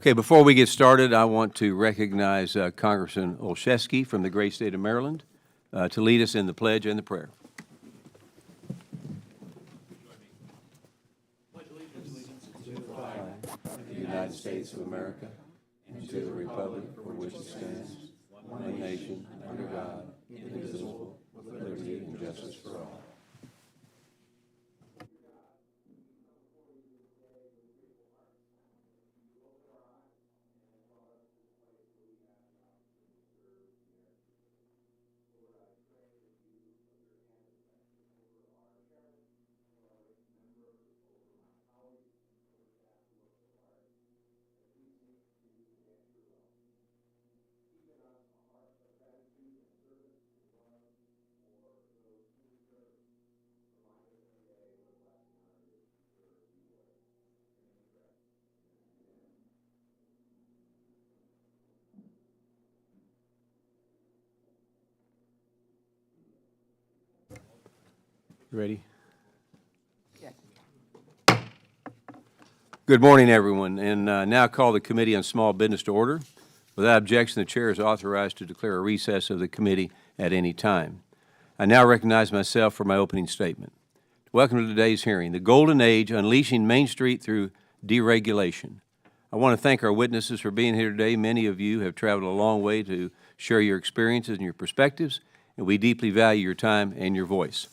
Okay, before we get started, I want to recognize Congressman Olszewski from the great state of Maryland to lead us in the pledge and the prayer. The United States of America and to the republic for which it stands, one nation, under God, indivisible, with liberty and justice for all. Ready? Yeah. Good morning, everyone, and now call the Committee on Small Business to order. Without objection, the Chair is authorized to declare a recess of the committee at any time. I now recognize myself for my opening statement. Welcome to today's hearing, The Golden Age, Unleashing Main Street Through Deregulation. I want to thank our witnesses for being here today. Many of you have traveled a long way to share your experiences and your perspectives, and we deeply value your time and your voice.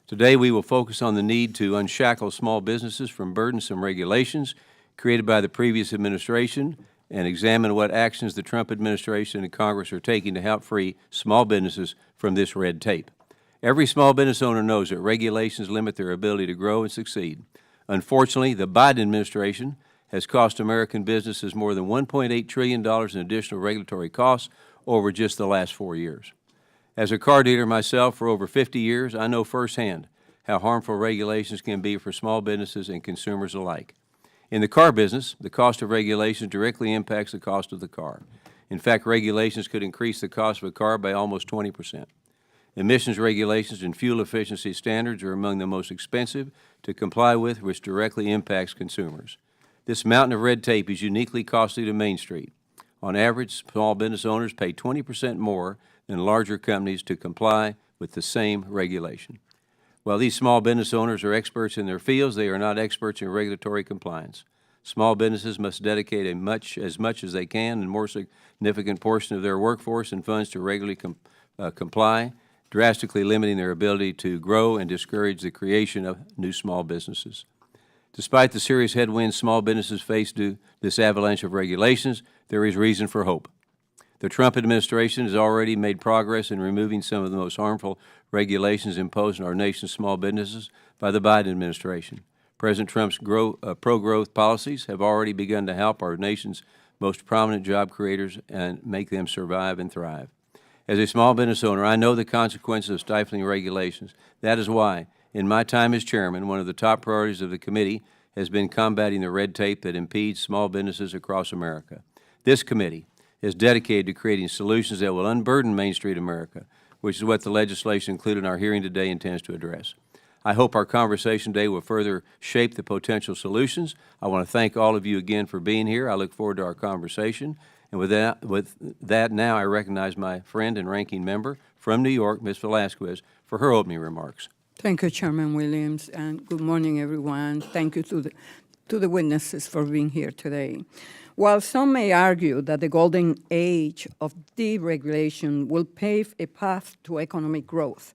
Today, we will focus on the need to unshackle small businesses from burdensome regulations created by the previous administration and examine what actions the Trump administration and Congress are taking to help free small businesses from this red tape. Every small business owner knows that regulations limit their ability to grow and succeed. Unfortunately, the Biden administration has cost American businesses more than $1.8 trillion in additional regulatory costs over just the last 4 years. As a car dealer myself for over 50 years, I know firsthand how harmful regulations can be for small businesses and consumers alike. In the car business, the cost of regulations directly impacts the cost of the car. In fact, regulations could increase the cost of a car by almost 20%. Emissions regulations and fuel efficiency standards are among the most expensive to comply with, which directly impacts consumers. This mountain of red tape is uniquely costly to Main Street. On average, small business owners pay 20% more than larger companies to comply with the same regulation. While these small business owners are experts in their fields, they are not experts in regulatory compliance. Small businesses must dedicate as much as they can and more significant portion of their workforce and funds to regularly comply, drastically limiting their ability to grow and discourage the creation of new small businesses. Despite the serious headwinds small businesses face due to this avalanche of regulations, there is reason for hope. The Trump administration has already made progress in removing some of the most harmful regulations imposed on our nation's small businesses by the Biden administration. President Trump's pro-growth policies have already begun to help our nation's most prominent job creators and make them survive and thrive. As a small business owner, I know the consequences of stifling regulations. That is why, in my time as chairman, one of the top priorities of the committee has been combating the red tape that impedes small businesses across America. This committee is dedicated to creating solutions that will unburden Main Street America, which is what the legislation included in our hearing today intends to address. I hope our conversation today will further shape the potential solutions. I want to thank all of you again for being here. I look forward to our conversation. And with that, now I recognize my friend and ranking member from New York, Ms. Velasquez, for her opening remarks. Thank you, Chairman Williams, and good morning, everyone. Thank you to the witnesses for being here today. While some may argue that the golden age of deregulation will pave a path to economic growth,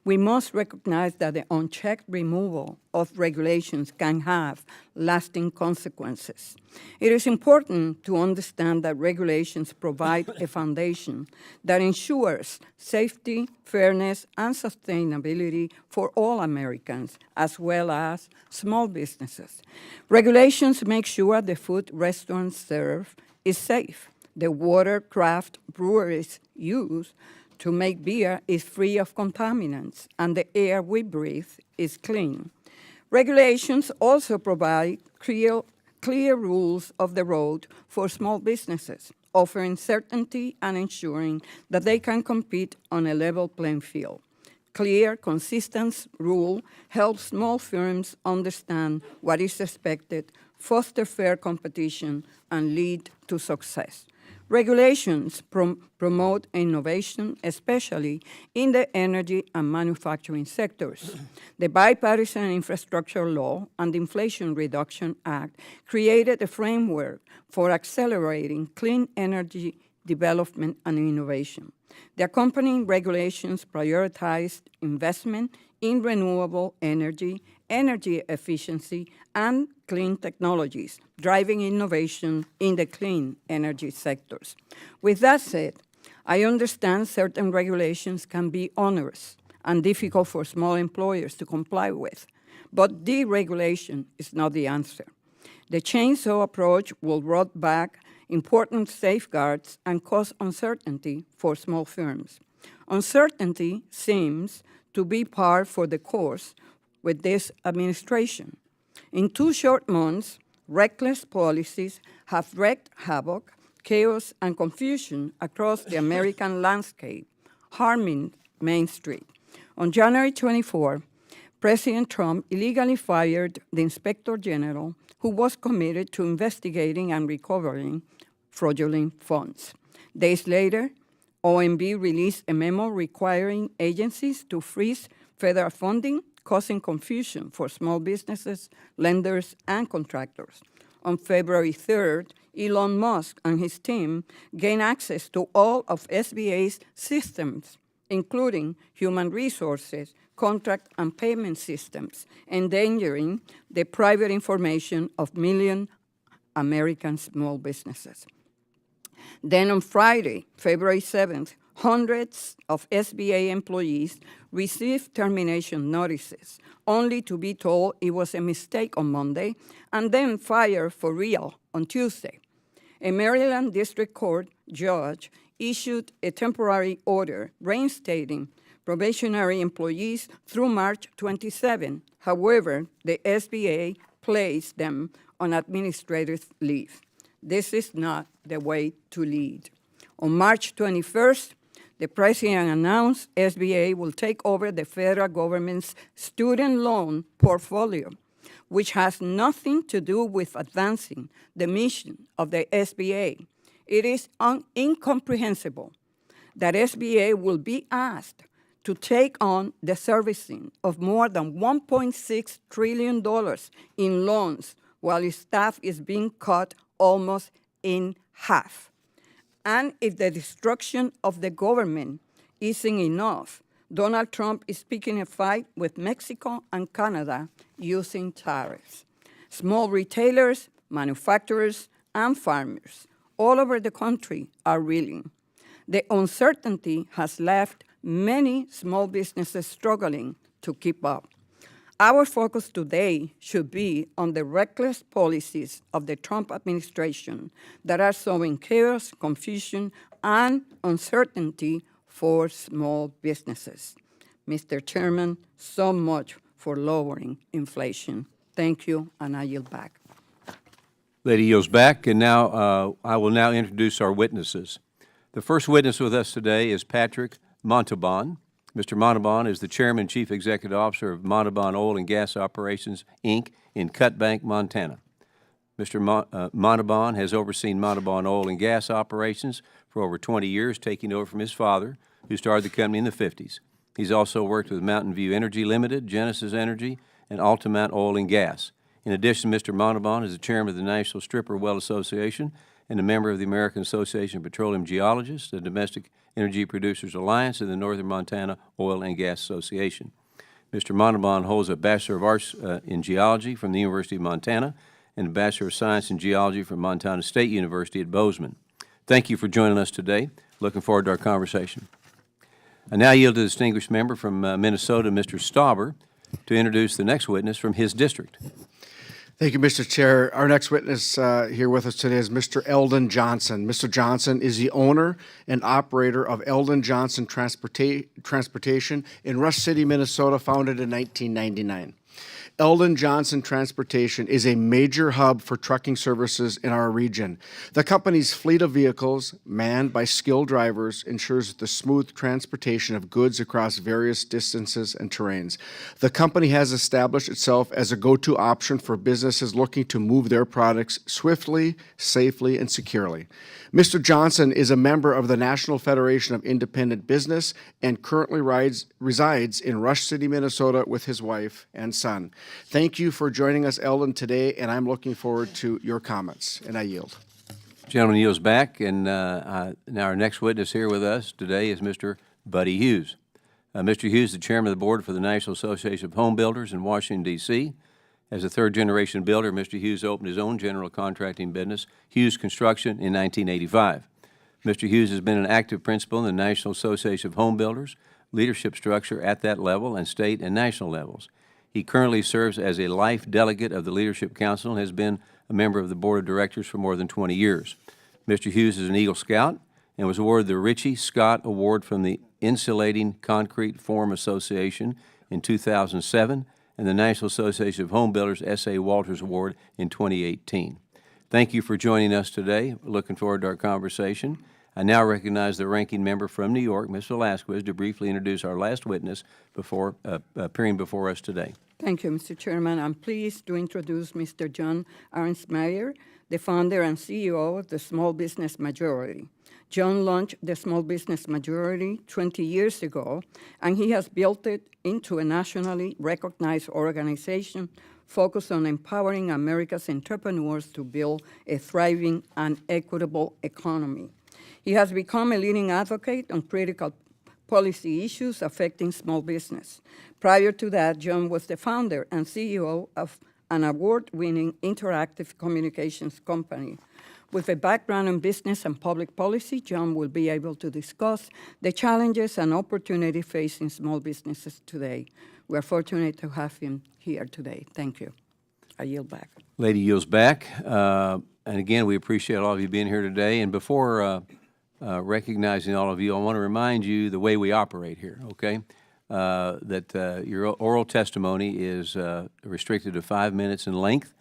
we must recognize that the unchecked removal of regulations can have lasting consequences. It is important to understand that regulations provide a foundation that ensures safety, fairness, and sustainability for all Americans, as well as small businesses. Regulations make sure the food restaurants serve is safe, the water craft breweries use to make beer is free of contaminants, and the air we breathe is clean. Regulations also provide clear rules of the road for small businesses, offering certainty and ensuring that they can compete on a level playing field. Clear, consistent rule helps small firms understand what is expected foster fair competition, and lead to success. Regulations promote innovation, especially in the energy and manufacturing sectors. The Bipartisan Infrastructure Law and the Inflation Reduction Act created a framework for accelerating clean energy development and innovation. The accompanying regulations prioritized investment in renewable energy, energy efficiency, and clean technologies, driving innovation in the clean energy sectors. With that said, I understand certain regulations can be onerous and difficult for small employers to comply with, but deregulation is not the answer. The chainsaw approach will roll back important safeguards and cause uncertainty for small firms. Uncertainty seems to be par for the course with this administration. In 2 short months, reckless policies have wreaked havoc, chaos, and confusion across the American landscape, harming Main Street. On January 24, President Trump illegally fired the Inspector General, who was committed to investigating and recovering fraudulent funds. Days later, OMB released a memo requiring agencies to freeze federal funding, causing confusion for small businesses, lenders, and contractors. On February 3rd, Elon Musk and his team gained access to all of SBA's systems, including human resources, contract and payment systems, endangering the private information of millions of American small businesses. Then on Friday, February 7th, hundreds of SBA employees received termination notices, only to be told it was a mistake on Monday, and then fired for real on Tuesday. A Maryland District Court judge issued a temporary order reinstating probationary employees through March 27. However, the SBA placed them on administrative leave. This is not the way to lead. On March 21st, the president announced SBA will take over the federal government's student loan portfolio, which has nothing to do with advancing the mission of the SBA. It is incomprehensible that SBA will be asked to take on the servicing of more than $1.6 trillion in loans while its staff is being cut almost in half. And if the destruction of the government isn't enough, Donald Trump is picking a fight with Mexico and Canada using tariffs. Small retailers, manufacturers, and farmers all over the country are reeling. The uncertainty has left many small businesses struggling to keep up. Our focus today should be on the reckless policies of the Trump administration that are sowing chaos, confusion, and uncertainty for small businesses. Mr. Chairman, so much for lowering inflation. Thank you, and I yield back. Lady yields back, and now I will now introduce our witnesses. The first witness with us today is Patrick Montalban. Mr. Montalban is the Chairman and Chief Executive Officer of Montalban Oil and Gas Operations, Inc. in Cutbank, Montana. Mr. Montalban has overseen Montalban Oil and Gas Operations for over 20 years, taking over from his father, who started the company in the 50s. He's also worked with Mountain View Energy Limited, Genesis Energy, and Altamont Oil and Gas. In addition, Mr. Montalban is the Chairman of the National Stripper Well Association and a member of the American Association of Petroleum Geologists, the Domestic Energy Producers Alliance, and the Northern Montana Oil and Gas Association. Mr. Montalban holds a Bachelor of Arts in Geology from the University of Montana and a Bachelor of Science in Geology from Montana State University at Bozeman. Thank you for joining us today. Looking forward to our conversation. I now yield to the distinguished member from Minnesota, Mr. Stauber, to introduce the next witness from his district. Thank you, Mr. Chair. Our next witness here with us today is Mr. Elden Johnson. Mr. Johnson is the owner and operator of Elden Johnson Transportation in Rush City, Minnesota, founded in 1999. Elden Johnson Transportation is a major hub for trucking services in our region. The company's fleet of vehicles, manned by skilled drivers, ensures the smooth transportation of goods across various distances and terrains. The company has established itself as a go-to option for businesses looking to move their products swiftly, safely, and securely. Mr. Johnson is a member of the National Federation of Independent Business and currently resides in Rush City, Minnesota with his wife and son. Thank you for joining us, Elden, today, and I'm looking forward to your comments, and I yield. Gentleman yields back, and now our next witness here with us today is Mr. Buddy Hughes. Mr. Hughes is the chairman of the board for the National Association of Home Builders in Washington, D.C. As a third-generation builder, Mr. Hughes opened his own general contracting business, Hughes Construction, in 1985. Mr. Hughes has been an active principal in the National Association of Home Builders, leadership structure at that level and state and national levels. He currently serves as a life delegate of the Leadership Council and has been a member of the Board of Directors for more than 20 years. Mr. Hughes is an Eagle Scout and was awarded the Ritchie Scott Award from the Insulating Concrete Form Association in 2007 and the National Association of Home Builders S.A. Walters Award in 2018. Thank you for joining us today. Looking forward to our conversation. I now recognize the ranking member from New York, Ms. Velasquez, to briefly introduce our last witness before appearing before us today. Thank you, Mr. Chairman. I'm pleased to introduce Mr. John Arensmeyer, the founder and CEO of the Small Business Majority. John launched the Small Business Majority 20 years ago, and he has built it into a nationally recognized organization focused on empowering America's entrepreneurs to build a thriving and equitable economy. He has become a leading advocate on critical policy issues affecting small business. Prior to that, John was the founder and CEO of an award-winning interactive communications company. With a background in business and public policy, John will be able to discuss the challenges and opportunities facing small businesses today. We are fortunate to have him here today. Thank you. I yield back. Lady yields back. And again, we appreciate all of you being here today. And before recognizing all of you, I want to remind you the way we operate here, okay? That your oral testimony is restricted to 5 minutes in length.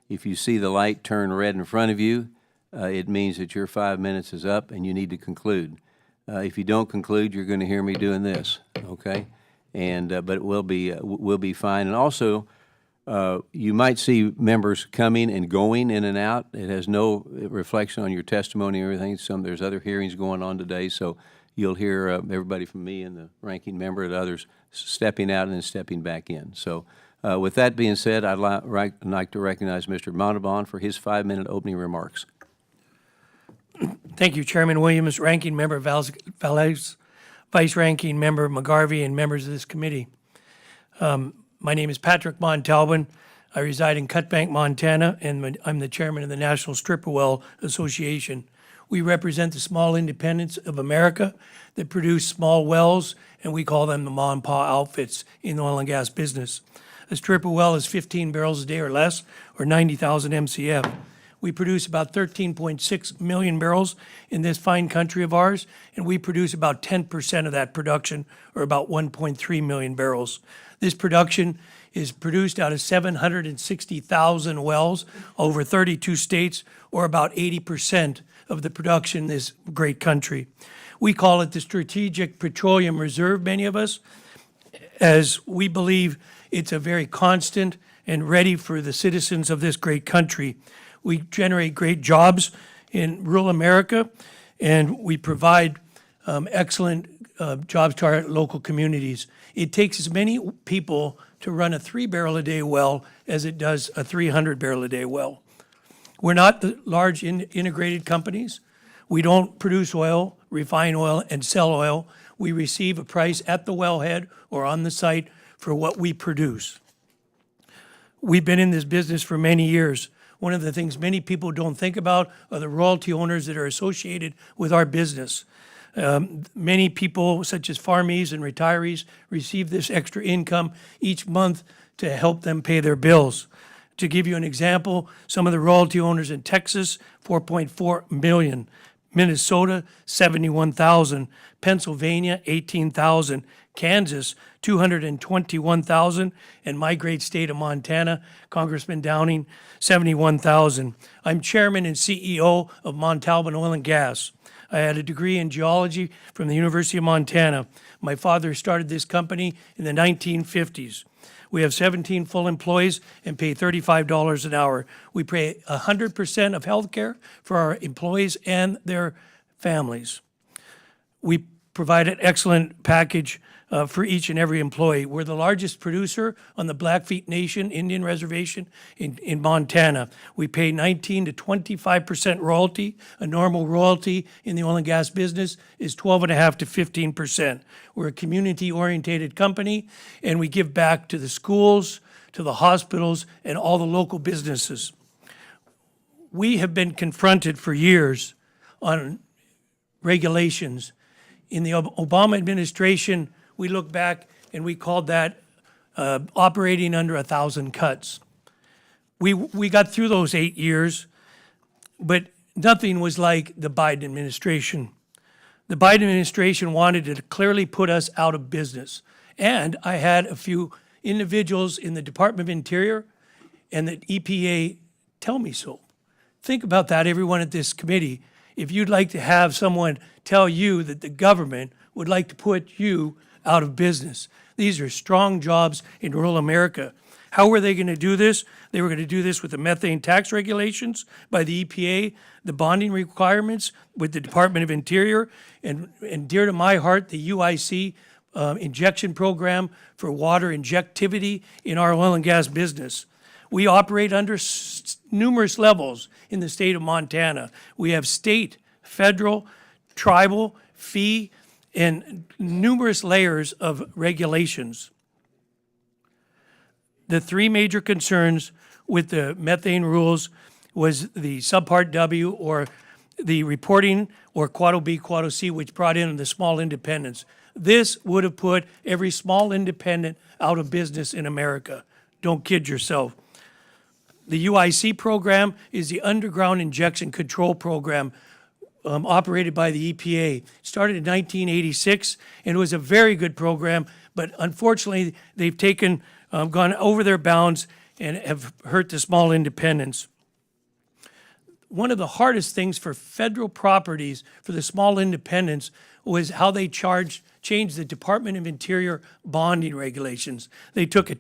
If you see the light turn red in front of you, it means that your 5 minutes is up and you need to conclude. If you don't conclude, you're going to hear me doing this, okay? And but it will be fine. And also, you might see members coming and going in and out. It has no reflection on your testimony or anything. There's other hearings going on today, so you'll hear everybody from me and the ranking member and others stepping out and then stepping back in. So with that being said, I'd like to recognize Mr. Montalban for his 5-minute opening remarks. Thank you, Chairman Williams, Ranking Member Valles, Vice Ranking Member McGarvey, and members of this committee. My name is Patrick Montalban. I reside in Cutbank, Montana, and I'm the chairman of the National Stripper Well Association. We represent the small independents of America that produce small wells, and we call them the ma and pa outfits in the oil and gas business. A stripper well is 15 barrels a day or less, or 90,000 MCF. We produce about 13.6 million barrels in this fine country of ours, and we produce about 10% of that production, or about 1.3 million barrels. This production is produced out of 760,000 wells over 32 states, or about 80% of the production in this great country. We call it the Strategic Petroleum Reserve, many of us, as we believe it's a very constant and ready for the citizens of this great country. We generate great jobs in rural America, and we provide excellent jobs to our local communities. It takes as many people to run a 3-barrel-a-day well as it does a 300-barrel-a-day well. We're not the large integrated companies. We don't produce oil, refine oil, and sell oil. We receive a price at the wellhead or on the site for what we produce. We've been in this business for many years. One of the things many people don't think about are the royalty owners that are associated with our business. Many people, such as farmies and retirees, receive this extra income each month to help them pay their bills. To give you an example, some of the royalty owners in Texas, 4.4 million. Minnesota, 71,000. Pennsylvania, 18,000. Kansas, 221,000. And my great state of Montana, Congressman Downing, 71,000. I'm chairman and CEO of Montalban Oil and Gas. I had a degree in geology from the University of Montana. My father started this company in the 1950s. We have 17 full employees and pay $35 an hour. We pay 100% of health care for our employees and their families. We provide an excellent package for each and every employee. We're the largest producer on the Blackfeet Nation Indian Reservation in Montana. We pay 19 to 25% royalty. A normal royalty in the oil and gas business is 12.5 to 15%. We're a community-oriented company, and we give back to the schools, to the hospitals, and all the local businesses. We have been confronted for years on regulations. In the Obama administration, we look back and we called that operating under 1,000 cuts. We got through those 8 years, but nothing was like the Biden administration. The Biden administration wanted to clearly put us out of business. And I had a few individuals in the Department of Interior and the EPA tell me so. Think about that, everyone at this committee. If you'd like to have someone tell you that the government would like to put you out of business. These are strong jobs in rural America. How were they going to do this? They were going to do this with the methane tax regulations by the EPA, the bonding requirements with the Department of Interior, and dear to my heart, the UIC injection program for water injectivity in our oil and gas business. We operate under numerous levels in the state of Montana. We have state, federal, tribal, fee, and numerous layers of regulations. The three major concerns with the methane rules was the subpart W, or the reporting, or Quado B, Quado C, which brought in the small independents. This would have put every small independent out of business in America. Don't kid yourself. The UIC program is the Underground Injection Control Program operated by the EPA. It started in 1986, and it was a very good program, but unfortunately, they've gone over their bounds and have hurt the small independents. One of the hardest things for federal properties for the small independents was how they changed the Department of Interior bonding regulations. They took a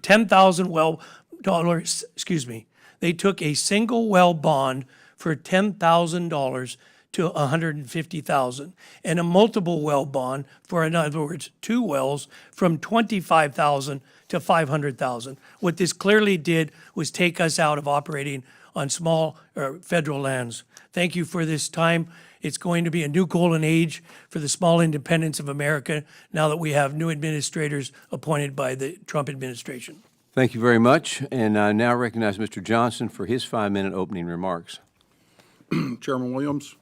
they took a single well bond for $10,000 to $150,000, and a multiple well bond for, in other words, 2 wells, from $25,000 to $500,000. What this clearly did was take us out of operating on small federal lands. Thank you for this time. It's going to be a new golden age for the small independents of America now that we have new administrators appointed by the Trump administration. Thank you very much. And I now recognize Mr. Johnson for his 5-minute opening remarks. Chairman Williams,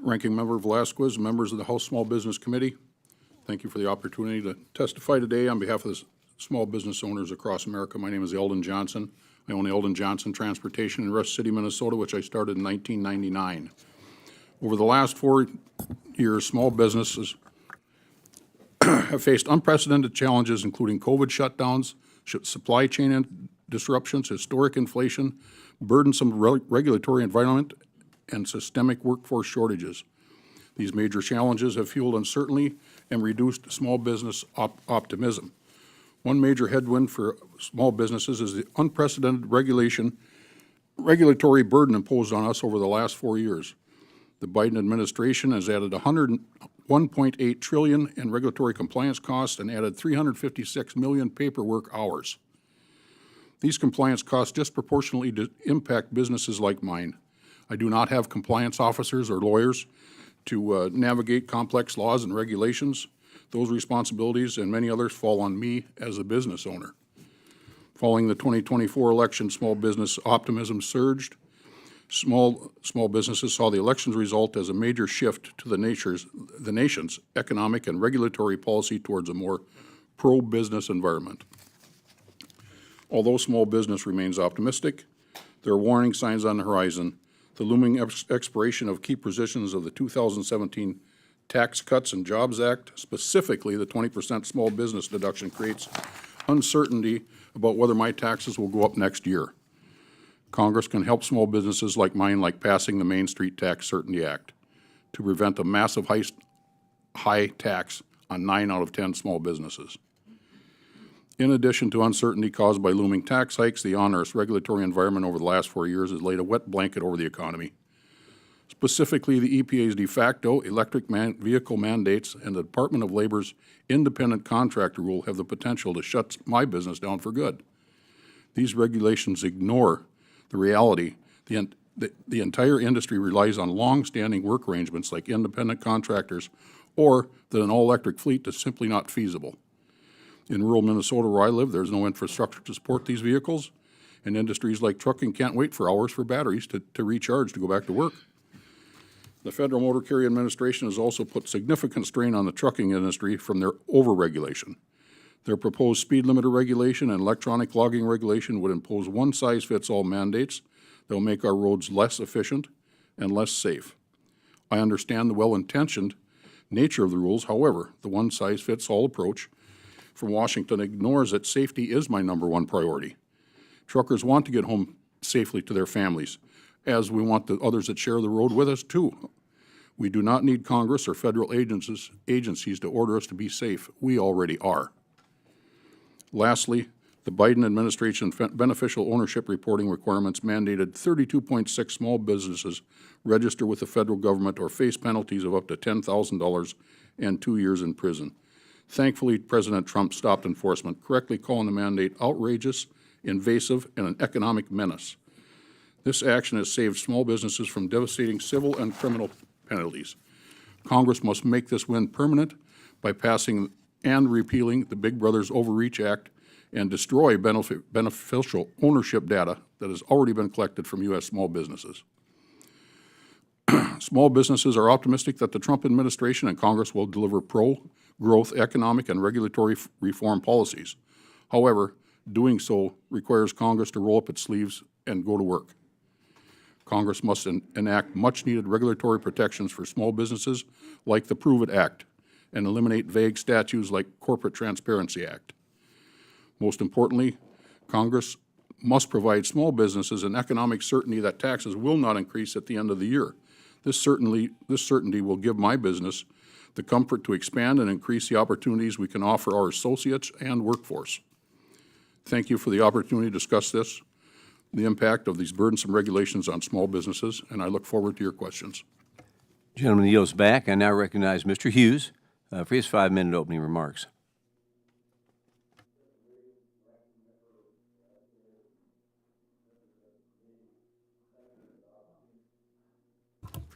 Ranking Member Velazquez, members of the House Small Business Committee, thank you for the opportunity to testify today on behalf of the small business owners across America. My name is Elden Johnson. I own Elden Johnson Transportation in Rush City, Minnesota, which I started in 1999. Over the last 4 years, small businesses have faced unprecedented challenges, including COVID shutdowns, supply chain disruptions, historic inflation, burdensome regulatory environment, and systemic workforce shortages. These major challenges have fueled uncertainty and reduced small business optimism. One major headwind for small businesses is the unprecedented regulatory burden imposed on us over the last 4 years. The Biden administration has added $1.8 trillion in regulatory compliance costs and added 356 million paperwork hours. These compliance costs disproportionately impact businesses like mine. I do not have compliance officers or lawyers to navigate complex laws and regulations. Those responsibilities and many others fall on me as a business owner. Following the 2024 election, small business optimism surged. Small businesses saw the election's result as a major shift to the nation's economic and regulatory policy towards a more pro-business environment. Although small business remains optimistic, there are warning signs on the horizon. the looming expiration of key provisions of the 2017 Tax Cuts and Jobs Act, specifically the 20% small business deduction, creates uncertainty about whether my taxes will go up next year. Congress can help small businesses like mine, like passing the Main Street Tax Certainty Act to prevent a massive high tax on 9 out of 10 small businesses. In addition to uncertainty caused by looming tax hikes, the onerous regulatory environment over the last 4 years has laid a wet blanket over the economy. Specifically, the EPA's de facto electric vehicle mandates and the Department of Labor's independent contractor rule have the potential to shut my business down for good. These regulations ignore the reality the entire industry relies on long-standing work arrangements like independent contractors, or that an all-electric fleet is simply not feasible. In rural Minnesota where I live, there's no infrastructure to support these vehicles, and industries like trucking can't wait for hours for batteries to recharge to go back to work. The Federal Motor Carrier Administration has also put significant strain on the trucking industry from their overregulation. Their proposed speed limiter regulation and electronic logging regulation would impose one-size-fits-all mandates that will make our roads less efficient and less safe. I understand the well-intentioned nature of the rules. However, the one-size-fits-all approach from Washington ignores that safety is my #1 priority. Truckers want to get home safely to their families, as we want the others that share the road with us too. We do not need Congress or federal agencies to order us to be safe. We already are. Lastly, the Biden administration beneficial ownership reporting requirements mandated 32.6 small businesses register with the federal government or face penalties of up to $10,000 and 2 years in prison. Thankfully, President Trump stopped enforcement, correctly calling the mandate outrageous, invasive, and an economic menace. This action has saved small businesses from devastating civil and criminal penalties. Congress must make this win permanent by passing and repealing the Big Brother's Overreach Act and destroy beneficial ownership data that has already been collected from U.S. small businesses. Small businesses are optimistic that the Trump administration and Congress will deliver pro-growth economic and regulatory reform policies. However, doing so requires Congress to roll up its sleeves and go to work. Congress must enact much-needed regulatory protections for small businesses like the Prove It Act and eliminate vague statutes like Corporate Transparency Act. Most importantly, Congress must provide small businesses an economic certainty that taxes will not increase at the end of the year. This certainty will give my business the comfort to expand and increase the opportunities we can offer our associates and workforce. Thank you for the opportunity to discuss the impact of these burdensome regulations on small businesses, and I look forward to your questions. Gentleman yields back. I now recognize Mr. Hughes for his 5-minute opening remarks.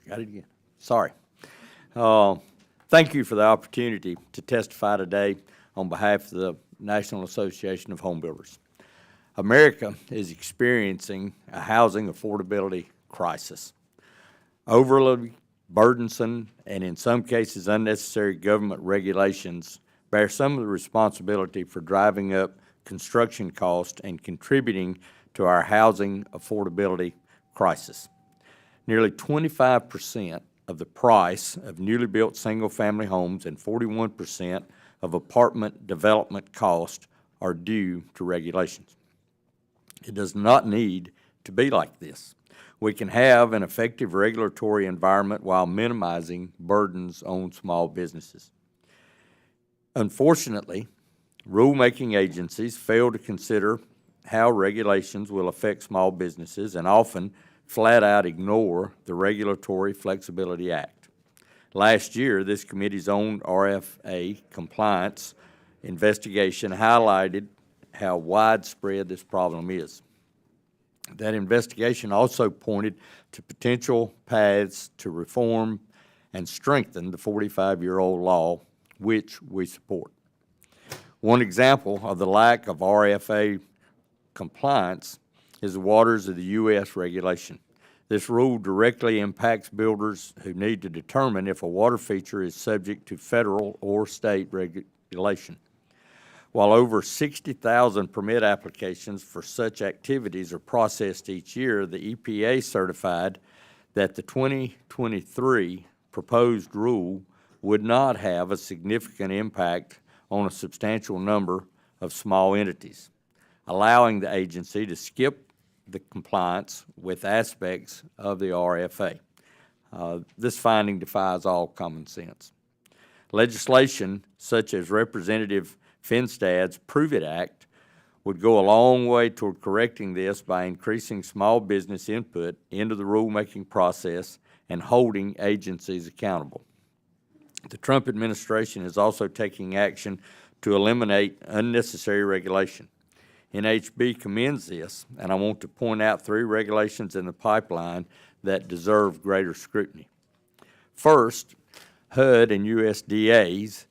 Got it again. Sorry. Thank you for the opportunity to testify today on behalf of the National Association of Home Builders. America is experiencing a housing affordability crisis. Overly burdensome and in some cases unnecessary government regulations bear some of the responsibility for driving up construction costs and contributing to our housing affordability crisis. Nearly 25% of the price of newly built single-family homes and 41% of apartment development costs are due to regulations. It does not need to be like this. We can have an effective regulatory environment while minimizing burdens on small businesses. Unfortunately, rulemaking agencies fail to consider how regulations will affect small businesses and often flat out ignore the Regulatory Flexibility Act. Last year, this committee's own RFA compliance investigation highlighted how widespread this problem is. That investigation also pointed to potential paths to reform and strengthen the 45-year-old law, which we support. One example of the lack of RFA compliance is the waters of the U.S. regulation. This rule directly impacts builders who need to determine if a water feature is subject to federal or state regulation. While over 60,000 permit applications for such activities are processed each year, the EPA certified that the 2023 proposed rule would not have a significant impact on a substantial number of small entities, allowing the agency to skip the compliance with aspects of the RFA. This finding defies all common sense. Legislation such as Representative Finstad's Prove It Act would go a long way toward correcting this by increasing small business input into the rulemaking process and holding agencies accountable. The Trump administration is also taking action to eliminate unnecessary regulation. NHB commends this, and I want to point out 3 regulations in the pipeline that deserve greater scrutiny. First, HUD and USDA's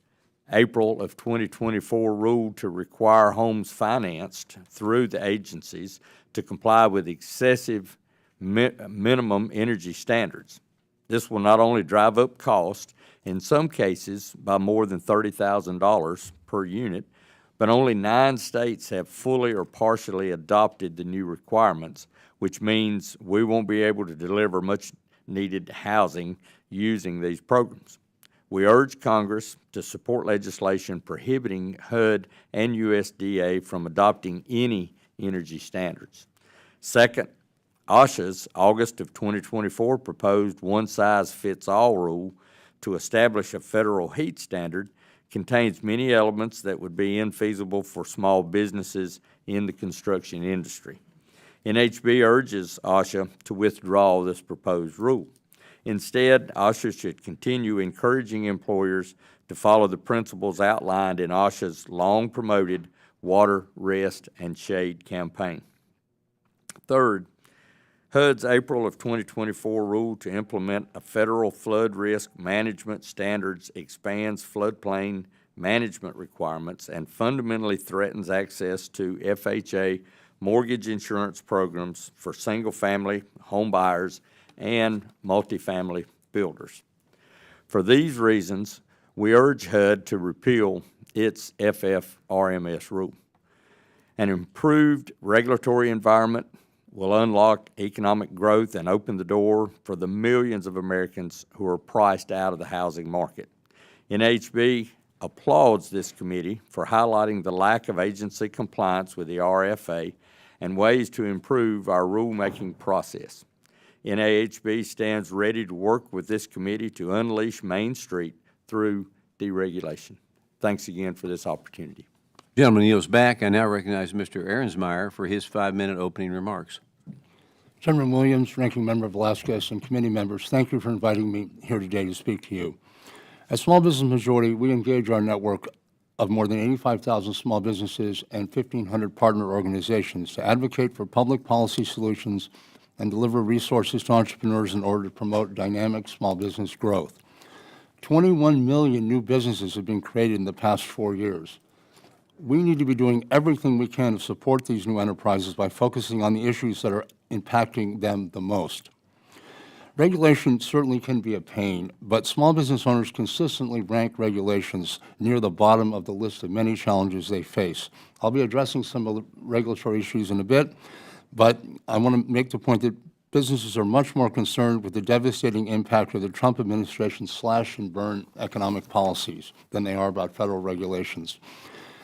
April of 2024 rule to require homes financed through the agencies to comply with excessive minimum energy standards. This will not only drive up cost, in some cases by more than $30,000 per unit, but only 9 states have fully or partially adopted the new requirements, which means we won't be able to deliver much needed housing using these programs. We urge Congress to support legislation prohibiting HUD and USDA from adopting any energy standards. Second, OSHA's August of 2024 proposed one-size-fits-all rule to establish a federal heat standard contains many elements that would be infeasible for small businesses in the construction industry. NHB urges OSHA to withdraw this proposed rule. Instead, OSHA should continue encouraging employers to follow the principles outlined in OSHA's long-promoted Water, Rest, and Shade campaign. Third, HUD's April of 2024 rule to implement a federal flood risk management standards expands floodplain management requirements and fundamentally threatens access to FHA mortgage insurance programs for single-family home buyers and multifamily builders. For these reasons, we urge HUD to repeal its FFRMS rule. An improved regulatory environment will unlock economic growth and open the door for the millions of Americans who are priced out of the housing market. NHB applauds this committee for highlighting the lack of agency compliance with the RFA and ways to improve our rulemaking process. NAHB stands ready to work with this committee to unleash Main Street through deregulation. Thanks again for this opportunity. Gentleman yields back. I now recognize Mr. Arensmeyer for his 5-minute opening remarks. Chairman Williams, Ranking Member Velasquez, and committee members, thank you for inviting me here today to speak to you. As Small Business Majority, we engage our network of more than 85,000 small businesses and 1,500 partner organizations to advocate for public policy solutions and deliver resources to entrepreneurs in order to promote dynamic small business growth. 21 million new businesses have been created in the past 4 years. We need to be doing everything we can to support these new enterprises by focusing on the issues that are impacting them the most. Regulation certainly can be a pain, but small business owners consistently rank regulations near the bottom of the list of many challenges they face. I'll be addressing some of the regulatory issues in a bit, but I want to make the point that businesses are much more concerned with the devastating impact of the Trump administration's slash-and-burn economic policies than they are about federal regulations.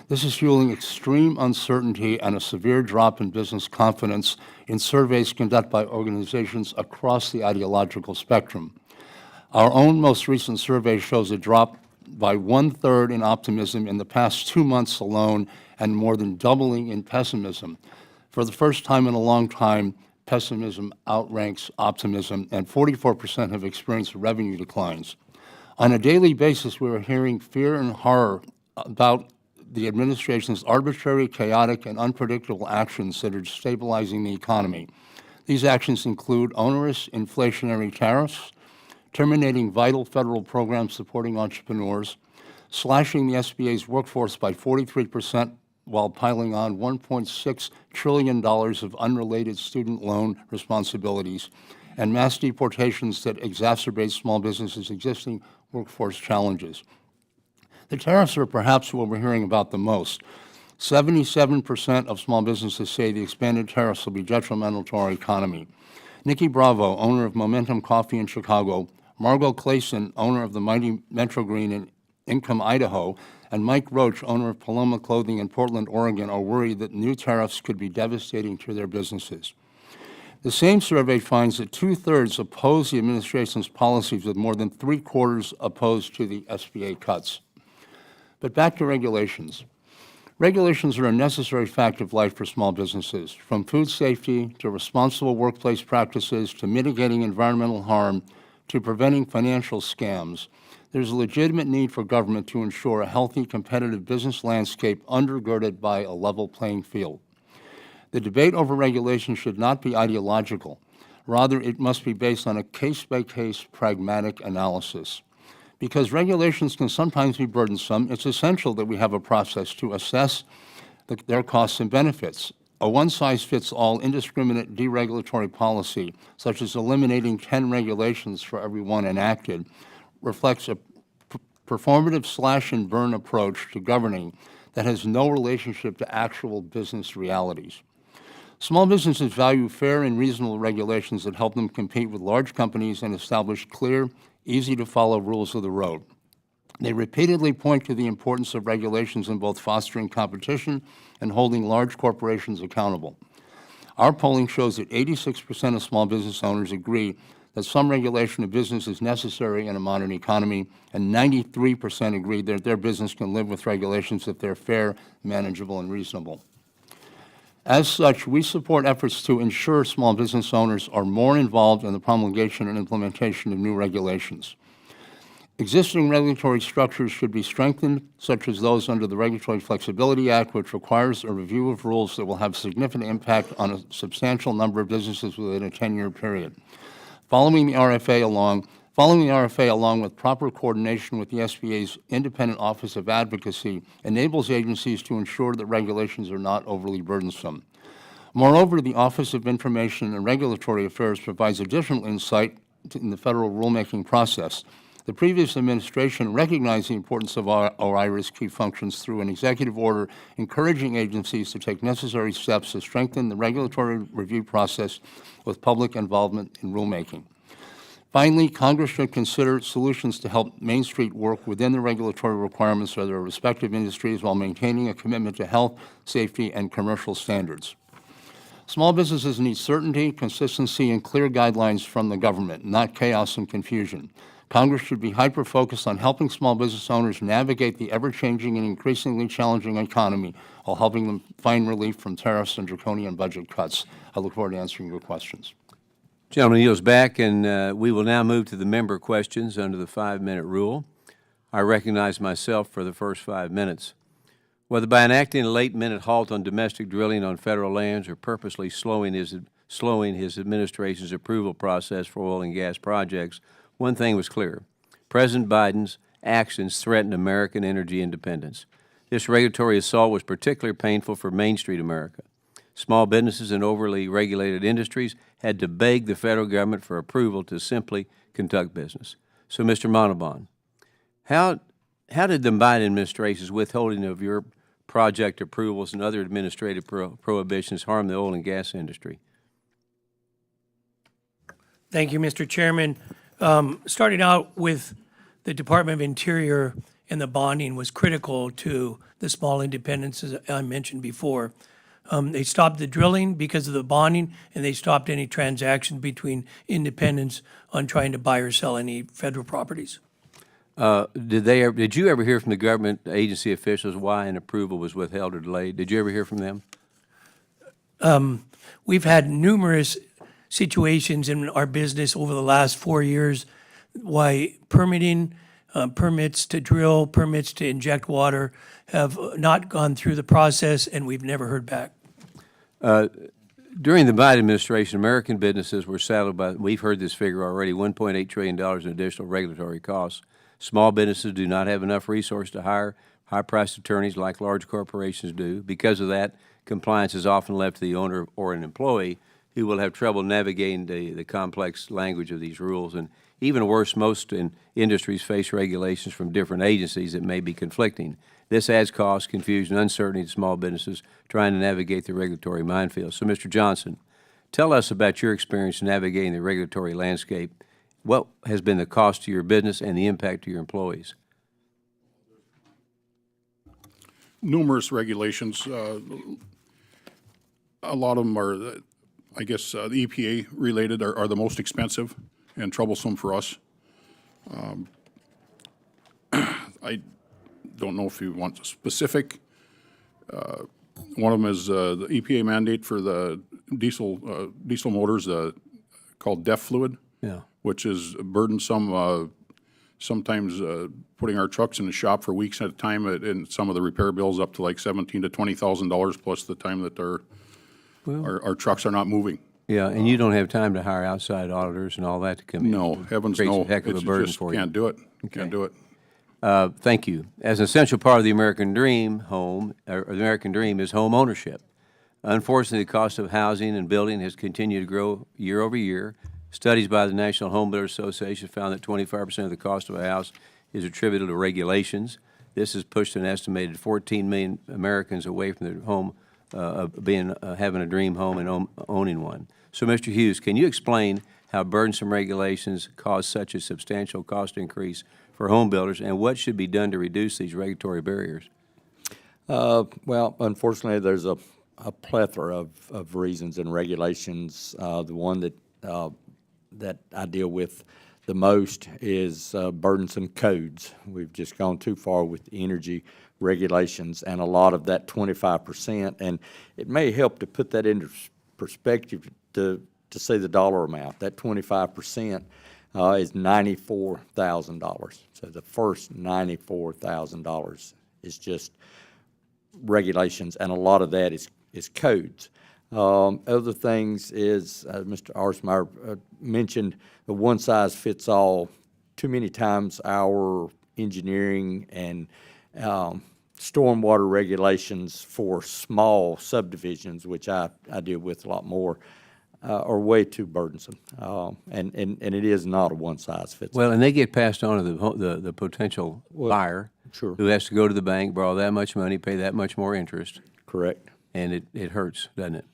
This is fueling extreme uncertainty and a severe drop in business confidence in surveys conducted by organizations across the ideological spectrum. Our own most recent survey shows a drop by 1/3 in optimism in the past 2 months alone and more than doubling in pessimism. For the first time in a long time, pessimism outranks optimism, and 44% have experienced revenue declines. On a daily basis, we are hearing fear and horror about the administration's arbitrary, chaotic, and unpredictable actions that are destabilizing the economy. These actions include onerous inflationary tariffs, terminating vital federal programs supporting entrepreneurs, slashing the SBA's workforce by 43%, while piling on $1.6 trillion of unrelated student loan responsibilities, and mass deportations that exacerbate small businesses' existing workforce challenges. The tariffs are perhaps what we're hearing about the most. 77% of small businesses say the expanded tariffs will be detrimental to our economy. Nikki Bravo, owner of Momentum Coffee in Chicago, Margot Clayson, owner of the mighty Metro Green in Income, Idaho, and Mike Roach, owner of Paloma Clothing in Portland, Oregon, are worried that new tariffs could be devastating to their businesses. The same survey finds that 2/3 oppose the administration's policies, with more than 3/4 opposed to the SBA cuts. But back to regulations. Regulations are a necessary fact of life for small businesses, from food safety to responsible workplace practices to mitigating environmental harm to preventing financial scams. There's a legitimate need for government to ensure a healthy, competitive business landscape undergirded by a level playing field. The debate over regulation should not be ideological. Rather, it must be based on a case-by-case, pragmatic analysis. Because regulations can sometimes be burdensome, it's essential that we have a process to assess their costs and benefits. A one-size-fits-all indiscriminate deregulatory policy, such as eliminating 10 regulations for every one enacted, reflects a performative slash-and-burn approach to governing that has no relationship to actual business realities. Small businesses value fair and reasonable regulations that help them compete with large companies and establish clear, easy-to-follow rules of the road. They repeatedly point to the importance of regulations in both fostering competition and holding large corporations accountable. Our polling shows that 86% of small business owners agree that some regulation of business is necessary in a modern economy, and 93% agree that their business can live with regulations if they're fair, manageable, and reasonable. As such, we support efforts to ensure small business owners are more involved in the promulgation and implementation of new regulations. Existing regulatory structures should be strengthened, such as those under the Regulatory Flexibility Act, which requires a review of rules that will have significant impact on a substantial number of businesses within a 10-year period. Following the RFA along with proper coordination with the SBA's Independent Office of Advocacy enables agencies to ensure that regulations are not overly burdensome. Moreover, the Office of Information and Regulatory Affairs provides additional insight in the federal rulemaking process. The previous administration recognized the importance of OIRA's key functions through an executive order encouraging agencies to take necessary steps to strengthen the regulatory review process with public involvement in rulemaking. Finally, Congress should consider solutions to help Main Street work within the regulatory requirements of their respective industries while maintaining a commitment to health, safety, and commercial standards. Small businesses need certainty, consistency, and clear guidelines from the government, not chaos and confusion. Congress should be hyper-focused on helping small business owners navigate the ever-changing and increasingly challenging economy while helping them find relief from tariffs and draconian budget cuts. I look forward to answering your questions. Gentleman yields back, and we will now move to the member questions under the 5-minute rule. I recognize myself for the first 5 minutes. Whether by enacting a late-minute halt on domestic drilling on federal lands or purposely slowing his administration's approval process for oil and gas projects, one thing was clear. President Biden's actions threatened American energy independence. This regulatory assault was particularly painful for Main Street America. Small businesses and overly regulated industries had to beg the federal government for approval to simply conduct business. So, Mr. Montalban, how did the Biden administration's withholding of your project approvals and other administrative prohibitions harm the oil and gas industry? Thank you, Mr. Chairman. Starting out with the Department of Interior and the bonding was critical to the small independents, as I mentioned before. They stopped the drilling because of the bonding, and they stopped any transaction between independents on trying to buy or sell any federal properties. Did you ever hear from the government agency officials why an approval was withheld or delayed? Did you ever hear from them? We've had numerous situations in our business over the last 4 years why permitting, permits to drill, permits to inject water have not gone through the process, and we've never heard back. During the Biden administration, American businesses were saddled by, we've heard this figure already, $1.8 trillion in additional regulatory costs. Small businesses do not have enough resources to hire high-priced attorneys like large corporations do. Because of that, compliance is often left to the owner or an employee who will have trouble navigating the complex language of these rules. And even worse, most industries face regulations from different agencies that may be conflicting. This adds cost, confusion, uncertainty to small businesses trying to navigate the regulatory minefield. So, Mr. Johnson, Tell us about your experience navigating the regulatory landscape. What has been the cost to your business and the impact to your employees? Numerous regulations. A lot of them are, I guess, the EPA related are the most expensive and troublesome for us. I don't know if you want specific. One of them is the EPA mandate for the diesel motors called DEF fluid, Yeah. which is burdensome. Sometimes putting our trucks in the shop for weeks at a time, and some of the repair bills up to like $17,000 to $20,000 plus the time that our trucks are not moving. Yeah, and you don't have time to hire outside auditors and all that to come in. No, heavens Creates no. a heck of a It's burden just for you. can't do it. Can't do it. Thank you. As an essential part of the American dream, the American dream is home ownership. Unfortunately, the cost of housing and building has continued to grow year over year. Studies by the National Home Builders Association found that 25% of the cost of a house is attributed to regulations. This has pushed an estimated 14 million Americans away from their home, having a dream home and owning one. So, Mr. Hughes, can you explain how burdensome regulations cause such a substantial cost increase for home builders, and what should be done to reduce these regulatory barriers? Well, unfortunately, there's a plethora of reasons and regulations. The one that I deal with the most is burdensome codes. We've just gone too far with energy regulations, and a lot of that 25%. And it may help to put that into perspective to say the dollar amount. That 25% is $94,000. So the first $94,000 is just regulations, and a lot of that is codes. Other things is, Mr. Arensmeyer mentioned, the one-size-fits-all. Too many times our engineering and stormwater regulations for small subdivisions, which I deal with a lot more, are way too burdensome, and it is not a one-size-fits-all. Well, and they get passed on to the potential buyer, sure. who has to go to the bank, borrow that much money, pay that much more interest, Correct. and it hurts, doesn't it?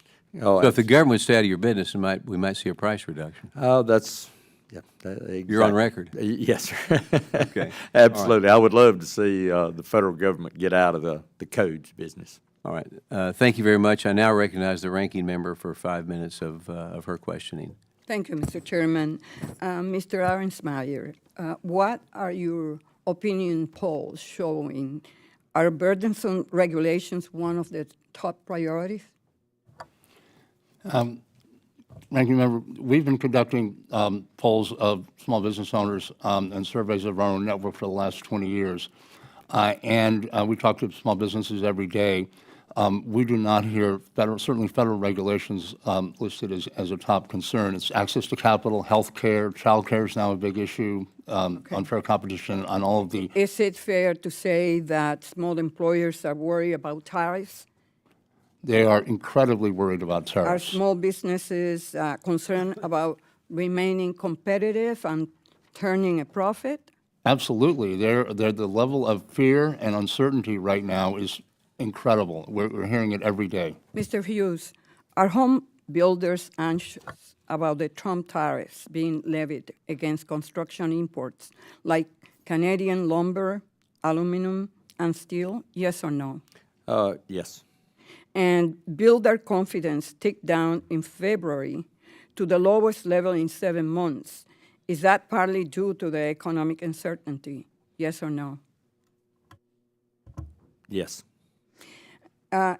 Oh, So if the government stayed out of your business, we might see a price reduction. that's, yeah. Exactly. You're on record. Yes, sir. Okay. Absolutely. I would love to see the federal government get out of the codes business. All right. Thank you very much. I now recognize the ranking member for 5 minutes of her questioning. Thank you, Mr. Chairman. Mr. Arensmeyer, what are your opinion polls showing? Are burdensome regulations one of the top priorities? Ranking Member, we've been conducting polls of small business owners and surveys of our own network for the last 20 years. And we talk to small businesses every day. We do not hear certainly federal regulations listed as a top concern. It's access to capital, health care, child care is now a big issue, unfair competition on all of the. Is it fair to say that small employers are worried about tariffs? They are incredibly worried about Are tariffs. small businesses concerned about remaining competitive and turning a profit? Absolutely. The level of fear and uncertainty right now is incredible. We're hearing it every day. Mr. Hughes, are home builders anxious about the Trump tariffs being levied against construction imports like Canadian lumber, aluminum, and steel? Yes or no? Yes. And builder confidence ticked down in February to the lowest level in 7 months. Is that partly due to the economic uncertainty? Yes or no? Yes.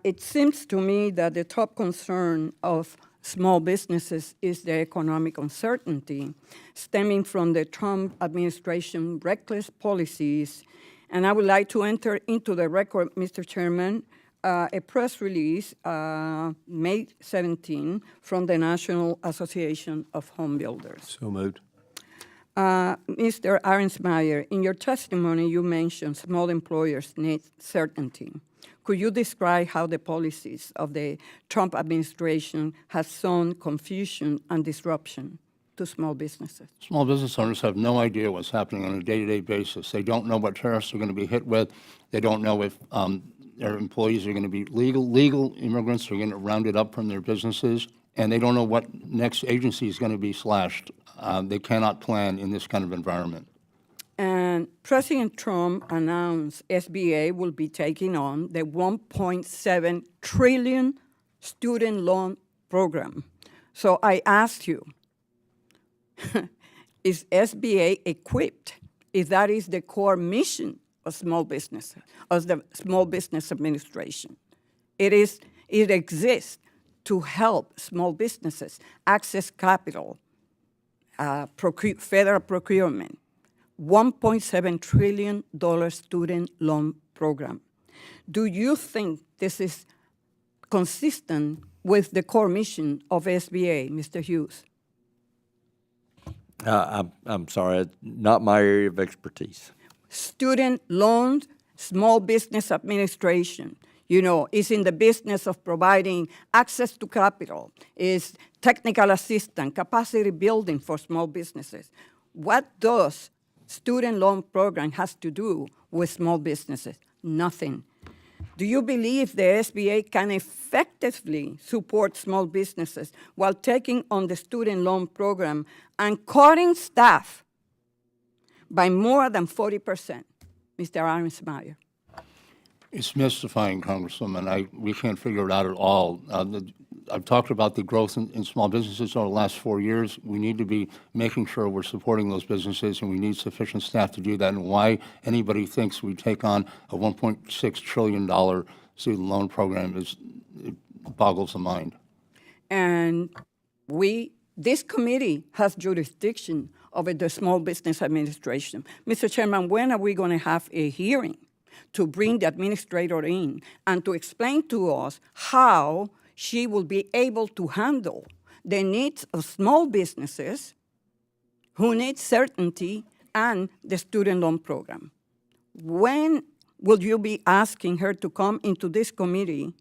It seems to me that the top concern of small businesses is the economic uncertainty stemming from the Trump administration reckless policies. And I would like to enter into the record, Mr. Chairman, a press release, May 17, from the National Association of Home Builders. So moved. Mr. Arensmeyer, in your testimony, you mentioned small employers need certainty. Could you describe how the policies of the Trump administration have sown confusion and disruption to small businesses? Small business owners have no idea what's happening on a day-to-day basis. They don't know what tariffs they're going to be hit with. They don't know if their employees are going to be legal immigrants are going to round it up from their businesses, and they don't know what next agency is going to be slashed. They cannot plan in this kind of environment. And President Trump announced SBA will be taking on the $1.7 trillion student loan program. So I asked you, is SBA equipped, if that is the core mission of small business, of the Small Business Administration? It exists to help small businesses access capital, federal procurement, $1.7 trillion student loan program. Do you think this is consistent with the core mission of SBA, Mr. Hughes? I'm sorry, not my area of expertise. Student loans, Small Business Administration, is in the business of providing access to capital, is technical assistance, capacity building for small businesses. What does student loan program has to do with small businesses? Nothing. Do you believe the SBA can effectively support small businesses while taking on the student loan program and cutting staff by more than 40%, Mr. Arensmeyer? It's mystifying, Congresswoman. We can't figure it out at all. I've talked about the growth in small businesses over the last 4 years. We need to be making sure we're supporting those businesses, and we need sufficient staff to do that. And why anybody thinks we take on a $1.6 trillion student loan program it boggles the mind. And this committee has jurisdiction over the Small Business Administration. Mr. Chairman, when are we going to have a hearing to bring the administrator in and to explain to us how she will be able to handle the needs of small businesses who need certainty and the student loan program? When will you be asking her to come into this committee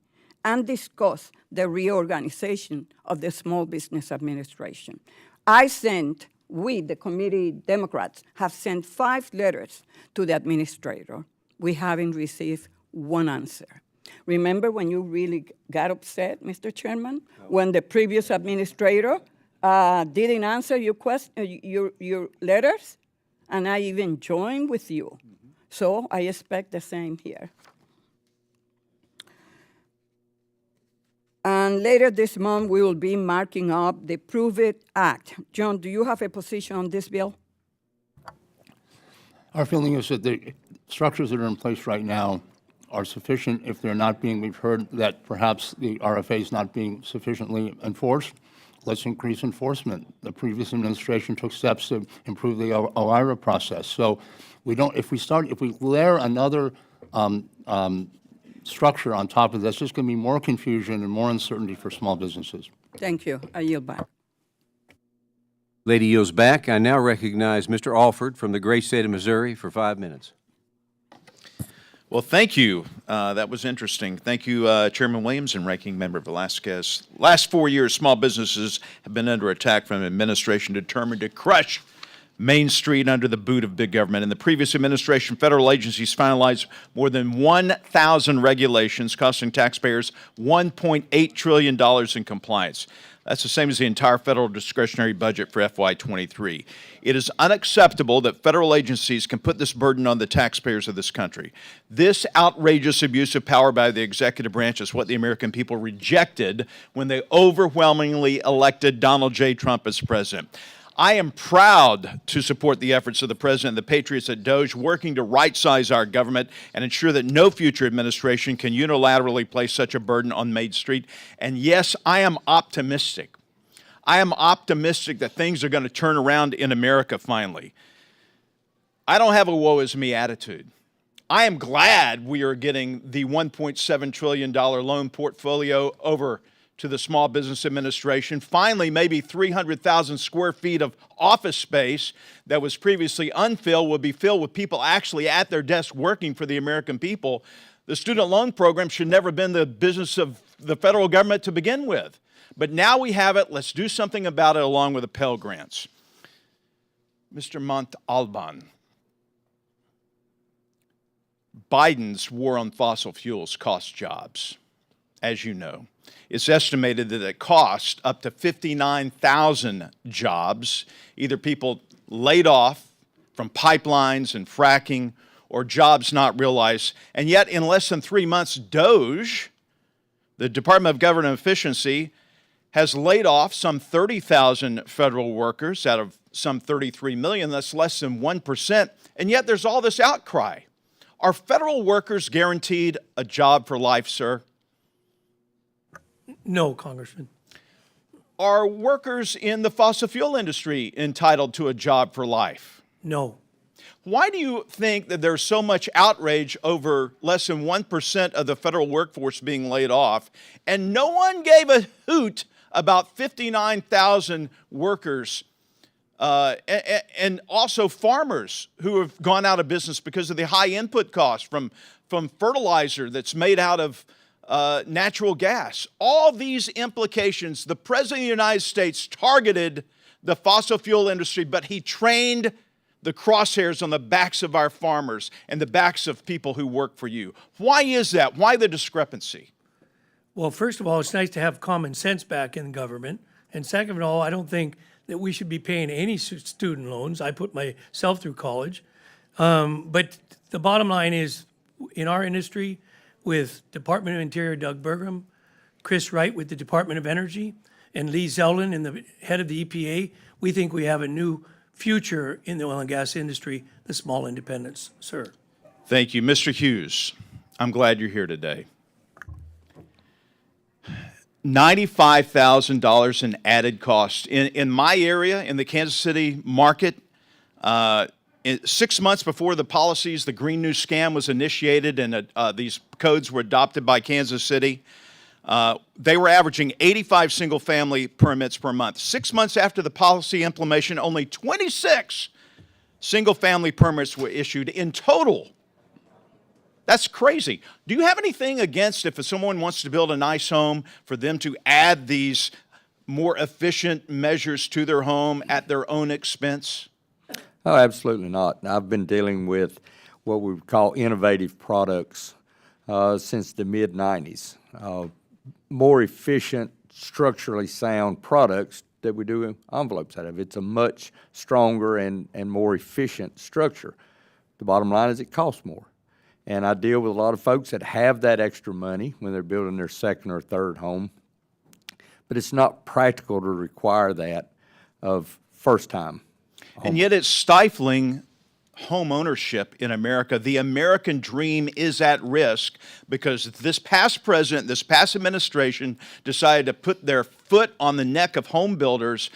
and discuss the reorganization of the Small Business Administration? We, the committee Democrats, have sent 5 letters to the administrator. We haven't received one answer. Remember when you really got upset, Mr. Chairman, when the previous administrator didn't answer your letters? And I even joined with you. So I expect the same here. And later this month, we will be marking up the Prove It Act. John, do you have a position on this bill? Our feeling is that the structures that are in place right now are sufficient. If they're not being, we've heard that perhaps the RFA is not being sufficiently enforced. Let's increase enforcement. The previous administration took steps to improve the OIRA process. So if we layer another structure on top of this, there's just going to be more confusion and more uncertainty for small businesses. Thank you. I yield back. Lady yields back. I now recognize Mr. Alford from the great state of Missouri for 5 minutes. Well, thank you. That was interesting. Thank you, Chairman Williams and Ranking Member Velasquez. Last 4 years, small businesses have been under attack from an administration determined to crush Main Street under the boot of big government. In the previous administration, federal agencies finalized more than 1,000 regulations costing taxpayers $1.8 trillion in compliance. That's the same as the entire federal discretionary budget for FY23. It is unacceptable that federal agencies can put this burden on the taxpayers of this country. This outrageous abuse of power by the executive branch is what the American people rejected when they overwhelmingly elected Donald J. Trump as president. I am proud to support the efforts of the President and the patriots at DOJ working to right-size our government and ensure that no future administration can unilaterally place such a burden on Main Street. And yes, I am optimistic. I am optimistic that things are going to turn around in America finally. I don't have a woe is me attitude. I am glad we are getting the $1.7 trillion loan portfolio over to the Small Business Administration. Finally, maybe 300,000 square feet of office space that was previously unfilled will be filled with people actually at their desk working for the American people. The student loan program should never have been the business of the federal government to begin with. But now we have it. Let's do something about it along with the Pell Grants. Mr. Montalban, Biden's war on fossil fuels costs jobs. as you know. It's estimated that it cost up to 59,000 jobs, either people laid off from pipelines and fracking or jobs not realized. And yet, in less than 3 months, DOGE, the Department of Government Efficiency, has laid off some 30,000 federal workers out of some 33 million. That's less than 1%. And yet there's all this outcry. Are federal workers guaranteed a job for life, sir? No, Congressman. Are workers in the fossil fuel industry entitled to a job for life? No. Why do you think that there's so much outrage over less than 1% of the federal workforce being laid off, and no one gave a hoot about 59,000 workers and also farmers who have gone out of business because of the high input costs from fertilizer that's made out of natural gas? All these implications, the President of the United States targeted the fossil fuel industry, but he trained the crosshairs on the backs of our farmers and the backs of people who work for you. Why is that? Why the discrepancy? Well, first of all, it's nice to have common sense back in government. And second of all, I don't think that we should be paying any student loans. I put myself through college. But the bottom line is, in our industry, with Department of Interior Doug Burgum, Chris Wright with the Department of Energy, and Lee Zeldin in the head of the EPA, we think we have a new future in the oil and gas industry, the small independents, sir. Thank you. Mr. Hughes, I'm glad you're here today. $95,000 in added cost. In my area, in the Kansas City market, 6 months before the policies, the Green New Scam was initiated and these codes were adopted by Kansas City, they were averaging 85 single-family permits per month. 6 months after the policy implementation, only 26 single-family permits were issued in total. That's crazy. Do you have anything against if someone wants to build a nice home for them to add these more efficient measures to their home at their own expense? Oh, absolutely not. I've been dealing with what we would call innovative products since the mid-90s. More efficient, structurally sound products that we do envelopes out of. It's a much stronger and more efficient structure. The bottom line is it costs more. And I deal with a lot of folks that have that extra money when they're building their second or third home. But it's not practical to require that of first-time. And yet it's stifling home ownership in America. The American dream is at risk because this past president, this past administration decided to put their foot on the neck of home builders,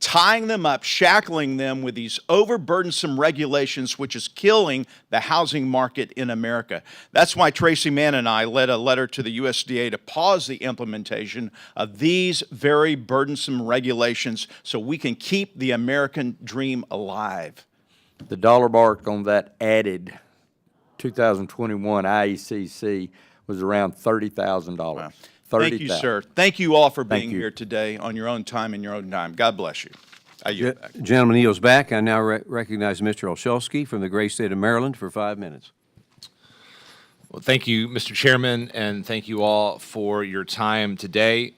tying them up, shackling them with these overburdensome regulations, which is killing the housing market in America. That's why Tracy Mann and I led a letter to the USDA to pause the implementation of these very burdensome regulations so we can keep the American dream alive. The dollar mark on that added 2021 IECC was around $30,000. Wow. Thank you, sir. Thank you all for being here today on your own time and your own dime. God bless you. I yield back. Gentleman yields back. I now recognize Mr. Olszewski from the great state of Maryland for 5 minutes. Well, thank you, Mr. Chairman, and thank you all for your time today.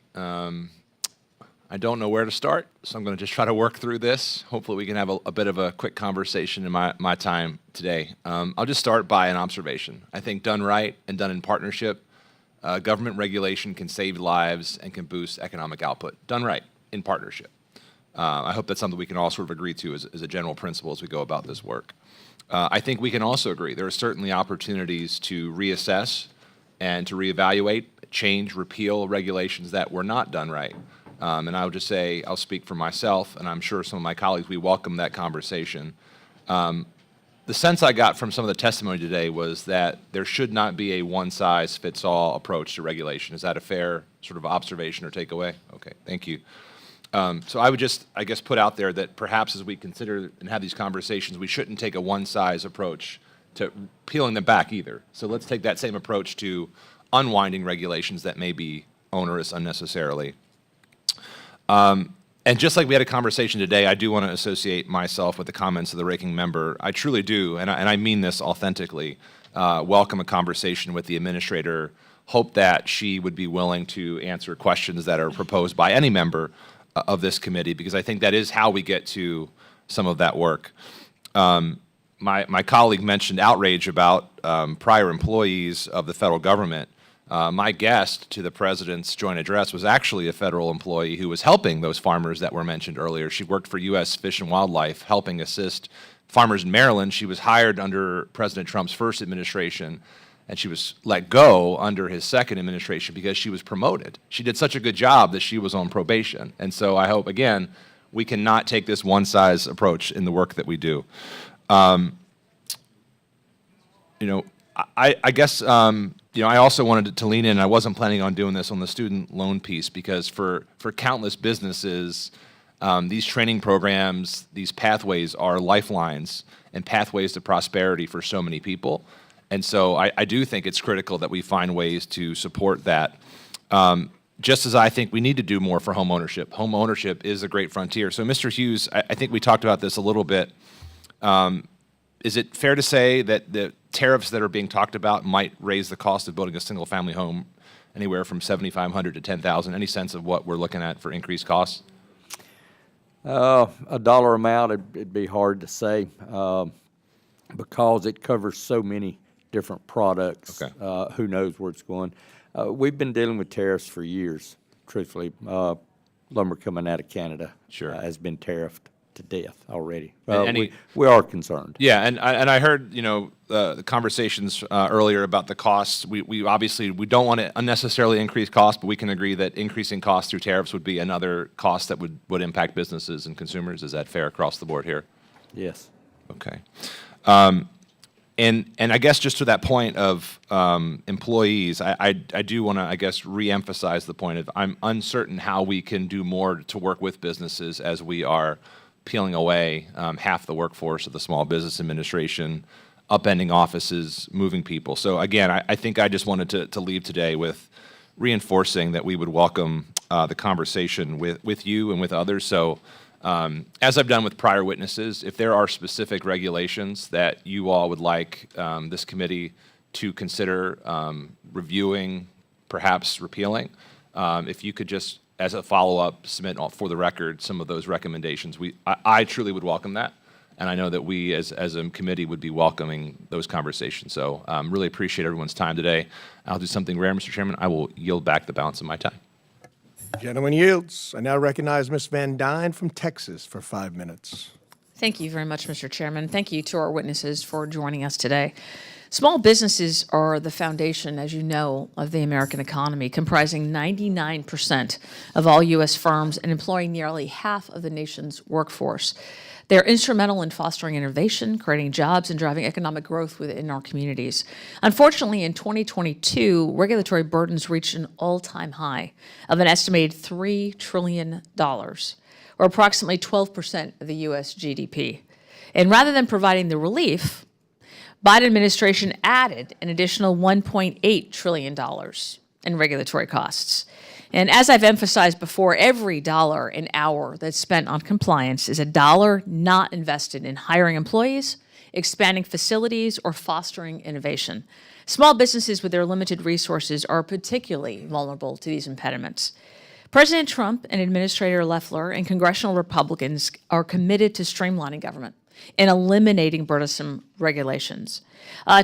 I don't know where to start, so I'm going to just try to work through this. Hopefully we can have a bit of a quick conversation in my time today. I'll just start by an observation. I think done right and done in partnership, government regulation can save lives and can boost economic output. Done right, in partnership. I hope that's something we can all sort of agree to as a general principle as we go about this work. I think we can also agree there are certainly opportunities to reassess and to reevaluate, change, repeal regulations that were not done right. And I would just say, I'll speak for myself, and I'm sure some of my colleagues, we welcome that conversation. The sense I got from some of the testimony today was that there should not be a one-size-fits-all approach to regulation. Is that a fair sort of observation or takeaway? Okay, thank you. So I would just, I guess, put out there that perhaps as we consider and have these conversations, we shouldn't take a one-size approach to peeling them back either. So let's take that same approach to unwinding regulations that may be onerous unnecessarily. And just like we had a conversation today, I do want to associate myself with the comments of the ranking member. I truly do, and I mean this authentically, welcome a conversation with the administrator hope that she would be willing to answer questions that are proposed by any member of this committee, because I think that is how we get to some of that work. My colleague mentioned outrage about prior employees of the federal government. My guest to the president's joint address was actually a federal employee who was helping those farmers that were mentioned earlier. She worked for U.S. Fish and Wildlife, helping assist farmers in Maryland. She was hired under President Trump's first administration, and she was let go under his second administration because she was promoted. She did such a good job that she was on probation. And so I hope, again, we cannot take this one-size approach in the work that we do. I guess, I also wanted to lean in. I wasn't planning on doing this on the student loan piece because for countless businesses, these training programs, these pathways are lifelines and pathways to prosperity for so many people. And so I do think it's critical that we find ways to support that. Just as I think we need to do more for home ownership. Home ownership is a great frontier. So, Mr. Hughes, I think we talked about this a little bit. Is it fair to say that the tariffs that are being talked about might raise the cost of building a single-family home anywhere from $7,500 to $10,000? Any sense of what we're looking at for increased costs? A dollar amount, it'd be hard to say because it covers so many different products. Okay. Who knows where it's going? We've been dealing with tariffs for years, truthfully. Lumber coming out of Canada Sure. Has been tariffed to death already. And we are concerned. Yeah, and I heard the conversations earlier about the costs. We obviously don't want to unnecessarily increase costs, but we can agree that increasing costs through tariffs would be another cost that would impact businesses and consumers. Is that fair across the board here? Yes. Okay. And I guess just to that point of employees, I do want to, I guess, reemphasize the point of I'm uncertain how we can do more to work with businesses as we are peeling away half the workforce of the Small Business Administration, upending offices, moving people. So again, I think I just wanted to leave today with reinforcing that we would welcome the conversation with you and with others. So as I've done with prior witnesses, if there are specific regulations that you all would like this committee to consider reviewing, perhaps repealing, if you could just, as a follow-up, submit for the record some of those recommendations. I truly would welcome that, and I know that we as a committee would be welcoming those conversations. So really appreciate everyone's time today. I'll do something rare, Mr. Chairman. I will yield back the balance of my time. Gentleman yields. I now recognize Ms. Van Dyne from Texas for 5 minutes. Thank you very much, Mr. Chairman. Thank you to our witnesses for joining us today. Small businesses are the foundation, as you know, of the American economy, comprising 99% of all U.S. firms and employing nearly half of the nation's workforce. They're instrumental in fostering innovation, creating jobs, and driving economic growth within our communities. Unfortunately, in 2022, regulatory burdens reached an all-time high of an estimated $3 trillion, or approximately 12% of the U.S. GDP. And rather than providing the relief, Biden administration added an additional $1.8 trillion in regulatory costs. And as I've emphasized before, every dollar an hour that's spent on compliance is a dollar not invested in hiring employees, expanding facilities, or fostering innovation. Small businesses with their limited resources are particularly vulnerable to these impediments. President Trump and Administrator Loeffler and congressional Republicans are committed to streamlining government and eliminating burdensome regulations.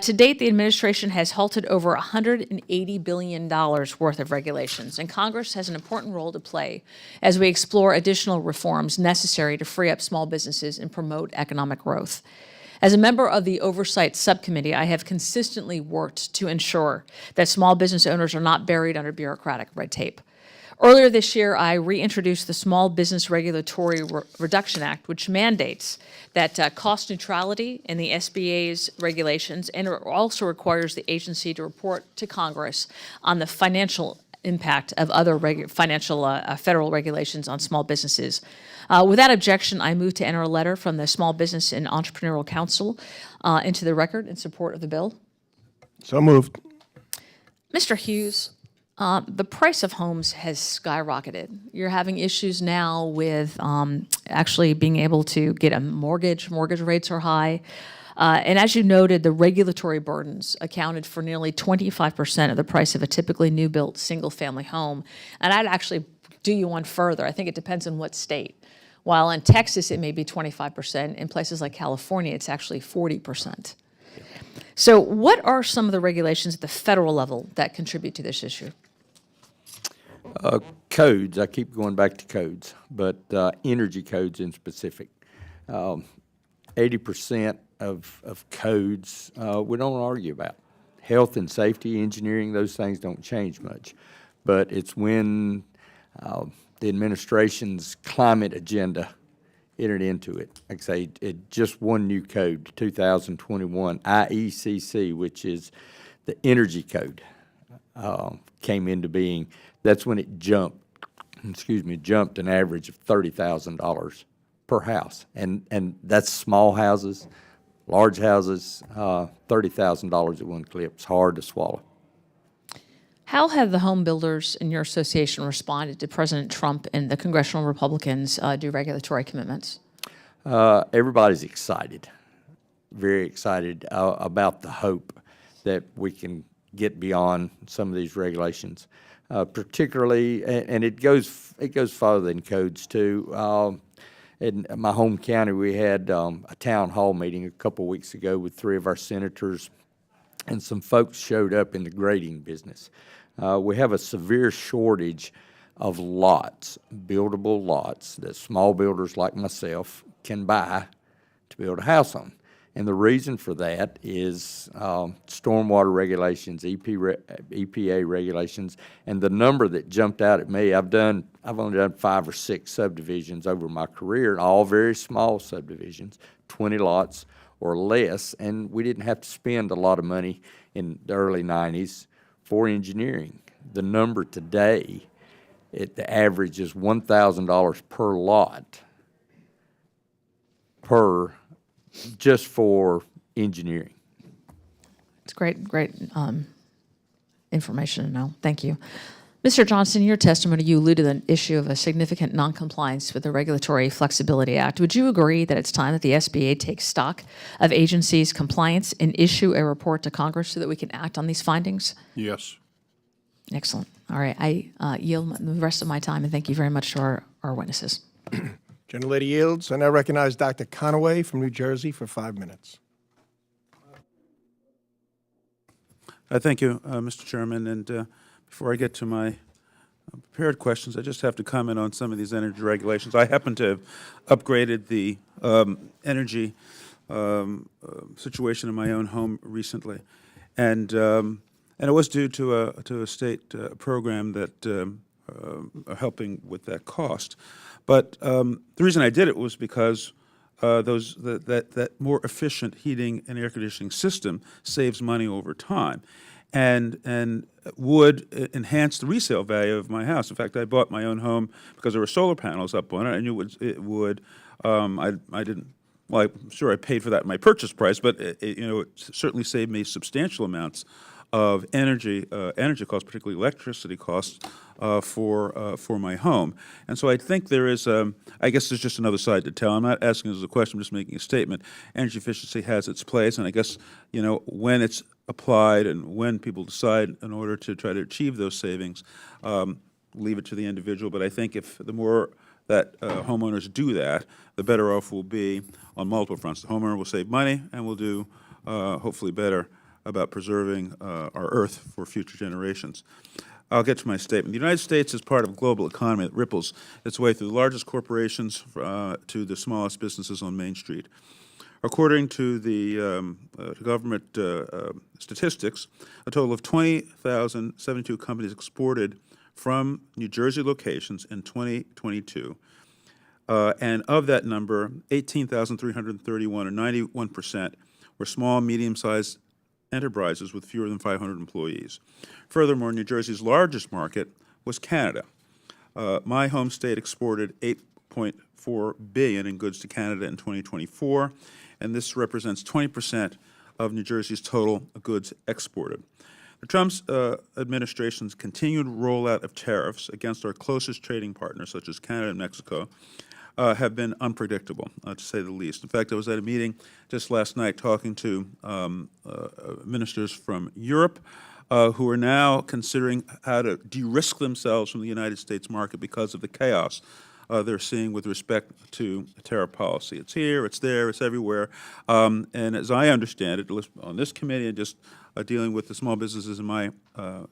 To date, the administration has halted over $180 billion worth of regulations, and Congress has an important role to play as we explore additional reforms necessary to free up small businesses and promote economic growth. As a member of the Oversight Subcommittee, I have consistently worked to ensure that small business owners are not buried under bureaucratic red tape. Earlier this year, I reintroduced the Small Business Regulatory Reduction Act, which mandates that cost neutrality in the SBA's regulations, and it also requires the agency to report to Congress on the financial impact of other federal regulations on small businesses. Without objection, I move to enter a letter from the Small Business and Entrepreneurial Council into the record in support of the bill. So moved. Mr. Hughes, the price of homes has skyrocketed. You're having issues now with actually being able to get a mortgage. Mortgage rates are high. And as you noted, the regulatory burdens accounted for nearly 25% of the price of a typically new-built single-family home. And I'd actually do you one further. I think it depends on what state. While in Texas, it may be 25%, in places like California, it's actually 40%. So what are some of the regulations at the federal level that contribute to this issue? Codes, I keep going back to codes, but energy codes in specific. 80% of codes we don't argue about. Health and safety, engineering, those things don't change much. But it's when the administration's climate agenda entered into it. Like I say, just one new code, 2021, IECC, which is the energy code, came into being. That's when it jumped an average of $30,000 per house. And that's small houses, large houses, $30,000 at one clip. It's hard to swallow. How have the home builders in your association responded to President Trump and the congressional Republicans' deregulatory commitments? Everybody's excited, very excited about the hope that we can get beyond some of these regulations. Particularly, and it goes farther than codes too. In my home county, we had a town hall meeting a couple weeks ago with 3 of our senators, and some folks showed up in the grading business. We have a severe shortage of lots, buildable lots, that small builders like myself can buy to build a house on. And the reason for that is stormwater regulations, EPA regulations, and the number that jumped out at me. I've only done 5 or 6 subdivisions over my career, all very small subdivisions, 20 lots or less, and we didn't have to spend a lot of money in the early 90s for engineering. The number today, the average is $1,000 per lot just for engineering. It's great information to know. Thank you. Mr. Johnson, in your testimony, you alluded to the issue of a significant noncompliance with the Regulatory Flexibility Act. Would you agree that it's time that the SBA takes stock of agencies' compliance and issue a report to Congress so that we can act on these findings? Yes. Excellent. All right. I yield the rest of my time, and thank you very much to our witnesses. Gentlelady yields. I now recognize Dr. Conaway from New Jersey for 5 minutes. Thank you, Mr. Chairman. And before I get to my prepared questions, I just have to comment on some of these energy regulations. I happen to have upgraded the energy situation in my own home recently, and it was due to a state program that are helping with that cost. But the reason I did it was because that more efficient heating and air conditioning system saves money over time, and would enhance the resale value of my house. In fact, I bought my own home because there were solar panels up on it. I knew it would. I didn't. Well, I'm sure I paid for that in my purchase price, but it certainly saved me substantial amounts of energy costs, particularly electricity costs, for my home. And so I think there is, I guess there's just another side to tell. I'm not asking as a question, I'm just making a statement. Energy efficiency has its place, and I guess, when it's applied and when people decide in order to try to achieve those savings, leave it to the individual. But I think if the more that homeowners do that, the better off we'll be on multiple fronts. The homeowner will save money, and we'll do hopefully better about preserving our Earth for future generations. I'll get to my statement. The United States is part of a global economy that ripples its way through the largest corporations to the smallest businesses on Main Street. According to the government statistics, a total of 20,072 companies exported from New Jersey locations in 2022. And of that number, 18,331, or 91%, were small, medium-sized enterprises with fewer than 500 employees. Furthermore, New Jersey's largest market was Canada. My home state exported $8.4 billion in goods to Canada in 2024, and this represents 20% of New Jersey's total goods exported. The Trump administration's continued rollout of tariffs against our closest trading partners, such as Canada and Mexico, have been unpredictable, to say the least. In fact, I was at a meeting just last night talking to ministers from Europe who are now considering how to de-risk themselves from the United States market because of the chaos they're seeing with respect to tariff policy. It's here, it's there, it's everywhere. And as I understand it, on this committee and just dealing with the small businesses in my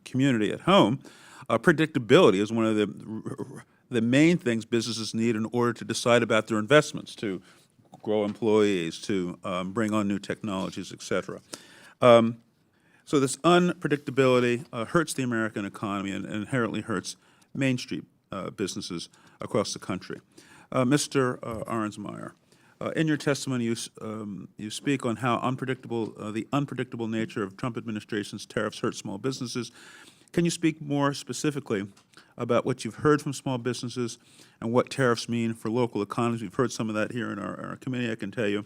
community at home, predictability is one of the main things businesses need in order to decide about their investments, to grow employees, to bring on new technologies, et cetera. So this unpredictability hurts the American economy and inherently hurts Main Street businesses across the country. Mr. Arensmeyer, in your testimony, you speak on how the unpredictable nature of Trump administration's tariffs hurt small businesses. Can you speak more specifically about what you've heard from small businesses and what tariffs mean for local economies? We've heard some of that here in our committee, I can tell you,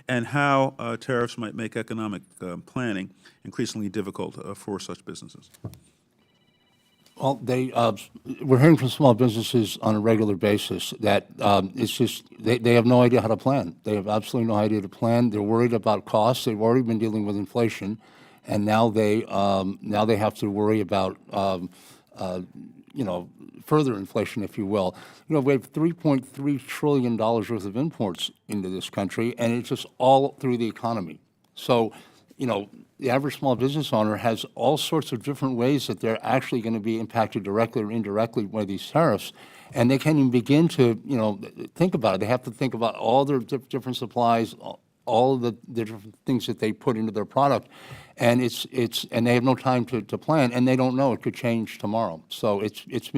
and how tariffs might make economic planning increasingly difficult for such businesses. Well, we're hearing from small businesses on a regular basis that it's just they have no idea how to plan. They have absolutely no idea to plan. They're worried about costs. They've already been dealing with inflation, and now they have to worry about further inflation, if you will. We have $3.3 trillion worth of imports into this country, and it's just all through the economy. So, the average small business owner has all sorts of different ways that they're actually going to be impacted directly or indirectly by these tariffs, and they can't even begin to, think about it. They have to think about all their different supplies, all of the different things that they put into their product, and and they have no time to plan, and they don't know it could change tomorrow. So it's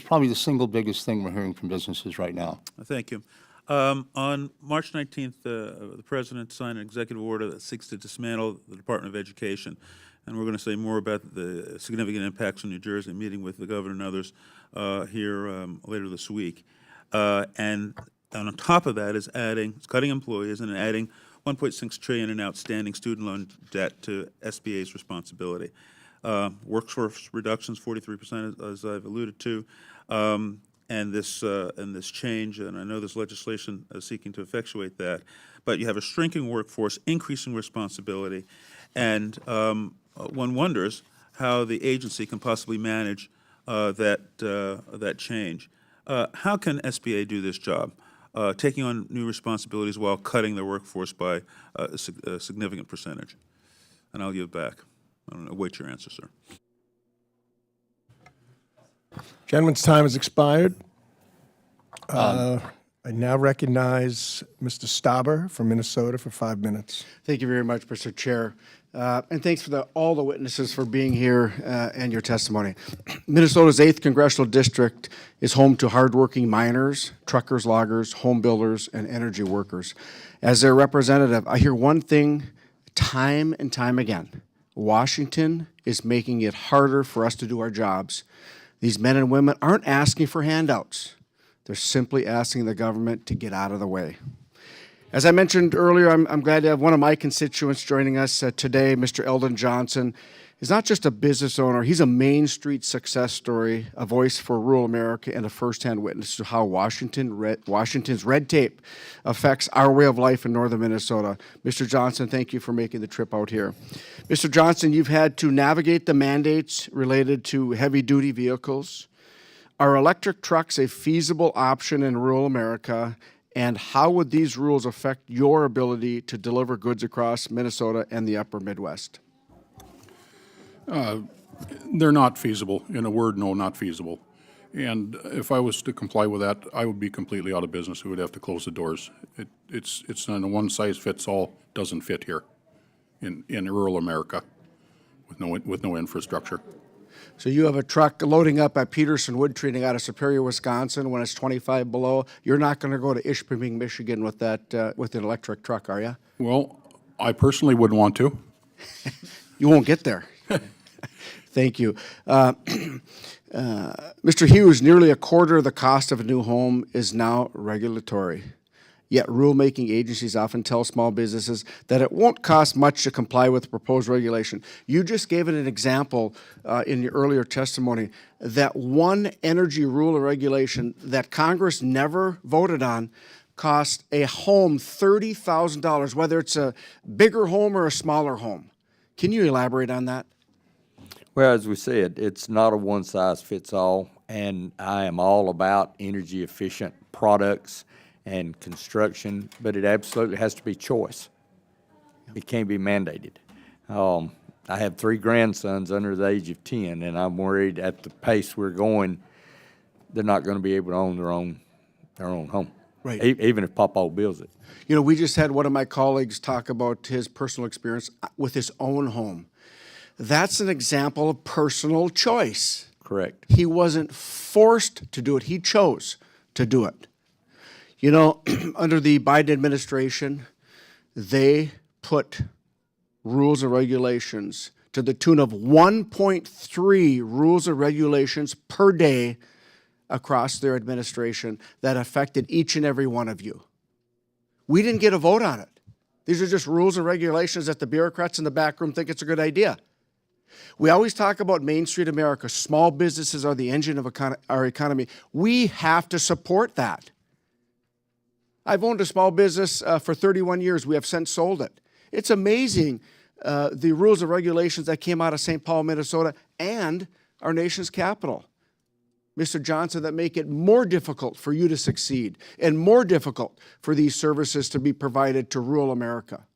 probably the single biggest thing we're hearing from businesses right now. Thank you. On March 19th, the President signed an executive order that seeks to dismantle the Department of Education. And we're going to say more about the significant impacts on New Jersey, meeting with the governor and others here later this week. And on top of that is cutting employees and adding $1.6 trillion in outstanding student loan debt to SBA's responsibility. Workforce reductions, 43%, as I've alluded to. And this change, and I know there's legislation seeking to effectuate that, but you have a shrinking workforce, increasing responsibility, and one wonders how the agency can possibly manage that change. How can SBA do this job, taking on new responsibilities while cutting their workforce by a significant percentage? And I'll yield back. I don't know. Await your answer, sir. Gentleman's time has expired. I now recognize Mr. Stauber from Minnesota for 5 minutes. Thank you very much, Mr. Chair. And thanks for all the witnesses for being here and your testimony. Minnesota's 8th Congressional District is home to hardworking miners, truckers, loggers, home builders, and energy workers. As their representative, I hear one thing time and time again. Washington is making it harder for us to do our jobs. These men and women aren't asking for handouts. They're simply asking the government to get out of the way. As I mentioned earlier, I'm glad to have one of my constituents joining us today, Mr. Elden Johnson. He's not just a business owner, he's a Main Street success story, a voice for rural America, and a firsthand witness to how Washington's red tape affects our way of life in northern Minnesota. Mr. Johnson, thank you for making the trip out here. Mr. Johnson, you've had to navigate the mandates related to heavy-duty vehicles. Are electric trucks a feasible option in rural America, and how would these rules affect your ability to deliver goods across Minnesota and the upper Midwest? They're not feasible. In a word, no, not feasible. And if I was to comply with that, I would be completely out of business. We would have to close the doors. It's not a one-size-fits-all, doesn't fit here in rural America with no infrastructure. So you have a truck loading up at Peterson Wood Treating out of Superior, Wisconsin, when it's 25 below. You're not going to go to Ishpeming, Michigan with with an electric truck, are you? Well, I personally wouldn't want to. You won't get there. Thank you. Mr. Hughes, nearly a quarter of the cost of a new home is now regulatory. Yet rulemaking agencies often tell small businesses that it won't cost much to comply with proposed regulation. You just gave it an example in your earlier testimony that one energy rule or regulation that Congress never voted on cost a home $30,000, whether it's a bigger home or a smaller home. Can you elaborate on that? Well, as we said, it's not a one-size-fits-all, and I am all about energy-efficient products and construction, but it absolutely has to be choice. It can't be mandated. I have 3 grandsons under the age of 10, and I'm worried at the pace we're going, they're not going to be able to own their own home. Right. Even if Papa builds it. You know, we just had one of my colleagues talk about his personal experience with his own home. That's an example of personal choice. Correct. He wasn't forced to do it. He chose to do it. You know, under the Biden administration, they put rules and regulations to the tune of 1.3 rules and regulations per day across their administration that affected each and every one of you. We didn't get a vote on it. These are just rules and regulations that the bureaucrats in the back room think it's a good idea. We always talk about Main Street America. Small businesses are the engine of our economy. We have to support that. I've owned a small business for 31 years. We have since sold it. It's amazing the rules and regulations that came out of St. Paul, Minnesota, and our nation's capital, Mr. Johnson, that make it more difficult for you to succeed and more difficult for these services to be provided to rural America.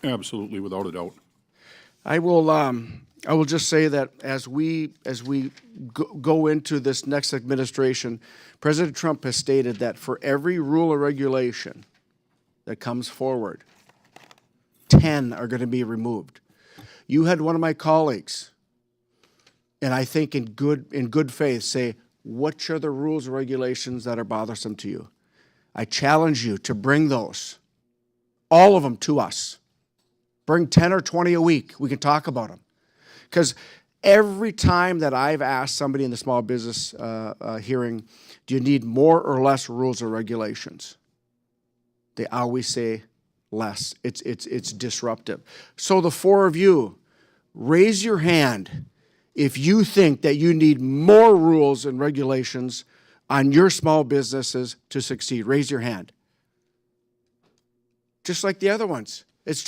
Absolutely, without a doubt. I will just say that as we go into this next administration, President Trump has stated that for every rule or regulation that comes forward, 10 are going to be removed. You had one of my colleagues, and I think in good faith, say, which are the rules or regulations that are bothersome to you? I challenge you to bring those, all of them, to us. Bring 10 or 20 a week. We can talk about them. Because every time that I've asked somebody in the small business hearing, do you need more or less rules or regulations? They always say less. It's disruptive. So the 4 of you, raise your hand if you think that you need more rules and regulations on your small businesses to succeed. Raise your hand. Just like the other ones. It's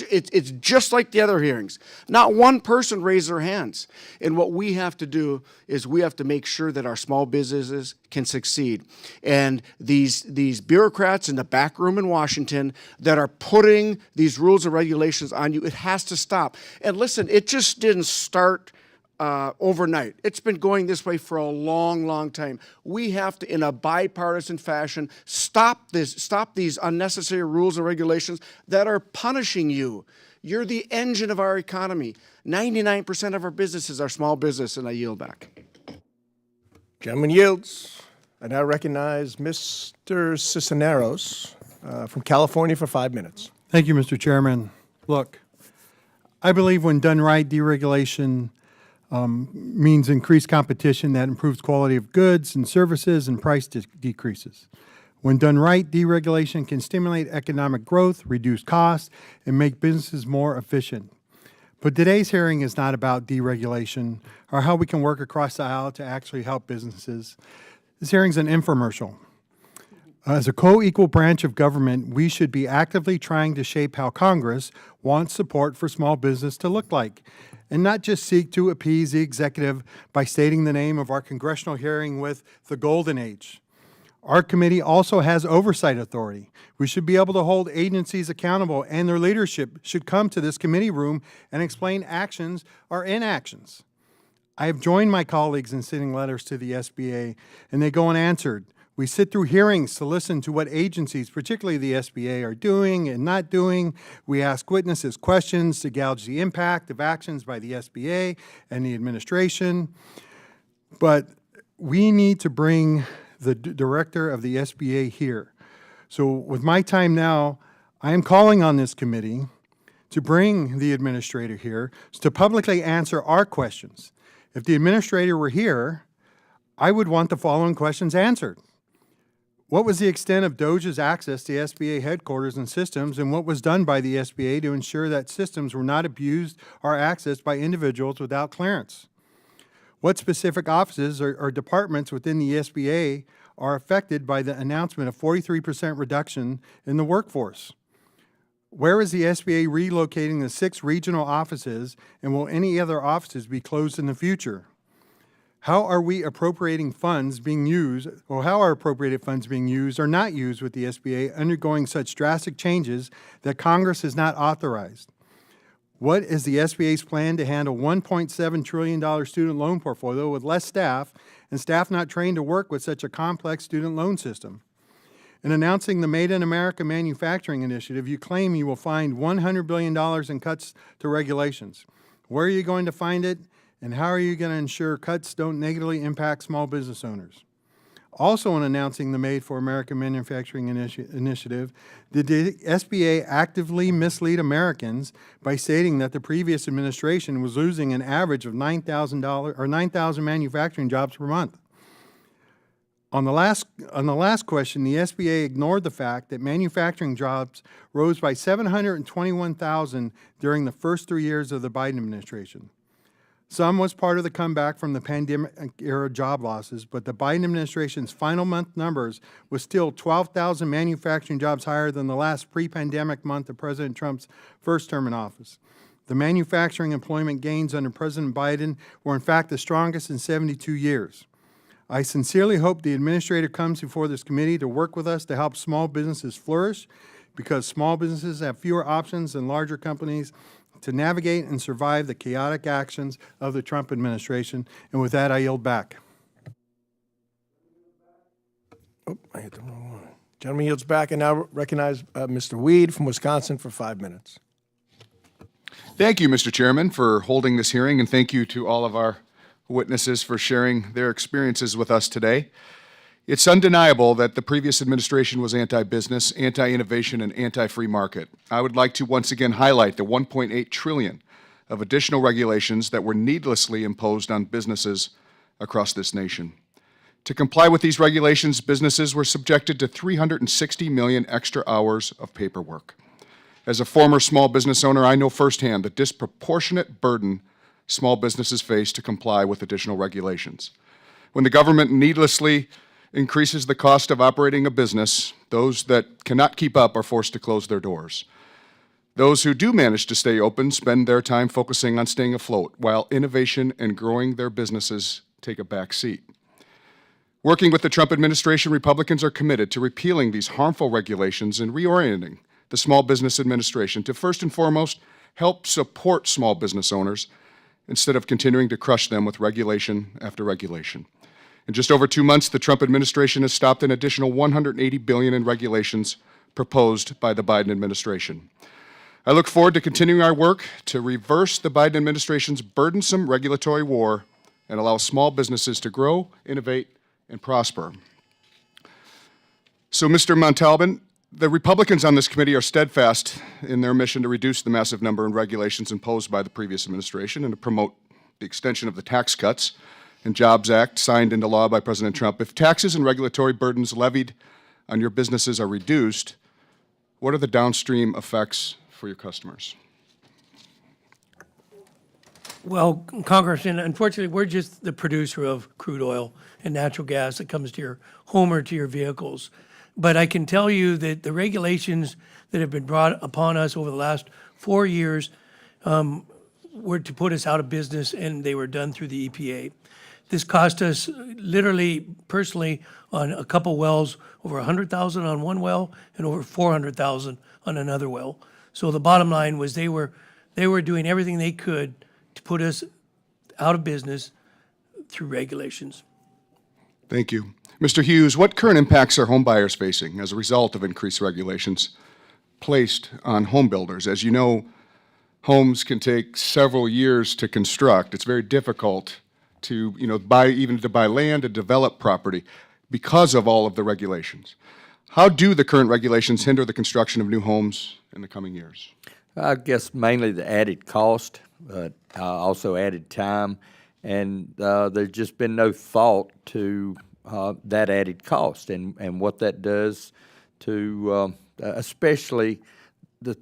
just like the other hearings. Not one person raised their hands. And what we have to do is we have to make sure that our small businesses can succeed. And these bureaucrats in the back room in Washington that are putting these rules and regulations on you, it has to stop. And listen, it just didn't start overnight. It's been going this way for a long, long time. We have to, in a bipartisan fashion, stop these unnecessary rules and regulations that are punishing you. You're the engine of our economy. 99% of our businesses are small business, and I yield back. Gentleman yields. I now recognize Mr. Cisneros from California for 5 minutes. Thank you, Mr. Chairman. Look, I believe when done right, deregulation means increased competition that improves quality of goods and services and price decreases. When done right, deregulation can stimulate economic growth, reduce costs, and make businesses more efficient. But today's hearing is not about deregulation or how we can work across the aisle to actually help businesses. This hearing is an infomercial. As a co-equal branch of government, we should be actively trying to shape how Congress wants support for small business to look like, and not just seek to appease the executive by stating the name of our congressional hearing with the golden age. Our committee also has oversight authority. We should be able to hold agencies accountable, and their leadership should come to this committee room and explain actions or inactions. I have joined my colleagues in sending letters to the SBA, and they go unanswered. We sit through hearings to listen to what agencies, particularly the SBA, are doing and not doing. We ask witnesses questions to gauge the impact of actions by the SBA and the administration. But we need to bring the director of the SBA here. So with my time now, I am calling on this committee to bring the administrator here to publicly answer our questions. If the administrator were here, I would want the following questions answered. What was the extent of DOJ's access to SBA headquarters and systems, and what was done by the SBA to ensure that systems were not abused or accessed by individuals without clearance? What specific offices or departments within the SBA are affected by the announcement of 43% reduction in the workforce? Where is the SBA relocating the 6 regional offices, and will any other offices be closed in the future? How are we appropriating funds being used, or how are appropriated funds being used or not used with the SBA undergoing such drastic changes that Congress has not authorized? What is the SBA's plan to handle $1.7 trillion student loan portfolio with less staff and staff not trained to work with such a complex student loan system? In announcing the Made in America Manufacturing Initiative, you claim you will find $100 billion in cuts to regulations. Where are you going to find it, and how are you going to ensure cuts don't negatively impact small business owners? Also, in announcing the Made for America Manufacturing Initiative, did the SBA actively mislead Americans by stating that the previous administration was losing an average of $9,000 or 9,000 manufacturing jobs per month? On the last question, the SBA ignored the fact that manufacturing jobs rose by 721,000 during the first 3 years of the Biden administration. Some was part of the comeback from the pandemic-era job losses, but the Biden administration's final month numbers was still 12,000 manufacturing jobs higher than the last pre-pandemic month of President Trump's first term in office. The manufacturing employment gains under President Biden were in fact the strongest in 72 years. I sincerely hope the administrator comes before this committee to work with us to help small businesses flourish, because small businesses have fewer options than larger companies to navigate and survive the chaotic actions of the Trump administration. And with that, I yield back. Oh, I hit the wrong one. Gentleman yields back, and now recognize Mr. Weed from Wisconsin for 5 minutes. Thank you, Mr. Chairman, for holding this hearing, and thank you to all of our witnesses for sharing their experiences with us today. It's undeniable that the previous administration was anti-business, anti-innovation, and anti-free market. I would like to once again highlight the $1.8 trillion of additional regulations that were needlessly imposed on businesses across this nation. To comply with these regulations, businesses were subjected to 360 million extra hours of paperwork. As a former small business owner, I know firsthand the disproportionate burden small businesses face to comply with additional regulations. When the government needlessly increases the cost of operating a business, those that cannot keep up are forced to close their doors. Those who do manage to stay open spend their time focusing on staying afloat, while innovation and growing their businesses take a back seat. Working with the Trump administration, Republicans are committed to repealing these harmful regulations and reorienting the Small Business Administration to first and foremost help support small business owners instead of continuing to crush them with regulation after regulation. In just over 2 months, the Trump administration has stopped an additional $180 billion in regulations proposed by the Biden administration. I look forward to continuing our work to reverse the Biden administration's burdensome regulatory war and allow small businesses to grow, innovate, and prosper. So, Mr. Montalban, the Republicans on this committee are steadfast in their mission to reduce the massive number of regulations imposed by the previous administration and to promote the extension of the Tax Cuts and Jobs Act signed into law by President Trump. If taxes and regulatory burdens levied on your businesses are reduced, what are the downstream effects for your customers? Well, Congressman, unfortunately, we're just the producer of crude oil and natural gas that comes to your home or to your vehicles. But I can tell you that the regulations that have been brought upon us over the last 4 years were to put us out of business, and they were done through the EPA. This cost us literally, personally, on a couple wells, over $100,000 on one well and over $400,000 on another well. So the bottom line was they were doing everything they could to put us out of business through regulations. Thank you. Mr. Hughes, what current impacts are home buyers facing as a result of increased regulations placed on home builders? As you know, homes can take several years to construct. It's very difficult to, buy land and develop property because of all of the regulations. How do the current regulations hinder the construction of new homes in the coming years? I guess mainly the added cost, but also added time, and there's just been no thought to that added cost and what that does to especially the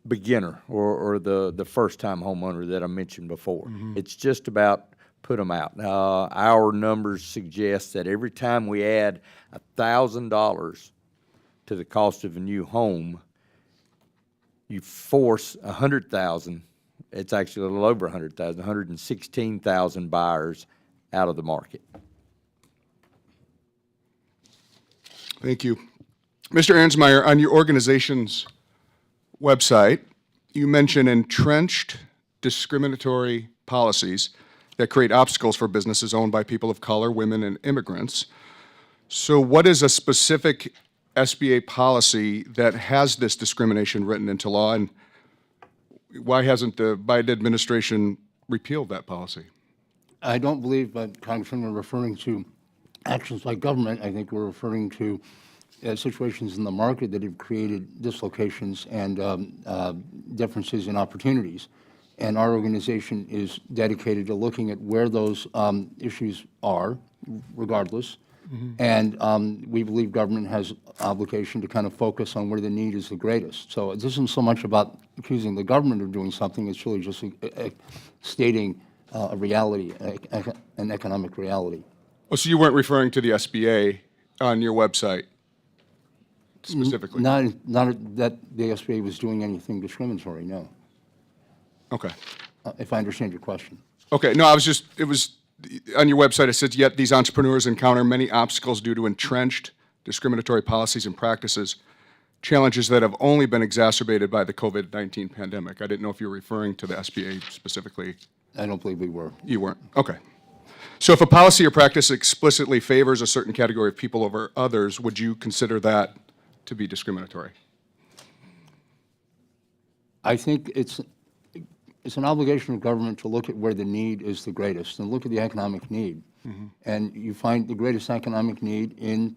beginner or the first-time homeowner that I mentioned before. It's just about put them out. Our numbers suggest that every time we add $1,000 to the cost of a new home, you force 100,000. It's actually a little over 100,000, 116,000 buyers out of the market. Thank you. Mr. Arensmeyer, on your organization's website, you mention entrenched discriminatory policies that create obstacles for businesses owned by people of color, women, and immigrants. So what is a specific SBA policy that has this discrimination written into law, and why hasn't the Biden administration repealed that policy? I don't believe, Congressman, we're referring to actions by government. I think we're referring to situations in the market that have created dislocations and differences in opportunities. And our organization is dedicated to looking at where those issues are, regardless. And we believe government has obligation to kind of focus on where the need is the greatest. So it isn't so much about accusing the government of doing something, it's really just stating a reality, an economic reality. Oh, so you weren't referring to the SBA on your website specifically? Not that the SBA was doing anything discriminatory, no. Okay. If I understand your question. Okay, no, it was, on your website it says, yet these entrepreneurs encounter many obstacles due to entrenched discriminatory policies and practices, challenges that have only been exacerbated by the COVID-19 pandemic. I didn't know if you were referring to the SBA specifically. I don't believe we were. You weren't? Okay. So if a policy or practice explicitly favors a certain category of people over others, would you consider that to be discriminatory? I think it's an obligation of government to look at where the need is the greatest and look at the economic need. And you find the greatest economic need in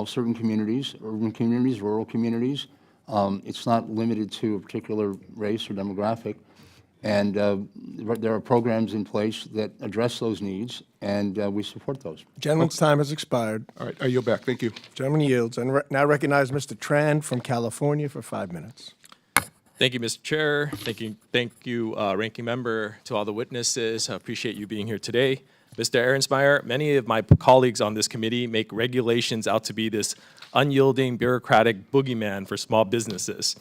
certain communities, urban communities, rural communities. It's not limited to a particular race or demographic. And there are programs in place that address those needs, and we support those. Gentleman's time has expired. All right, I yield back. Thank you. Gentleman yields. And now recognize Mr. Tran from California for 5 minutes. Thank you, Mr. Chair. Thank you, Ranking Member, to all the witnesses. I appreciate you being here today. Mr. Arensmeyer, many of my colleagues on this committee make regulations out to be this unyielding bureaucratic boogeyman for small businesses.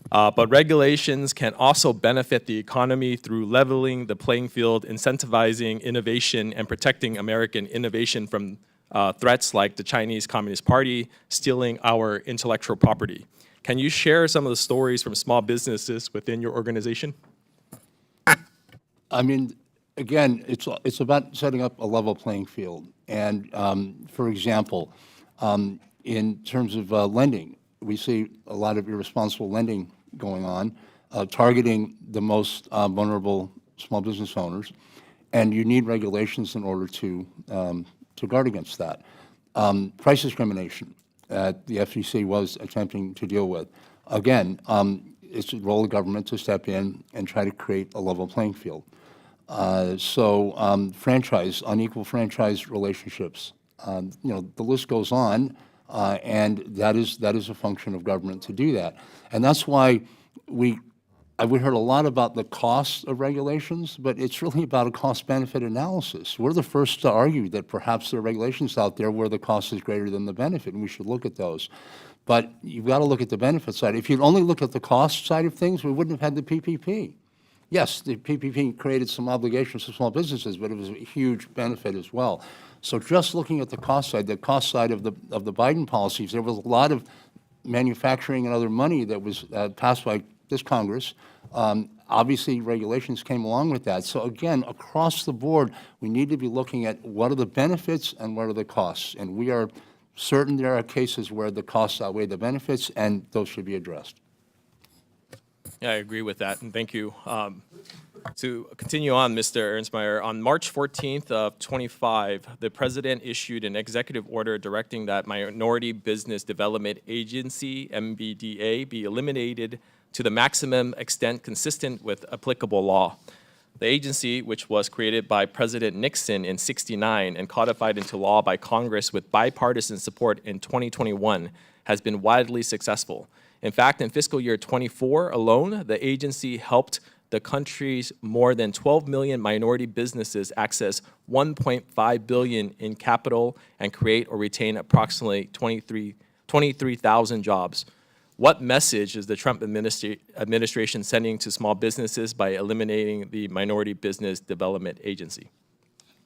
But regulations can also benefit the economy through leveling the playing field, incentivizing innovation, and protecting American innovation from threats like the Chinese Communist Party stealing our intellectual property. Can you share some of the stories from small businesses within your organization? I mean, again, it's about setting up a level playing field. And for example, in terms of lending, we see a lot of irresponsible lending going on, targeting the most vulnerable small business owners, and you need regulations in order to guard against that. Price discrimination that the FCC was attempting to deal with. Again, it's the role of government to step in and try to create a level playing field. Unequal franchise relationships, the list goes on, and that is a function of government to do that. And that's why we heard a lot about the cost of regulations, but it's really about a cost-benefit analysis. We're the first to argue that perhaps there are regulations out there where the cost is greater than the benefit, and we should look at those. But you've got to look at the benefit side. If you'd only look at the cost side of things, we wouldn't have had the PPP. Yes, the PPP created some obligations for small businesses, but it was a huge benefit as well. So just looking at the cost side of the Biden policies, there was a lot of manufacturing and other money that was passed by this Congress. Obviously, regulations came along with that. So again, across the board, we need to be looking at what are the benefits and what are the costs. And we are certain there are cases where the costs outweigh the benefits, and those should be addressed. Yeah, I agree with that, and thank you. To continue on, Mr. Arensmeyer, on March 14th of 25, the President issued an executive order directing that Minority Business Development Agency, MBDA, be eliminated to the maximum extent consistent with applicable law. The agency, which was created by President Nixon in '69 and codified into law by Congress with bipartisan support in 2021, has been widely successful. In fact, in fiscal year '24 alone, the agency helped the country's more than 12 million minority businesses access $1.5 billion in capital and create or retain approximately 23,000 jobs. What message is the Trump administration sending to small businesses by eliminating the Minority Business Development Agency?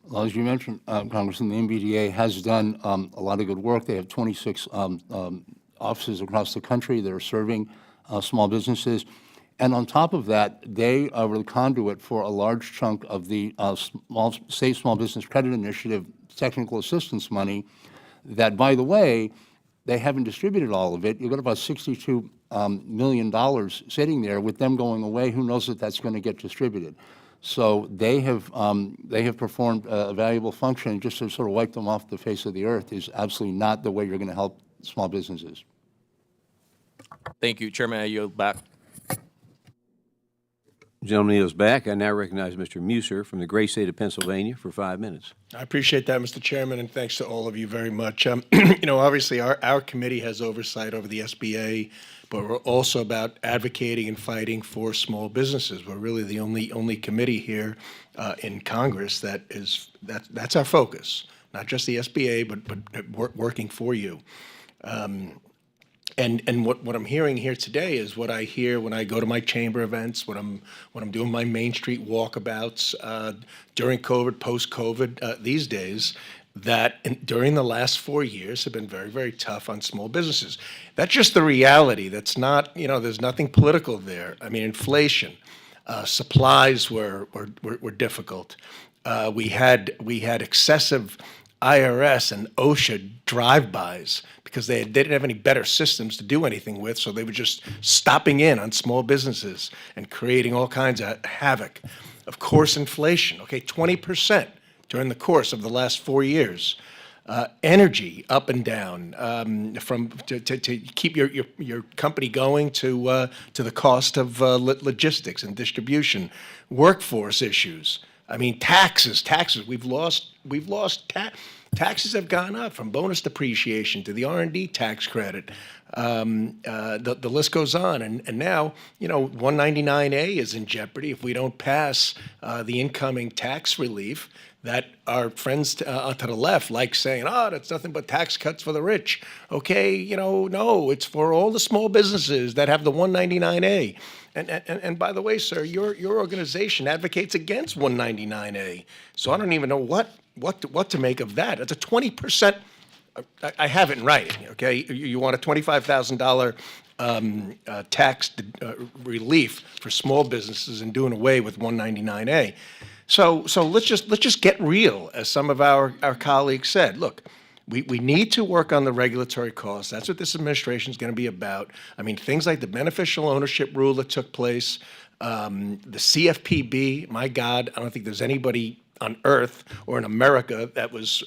Well, as you mentioned, Congressman, the MBDA has done a lot of good work. They have 26 offices across the country that are serving small businesses. And on top of that, they were the conduit for a large chunk of the State Small Business Credit Initiative technical assistance money that, by the way, they haven't distributed all of it. You've got about $62 million sitting there. With them going away, who knows if that's going to get distributed. So they have performed a valuable function. Just to sort of wipe them off the face of the earth is absolutely not the way you're going to help small businesses. Thank you, Chairman. I yield back. Gentleman yields back. I now recognize Mr. Musser from the great state of Pennsylvania for 5 minutes. I appreciate that, Mr. Chairman, and thanks to all of you very much. Obviously, our committee has oversight over the SBA, but we're also about advocating and fighting for small businesses. We're really the only committee here in Congress that's our focus, not just the SBA, but working for you. And what I'm hearing here today is what I hear when I go to my chamber events, when I'm doing my Main Street walkabouts during COVID, post-COVID, these days, that during the last 4 years have been very, very tough on small businesses. That's just the reality. That's not, there's nothing political there. I mean, inflation, supplies were difficult. We had excessive IRS and OSHA drive-bys because they didn't have any better systems to do anything with, so they were just stopping in on small businesses and creating all kinds of havoc. Of course, inflation, 20% during the course of the last 4 years. Energy up and down, to keep your company going to the cost of logistics and distribution. Workforce issues. I mean, taxes. Taxes have gone up from bonus depreciation to the R&D tax credit. The list goes on. And now, 199A is in jeopardy if we don't pass the incoming tax relief that our friends to the left like saying, that's nothing but tax cuts for the rich. No, it's for all the small businesses that have the 199A. And by the way, sir, your organization advocates against 199A. So I don't even know what to make of that. It's a 20%. I have it in writing. You want a $25,000 tax relief for small businesses and doing away with 199A. So let's just get real, as some of our colleagues said. Look, we need to work on the regulatory costs. That's what this administration is going to be about. I mean, things like the beneficial ownership rule that took place, the CFPB, my God, I don't think there's anybody on earth or in America that was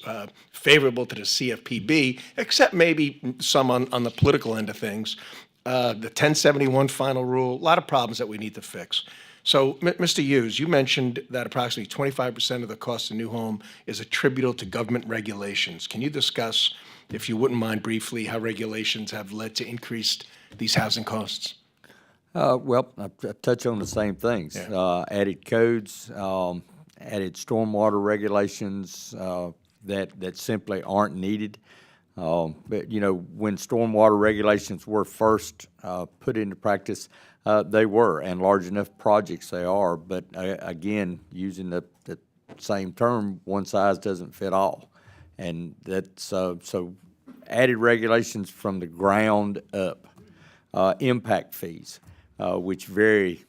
favorable to the CFPB, except maybe some on the political end of things. The 1071 final rule, a lot of problems that we need to fix. So, Mr. Hughes, you mentioned that approximately 25% of the cost of a new home is attributable to government regulations. Can you discuss, if you wouldn't mind briefly, how regulations have led to increased these housing costs? Well, I touch on the same things. Yeah. Added codes, added stormwater regulations that simply aren't needed. But, when stormwater regulations were first put into practice, they were, and large enough projects they are. But again, using the same term, one size doesn't fit all. And that's so added regulations from the ground up. Impact fees, which vary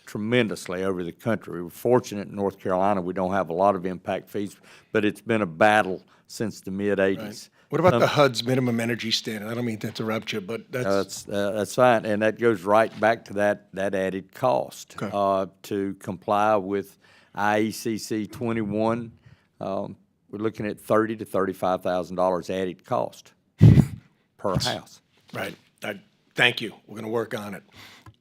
tremendously over the country. We're fortunate in North Carolina we don't have a lot of impact fees, but it's been a battle since the mid-'80s. Right. What about the HUD's minimum energy standard? I don't mean to interrupt you, but that's fine, and that goes right back to that added cost. Okay. To comply with IECC 21. We're looking at $30,000 to $35,000 added cost per house. Right. Thank you. We're going to work on it.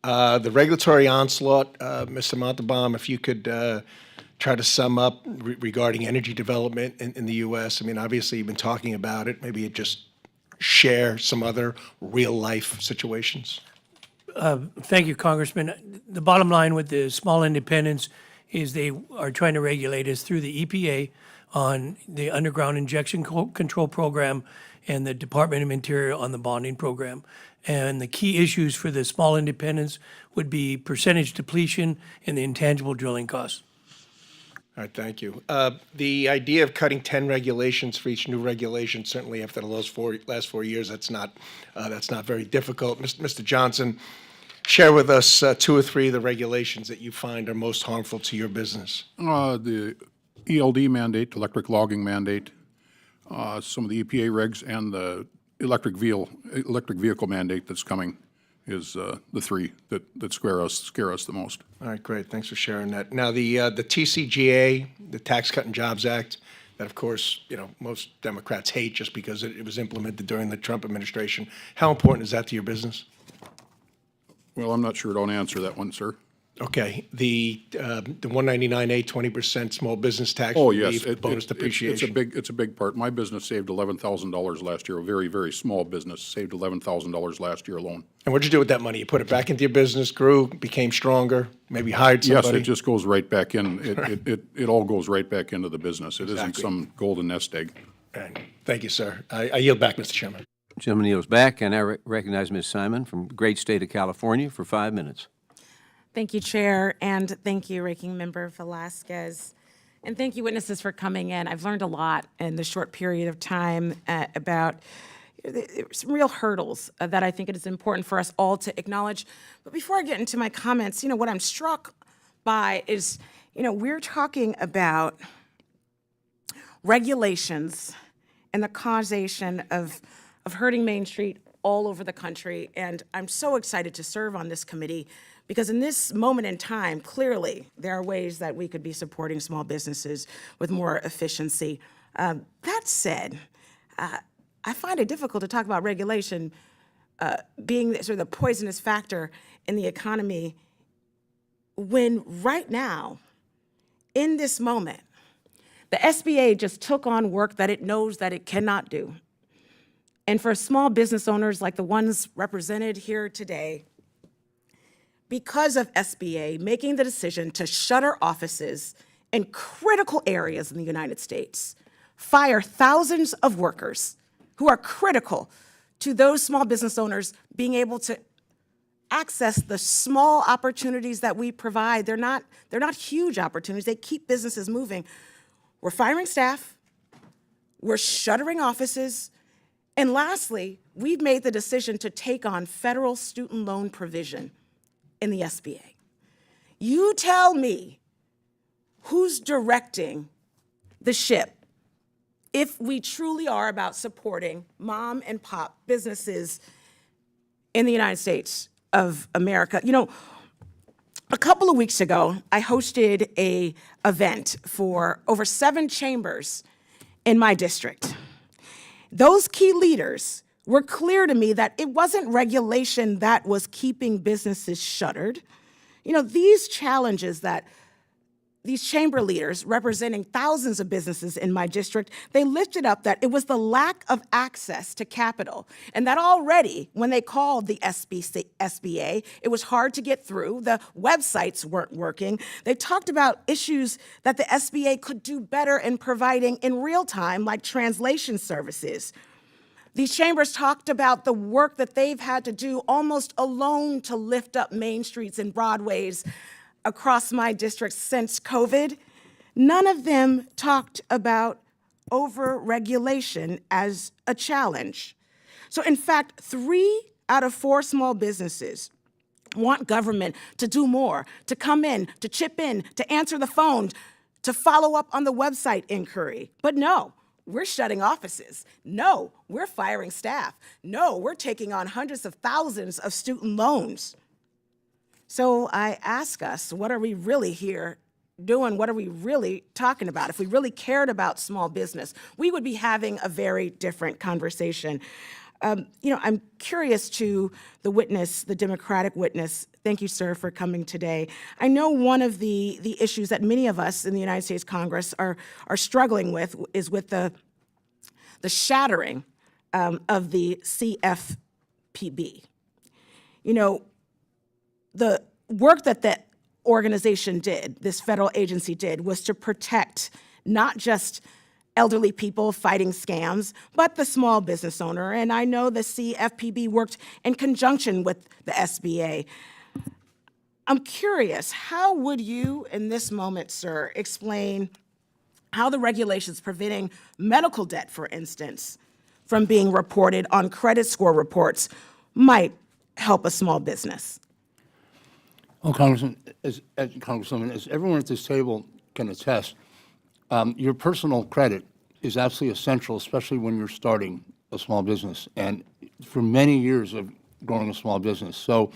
The regulatory onslaught, Mr. Montalban, if you could try to sum up regarding energy development in the U.S. I mean, obviously, you've been talking about it. Maybe you just share some other real-life situations. Thank you, Congressman. The bottom line with the small independents is they are trying to regulate us through the EPA on the underground injection control program and the Department of Interior on the bonding program. And the key issues for the small independents would be percentage depletion and the intangible drilling costs. All right, thank you. The idea of cutting 10 regulations for each new regulation, certainly after the last 4 years, that's not very difficult. Mr. Johnson, share with us 2 or 3 of the regulations that you find are most harmful to your business. The ELD mandate, electric logging mandate, some of the EPA regs, and the electric vehicle mandate that's coming is the 3 that scare us the most. All right, great. Thanks for sharing that. Now, the TCJA, the Tax Cut and Jobs Act, that of course, most Democrats hate just because it was implemented during the Trump administration. How important is that to your business? Well, I'm not sure. Don't answer that one, sir. Okay, the 199A 20% small business tax Oh, yes. relief, bonus depreciation. It's a big part. My business saved $11,000 last year. A very, very small business saved $11,000 last year alone. And what'd you do with that money? You put it back into your business, grew, became stronger, maybe hired somebody? Yes, it just goes right back in. It all goes right back into the business. It isn't some golden nest egg. And thank you, sir. I yield back, Mr. Chairman. Gentleman yields back, and I recognize Ms. Simon from the great state of California for 5 minutes. Thank you, Chair, and thank you, Ranking Member Velasquez. And thank you, witnesses, for coming in. I've learned a lot in the short period of time about some real hurdles that I think it is important for us all to acknowledge. But before I get into my comments, what I'm struck by is, we're talking about regulations and the causation of hurting Main Street all over the country. And I'm so excited to serve on this committee because in this moment in time, clearly, there are ways that we could be supporting small businesses with more efficiency. That said, I find it difficult to talk about regulation being sort of the poisonous factor in the economy when right now, in this moment, the SBA just took on work that it knows that it cannot do. And for small business owners like the ones represented here today, because of SBA making the decision to shutter offices in critical areas in the United States, fire thousands of workers who are critical to those small business owners being able to access the small opportunities that we provide. They're not huge opportunities. They keep businesses moving. We're firing staff. We're shuttering offices. And lastly, we've made the decision to take on federal student loan provision in the SBA. You tell me who's directing the ship if we truly are about supporting mom and pop businesses in the United States of America. A couple of weeks ago, I hosted an event for over 7 chambers in my district. Those key leaders were clear to me that it wasn't regulation that was keeping businesses shuttered. These challenges that these chamber leaders representing thousands of businesses in my district, they lifted up that it was the lack of access to capital. And that already, when they called the SBA, it was hard to get through. The websites weren't working. They talked about issues that the SBA could do better in providing in real time, like translation services. These chambers talked about the work that they've had to do almost alone to lift up main streets and Broadways across my district since COVID. None of them talked about over-regulation as a challenge. So in fact, 3 out of 4 small businesses want government to do more, to come in, to chip in, to answer the phone, to follow up on the website inquiry. But no, we're shutting offices. No, we're firing staff. No, we're taking on hundreds of thousands of student loans. So I ask us, what are we really here doing? What are we really talking about? If we really cared about small business, we would be having a very different conversation. I'm curious to the witness, the Democratic witness. Thank you, sir, for coming today. I know one of the issues that many of us in the United States Congress are struggling with is with the shattering of the CFPB. The work that that organization did, this federal agency did, was to protect not just elderly people fighting scams, but the small business owner. And I know the CFPB worked in conjunction with the SBA. I'm curious, how would you, in this moment, sir, explain how the regulations preventing medical debt, for instance, from being reported on credit score reports might help a small business? Well, Congresswoman, as everyone at this table can attest, your personal credit is absolutely essential, especially when you're starting a small business and for many years of growing a small business. So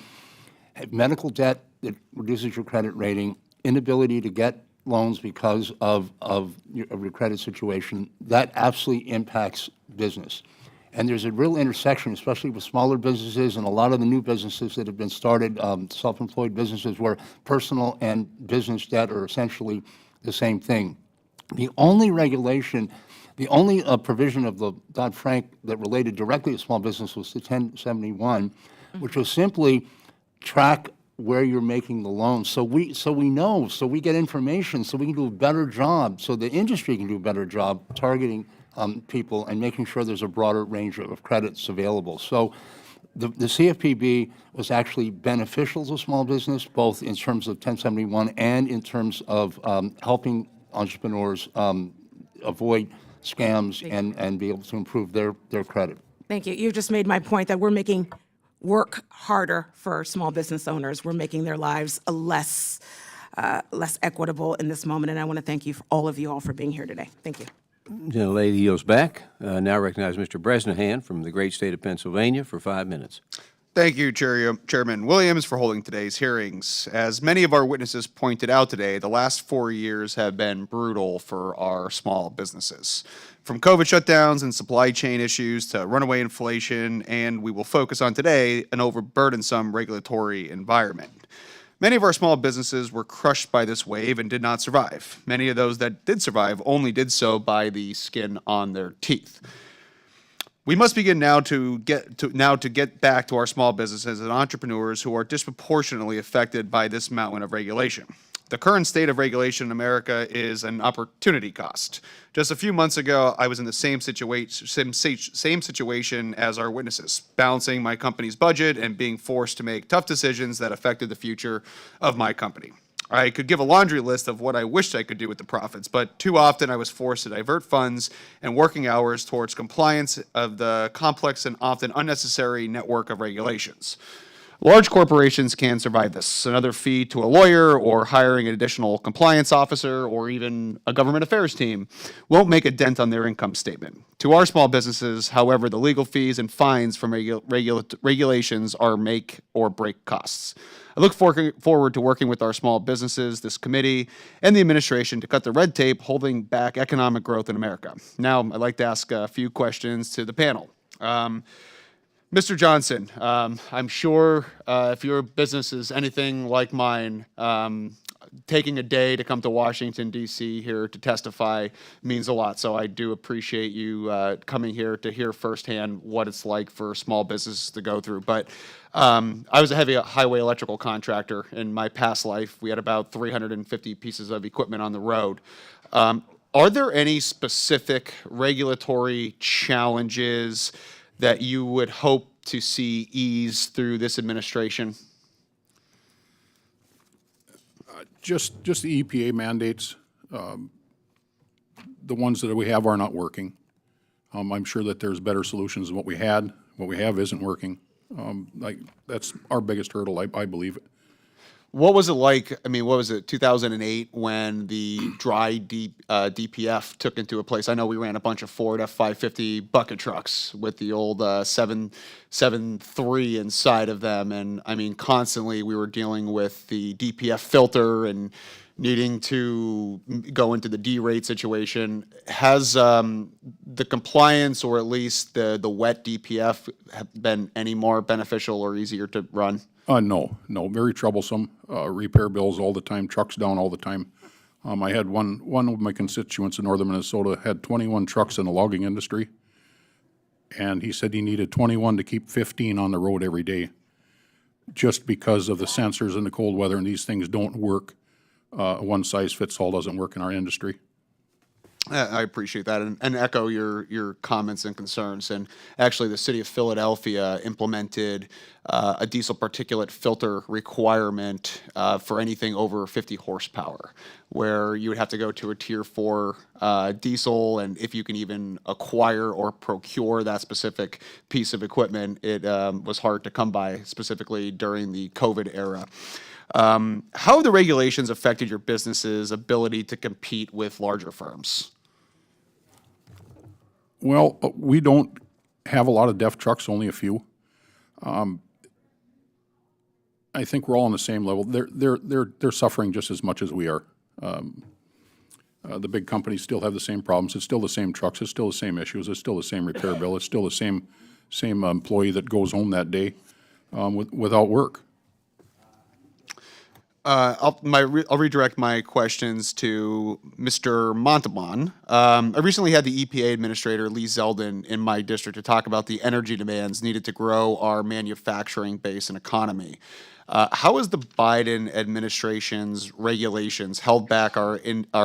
medical debt that reduces your credit rating, inability to get loans because of your credit situation, that absolutely impacts business. And there's a real intersection, especially with smaller businesses and a lot of the new businesses that have been started, self-employed businesses where personal and business debt are essentially the same thing. The only regulation, the only provision of the Dodd-Frank that related directly to small business was the 1071, which was simply track where you're making the loan. So we know, so we get information, so we can do a better job, so the industry can do a better job targeting people and making sure there's a broader range of credits available. So the CFPB was actually beneficial to small business, both in terms of 1071 and in terms of helping entrepreneurs avoid scams and be able to improve their credit. Thank you. You just made my point that we're making work harder for small business owners. We're making their lives less equitable in this moment, and I want to thank you, all of you all, for being here today. Thank you. Gentlelady yields back. Now recognize Mr. Bresnahan from the great state of Pennsylvania for 5 minutes. Thank you, Chairman Williams, for holding today's hearings. As many of our witnesses pointed out today, the last 4 years have been brutal for our small businesses. From COVID shutdowns and supply chain issues to runaway inflation, and we will focus on today an overburdensome regulatory environment. Many of our small businesses were crushed by this wave and did not survive. Many of those that did survive only did so by the skin on their teeth. We must begin now to get back to our small businesses and entrepreneurs who are disproportionately affected by this mountain of regulation. The current state of regulation in America is an opportunity cost. Just a few months ago, I was in the same situation as our witnesses, balancing my company's budget and being forced to make tough decisions that affected the future of my company. I could give a laundry list of what I wished I could do with the profits, but too often I was forced to divert funds and working hours towards compliance of the complex and often unnecessary network of regulations. Large corporations can survive this. Another fee to a lawyer or hiring an additional compliance officer or even a government affairs team won't make a dent on their income statement. To our small businesses, however, the legal fees and fines from regulations are make or break costs. I look forward to working with our small businesses, this committee, and the administration to cut the red tape holding back economic growth in America. Now, I'd like to ask a few questions to the panel. Mr. Johnson, I'm sure if your business is anything like mine, taking a day to come to Washington, D.C. here to testify means a lot. So I do appreciate you coming here to hear firsthand what it's like for small businesses to go through. But I was a heavy highway electrical contractor in my past life. We had about 350 pieces of equipment on the road. Are there any specific regulatory challenges that you would hope to see ease through this administration? Just the EPA mandates. The ones that we have are not working. I'm sure that there's better solutions than what we had. What we have isn't working. That's our biggest hurdle, I believe. What was it like? I mean, what was it, 2008, when the dry DPF took into a place? I know we ran a bunch of Ford F-550 bucket trucks with the old 7.3 inside of them, and I mean, constantly we were dealing with the DPF filter and needing to go into the D-rate situation. Has the compliance, or at least the wet DPF, have been any more beneficial or easier to run? No, very troublesome. Repair bills all the time, trucks down all the time. I had one of my constituents in northern Minnesota had 21 trucks in the logging industry, and he said he needed 21 to keep 15 on the road every day, just because of the sensors in the cold weather, and these things don't work. One size fits all doesn't work in our industry. I appreciate that, and echo your comments and concerns. And actually, the city of Philadelphia implemented a diesel particulate filter requirement for anything over 50 horsepower, where you would have to go to a Tier 4 diesel, and if you can even acquire or procure that specific piece of equipment, it was hard to come by, specifically during the COVID era. How have the regulations affected your business's ability to compete with larger firms? Well, we don't have a lot of DEF trucks, only a few. I think we're all on the same level. They're suffering just as much as we are. The big companies still have the same problems. It's still the same trucks. It's still the same issues. It's still the same repair bill. It's still the same employee that goes home that day without work. I'll redirect my questions to Mr. Montalban. I recently had the EPA Administrator, Lee Elden, in my district to talk about the energy demands needed to grow our manufacturing base and economy. How has the Biden administration's regulations held back our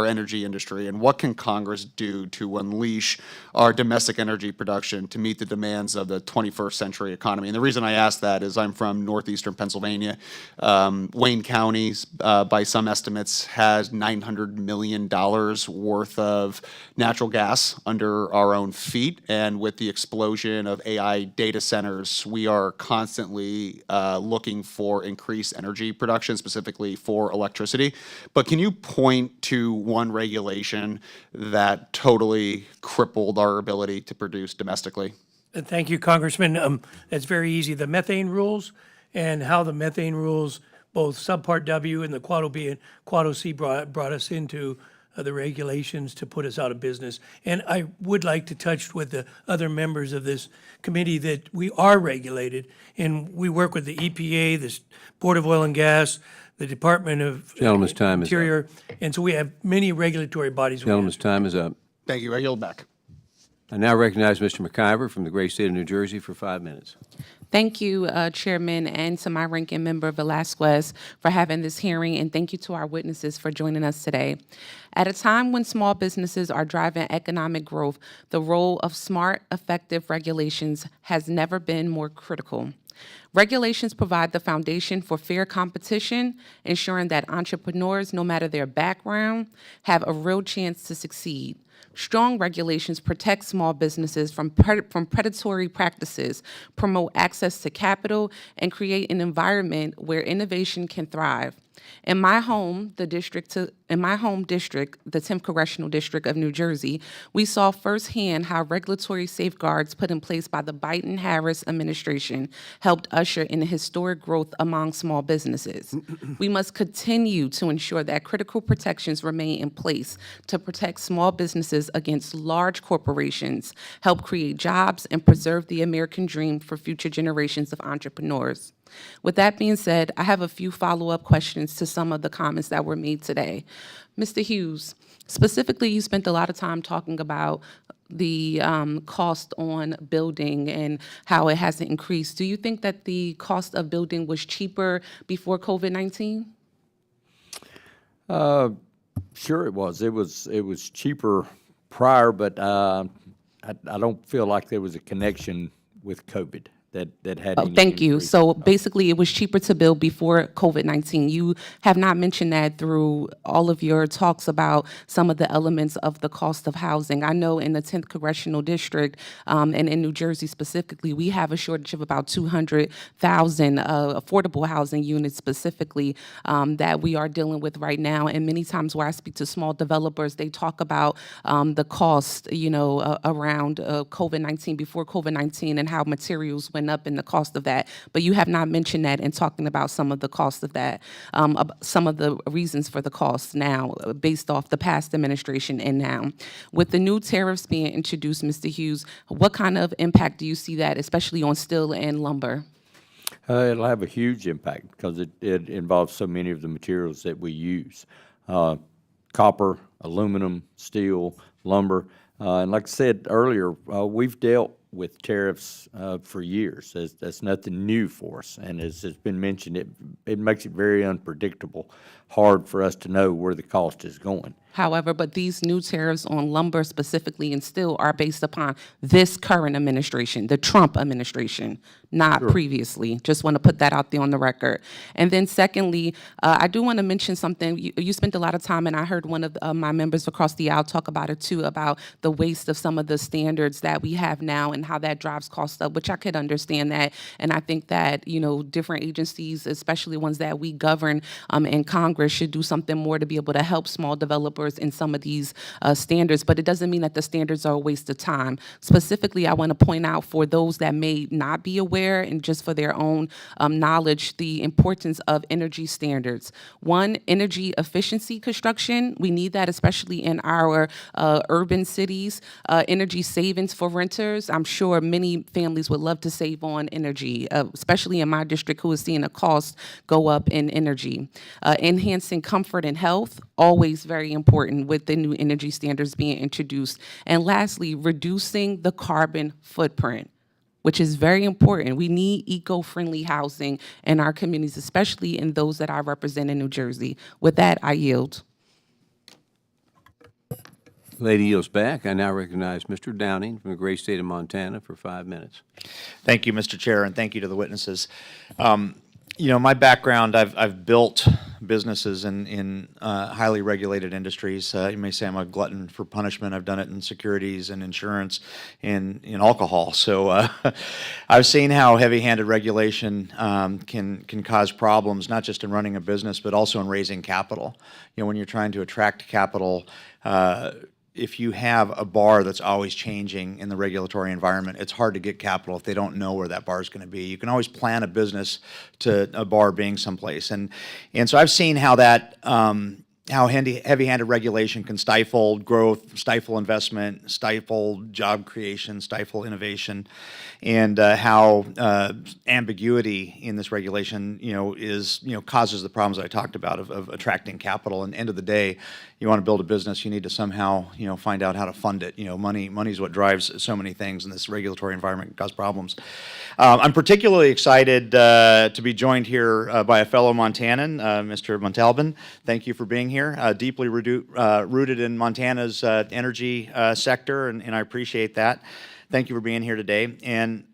energy industry, and what can Congress do to unleash our domestic energy production to meet the demands of the 21st century economy? And the reason I ask that is I'm from northeastern Pennsylvania. Wayne County, by some estimates, has $900 million worth of natural gas under our own feet, and with the explosion of AI data centers, we are constantly looking for increase energy production, specifically for electricity. But can you point to one regulation that totally crippled our ability to produce domestically? Thank you, Congressman. That's very easy. The methane rules, and how the methane rules, both Subpart W and the Quad B and Quad C, brought us into the regulations to put us out of business. And I would like to touch with the other members of this committee that we are regulated, and we work with the EPA, the Board of Oil and Gas, the Department of Gentleman's time is up. Interior, and so we have many regulatory bodies. Gentleman's time is up. Thank you. I yield back. I now recognize Mr. McIver from the great state of New Jersey for 5 minutes. Thank you, Chairman, and to my ranking member Velasquez for having this hearing, and thank you to our witnesses for joining us today. At a time when small businesses are driving economic growth, the role of smart, effective regulations has never been more critical. Regulations provide the foundation for fair competition, ensuring that entrepreneurs, no matter their background, have a real chance to succeed. Strong regulations protect small businesses from predatory practices, promote access to capital, and create an environment where innovation can thrive. In my home district, the 10th Congressional District of New Jersey, we saw firsthand how regulatory safeguards put in place by the Biden-Harris administration helped usher in historic growth among small businesses. We must continue to ensure that critical protections remain in place to protect small businesses against large corporations, help create jobs, and preserve the American dream for future generations of entrepreneurs. With that being said, I have a few follow-up questions to some of the comments that were made today. Mr. Hughes, specifically, you spent a lot of time talking about the cost on building and how it hasn't increased. Do you think that the cost of building was cheaper before COVID-19? Sure it was. It was cheaper prior, but I don't feel like there was a connection with COVID. that had Oh, any thank you. increase. So basically, it was cheaper to build before COVID-19. You have not mentioned that through all of your talks about some of the elements of the cost of housing. I know in the 10th Congressional District and in New Jersey specifically, we have a shortage of about 200,000 affordable housing units specifically that we are dealing with right now. And many times where I speak to small developers, they talk about the cost, around COVID-19, before COVID-19, and how materials went up in the cost of that. But you have not mentioned that in talking about some of the cost of that, some of the reasons for the cost now, based off the past administration and now. With the new tariffs being introduced, Mr. Hughes, what kind of impact do you see that, especially on steel and lumber? It'll have a huge impact because it involves so many of the materials that we use. Copper, aluminum, steel, lumber. And like I said earlier, we've dealt with tariffs for years. That's nothing new for us. And as has been mentioned, it makes it very unpredictable, hard for us to know where the cost is going. However, but these new tariffs on lumber specifically and steel are based upon this current administration, the Trump administration, not previously. Just want to put that out there on the record. And then secondly, I do want to mention something. You spent a lot of time, and I heard one of my members across the aisle talk about it too, about the waste of some of the standards that we have now and how that drives costs up, which I could understand that. And I think that, different agencies, especially ones that we govern in Congress, should do something more to be able to help small developers in some of these standards, but it doesn't mean that the standards are a waste of time. Specifically, I want to point out for those that may not be aware and just for their own knowledge, the importance of energy standards. One, energy efficiency construction. We need that, especially in our urban cities. Energy savings for renters. I'm sure many families would love to save on energy, especially in my district, who is seeing a cost go up in energy. Enhancing comfort and health, always very important with the new energy standards being introduced. And lastly, reducing the carbon footprint, which is very important. We need eco-friendly housing in our communities, especially in those that I represent in New Jersey. With that, I yield. Lady yields back. I now recognize Mr. Downing from the great state of Montana for 5 minutes. Thank you, Mr. Chair, and thank you to the witnesses. My background, I've built businesses in highly regulated industries. You may say I'm a glutton for punishment. I've done it in securities and insurance and in alcohol. So I've seen how heavy-handed regulation can cause problems, not just in running a business, but also in raising capital. When you're trying to attract capital, if you have a bar that's always changing in the regulatory environment, it's hard to get capital if they don't know where that bar is going to be. You can always plan a business to a bar being someplace. And so I've seen how that, how heavy-handed regulation can stifle growth, stifle investment, stifle job creation, stifle innovation, and how ambiguity in this regulation, causes the problems that I talked about of attracting capital. And end of the day, you want to build a business, you need to somehow, find out how to fund it. Money is what drives so many things, and this regulatory environment can cause problems. I'm particularly excited to be joined here by a fellow Montanan, Mr. Montalban. Thank you for being here. Deeply rooted in Montana's energy sector, and I appreciate that. Thank you for being here today. And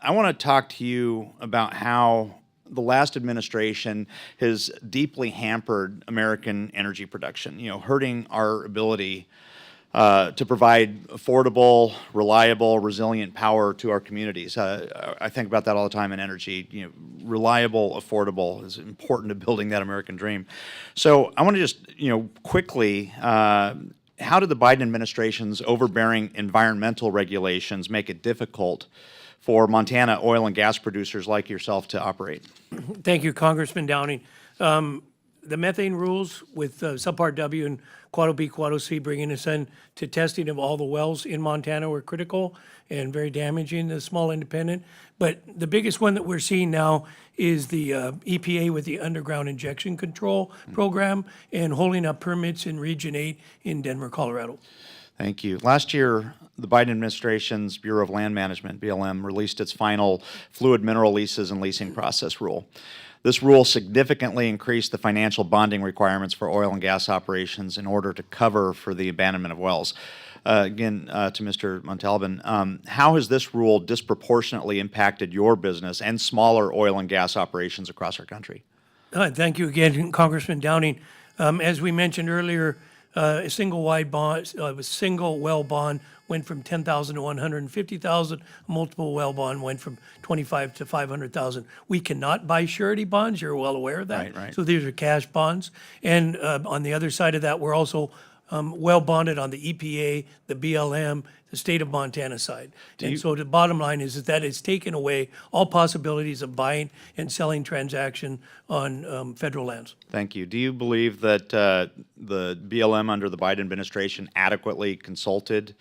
I want to talk to you about how the last administration has deeply hampered American energy production, hurting our ability to provide affordable, reliable, resilient power to our communities. I think about that all the time in energy. Reliable, affordable is important to building that American dream. So I want to just, quickly, how did the Biden administration's overbearing environmental regulations make it difficult for Montana oil and gas producers like yourself to operate? Thank you, Congressman Downing. The methane rules with subpart W and Quado B, Quado C bringing us in to testing of all the wells in Montana were critical and very damaging to the small independent. But the biggest one that we're seeing now is the EPA with the underground injection control program and holding up permits in Region 8 in Denver, Colorado. Thank you. Last year, the Biden administration's Bureau of Land Management, BLM, released its final fluid mineral leases and leasing process rule. This rule significantly increased the financial bonding requirements for oil and gas operations in order to cover for the abandonment of wells. again, to Mr. Montalban, how has this rule disproportionately impacted your business and smaller oil and gas operations across our country? Thank you again, Congressman Downing. As we mentioned earlier, a single well bond went from 10,000 to 150,000. A multiple well bond went from 25 to 500,000. We cannot buy surety bonds. You're well aware of that. Right, right. So these are cash bonds. And on the other side of that, we're also well bonded on the EPA, the BLM, the state of Montana side. And so the bottom line is that it's taken away all possibilities of buying and selling transaction on federal lands. Thank you. Do you believe that the BLM under the Biden administration adequately consulted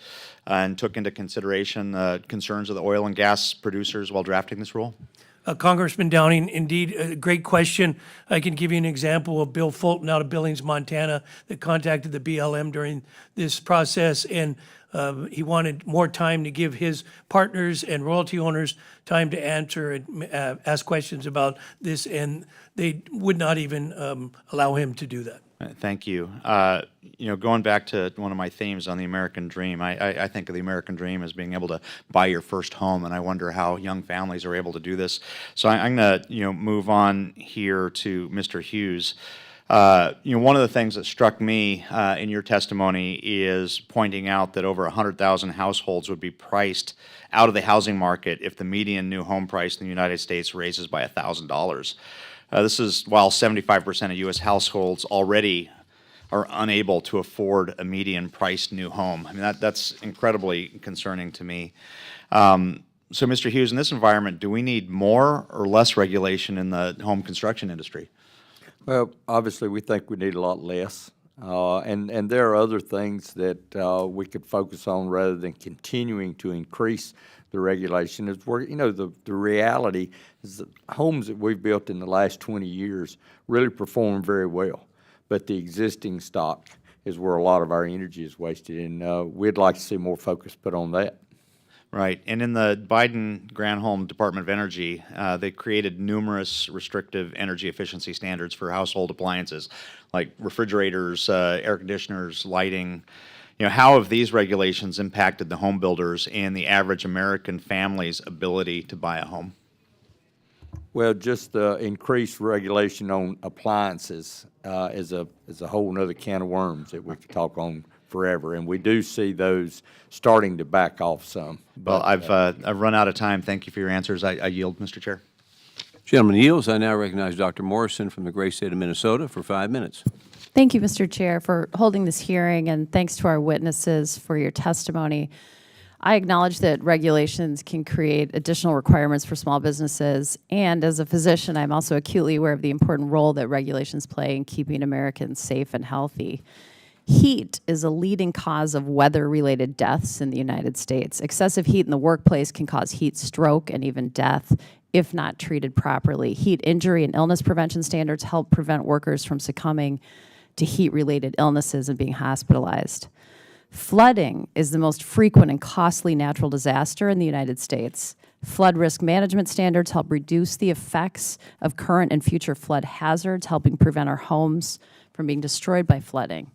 and took into consideration the concerns of the oil and gas producers while drafting this rule? Congressman Downing, indeed, a great question. I can give you an example of Bill Fulton out of Billings, Montana, that contacted the BLM during this process, and he wanted more time to give his partners and royalty owners time to answer and ask questions about this, and they would not even allow him to do that. Thank you. Going back to one of my themes on the American dream, I think of the American dream as being able to buy your first home, and I wonder how young families are able to do this. So I'm going to move on here to Mr. Hughes. One of the things that struck me in your testimony is pointing out that over 100,000 households would be priced out of the housing market if the median new home price in the United States raises by $1,000. This is while 75% of U.S. households already are unable to afford a median-priced new home. I mean, that's incredibly concerning to me. So, Mr. Hughes, in this environment, do we need more or less regulation in the home construction industry? Well, obviously, we think we need a lot less. And there are other things that we could focus on rather than continuing to increase the regulation. Is where, the reality is that homes that we've built in the last 20 years really perform very well. But the existing stock is where a lot of our energy is wasted, and we'd like to see more focus put on that. Right. And in the Biden-Granholm Department of Energy, they created numerous restrictive energy efficiency standards for household appliances, like refrigerators, air conditioners, lighting. How have these regulations impacted the home builders and the average American family's ability to buy a home? Well, just the increased regulation on appliances is a whole nother can of worms that we could talk on forever, and we do see those starting to back off some. Well, I've run out of time. Thank you for your answers. I yield, Mr. Chair. Gentleman yields. I now recognize Dr. Morrison from the great state of Minnesota for 5 minutes. Thank you, Mr. Chair, for holding this hearing, and thanks to our witnesses for your testimony. I acknowledge that regulations can create additional requirements for small businesses, and as a physician, I'm also acutely aware of the important role that regulations play in keeping Americans safe and healthy. Heat is a leading cause of weather-related deaths in the United States. Excessive heat in the workplace can cause heat stroke and even death if not treated properly. Heat injury and illness prevention standards help prevent workers from succumbing to heat-related illnesses and being hospitalized. Flooding is the most frequent and costly natural disaster in the United States. Flood risk management standards help reduce the effects of current and future flood hazards, helping prevent our homes from being destroyed by flooding.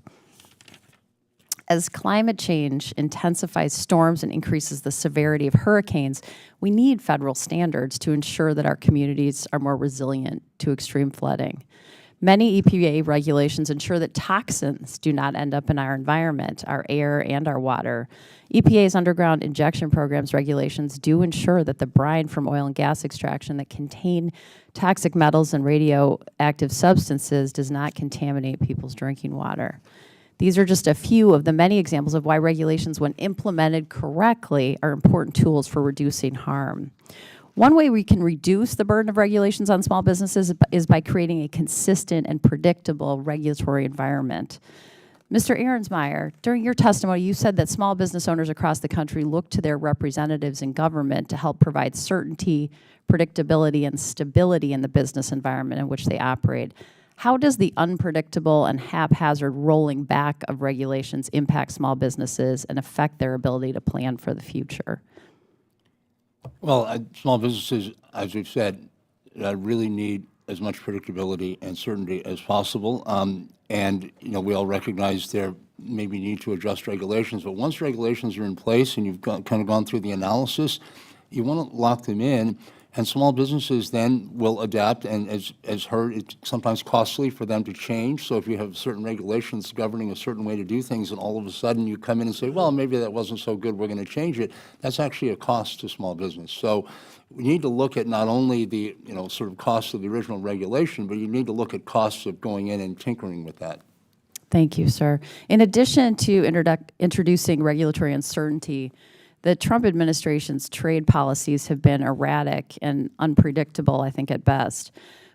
As climate change intensifies storms and increases the severity of hurricanes, we need federal standards to ensure that our communities are more resilient to extreme flooding. Many EPA regulations ensure that toxins do not end up in our environment, our air, and our water. EPA's underground injection programs regulations do ensure that the brine from oil and gas extraction that contain toxic metals and radioactive substances does not contaminate people's drinking water. These are just a few of the many examples of why regulations, when implemented correctly, are important tools for reducing harm. One way we can reduce the burden of regulations on small businesses is by creating a consistent and predictable regulatory environment. Mr. Arensmeyer, during your testimony, you said that small business owners across the country look to their representatives in government to help provide certainty, predictability, and stability in the business environment in which they operate. How does the unpredictable and haphazard rolling back of regulations impact small businesses and affect their ability to plan for the future? Well, small businesses, as we've said, really need as much predictability and certainty as possible. And, we all recognize there maybe need to adjust regulations, but once regulations are in place and you've kind of gone through the analysis, you want to lock them in, and small businesses then will adapt, and as heard, it's sometimes costly for them to change. So if you have certain regulations governing a certain way to do things, and all of a sudden you come in and say, well, maybe that wasn't so good, we're going to change it, that's actually a cost to small business. So we need to look at not only the, sort of cost of the original regulation, but you need to look at costs of going in and tinkering with that. Thank you, sir. In addition to introducing regulatory uncertainty, the Trump administration's trade policies have been erratic and unpredictable, I think, at best.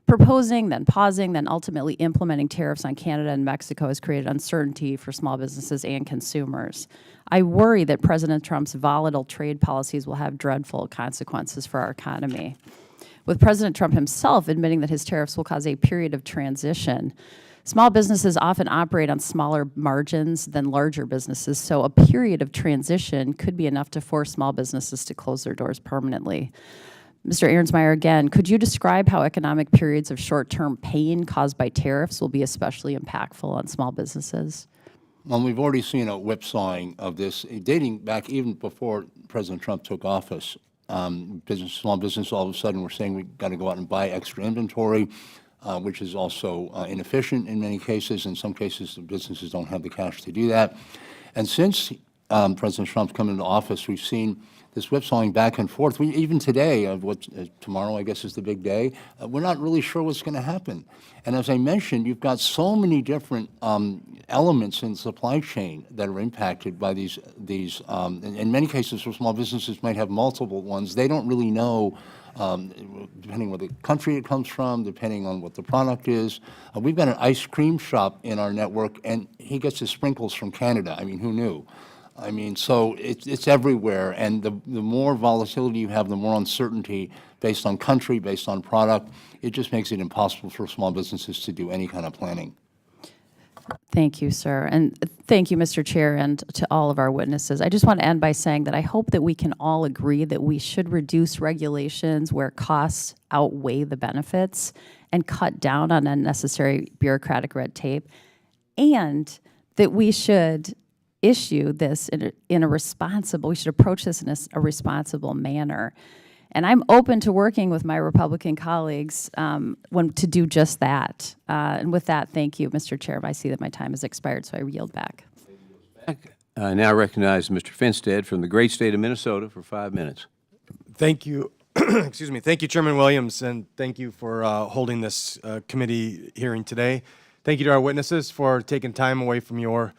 Proposing, then pausing, then ultimately implementing tariffs on Canada and Mexico has created uncertainty for small businesses and consumers. I worry that President Trump's volatile trade policies will have dreadful consequences for our economy. With President Trump himself admitting that his tariffs will cause a period of transition, small businesses often operate on smaller margins than larger businesses, so a period of transition could be enough to force small businesses to close their doors permanently. Mr. Arensmeyer, again, could you describe how economic periods of short-term pain caused by tariffs will be especially impactful on small businesses? Well, we've already seen a whipsawing of this, dating back even before President Trump took office. Small business, all of a sudden, we're saying we've got to go out and buy extra inventory, which is also inefficient in many cases. In some cases, the businesses don't have the cash to do that. And since President Trump's come into office, we've seen this whipsawing back and forth. Even today, tomorrow, I guess, is the big day, we're not really sure what's going to happen. And as I mentioned, you've got so many different elements in the supply chain that are impacted by these in many cases, for small businesses might have multiple ones. They don't really know, depending on what the country it comes from, depending on what the product is. We've got an ice cream shop in our network, and he gets his sprinkles from Canada. I mean, who knew? I mean, so it's everywhere, and the more volatility you have, the more uncertainty based on country, based on product, it just makes it impossible for small businesses to do any kind of planning. Thank you, sir. And thank you, Mr. Chair, and to all of our witnesses. I just want to end by saying that I hope that we can all agree that we should reduce regulations where costs outweigh the benefits and cut down on unnecessary bureaucratic red tape, and that we should issue this in a responsible, we should approach this in a responsible manner. And I'm open to working with my Republican colleagues to do just that. And with that, thank you, Mr. Chair. I see that my time has expired, so I yield back. I now recognize Mr. Finstead from the great state of Minnesota for 5 minutes. Thank you. Excuse me. Thank you, Chairman Williams, and thank you for holding this committee hearing today. Thank you to our witnesses for taking time away from your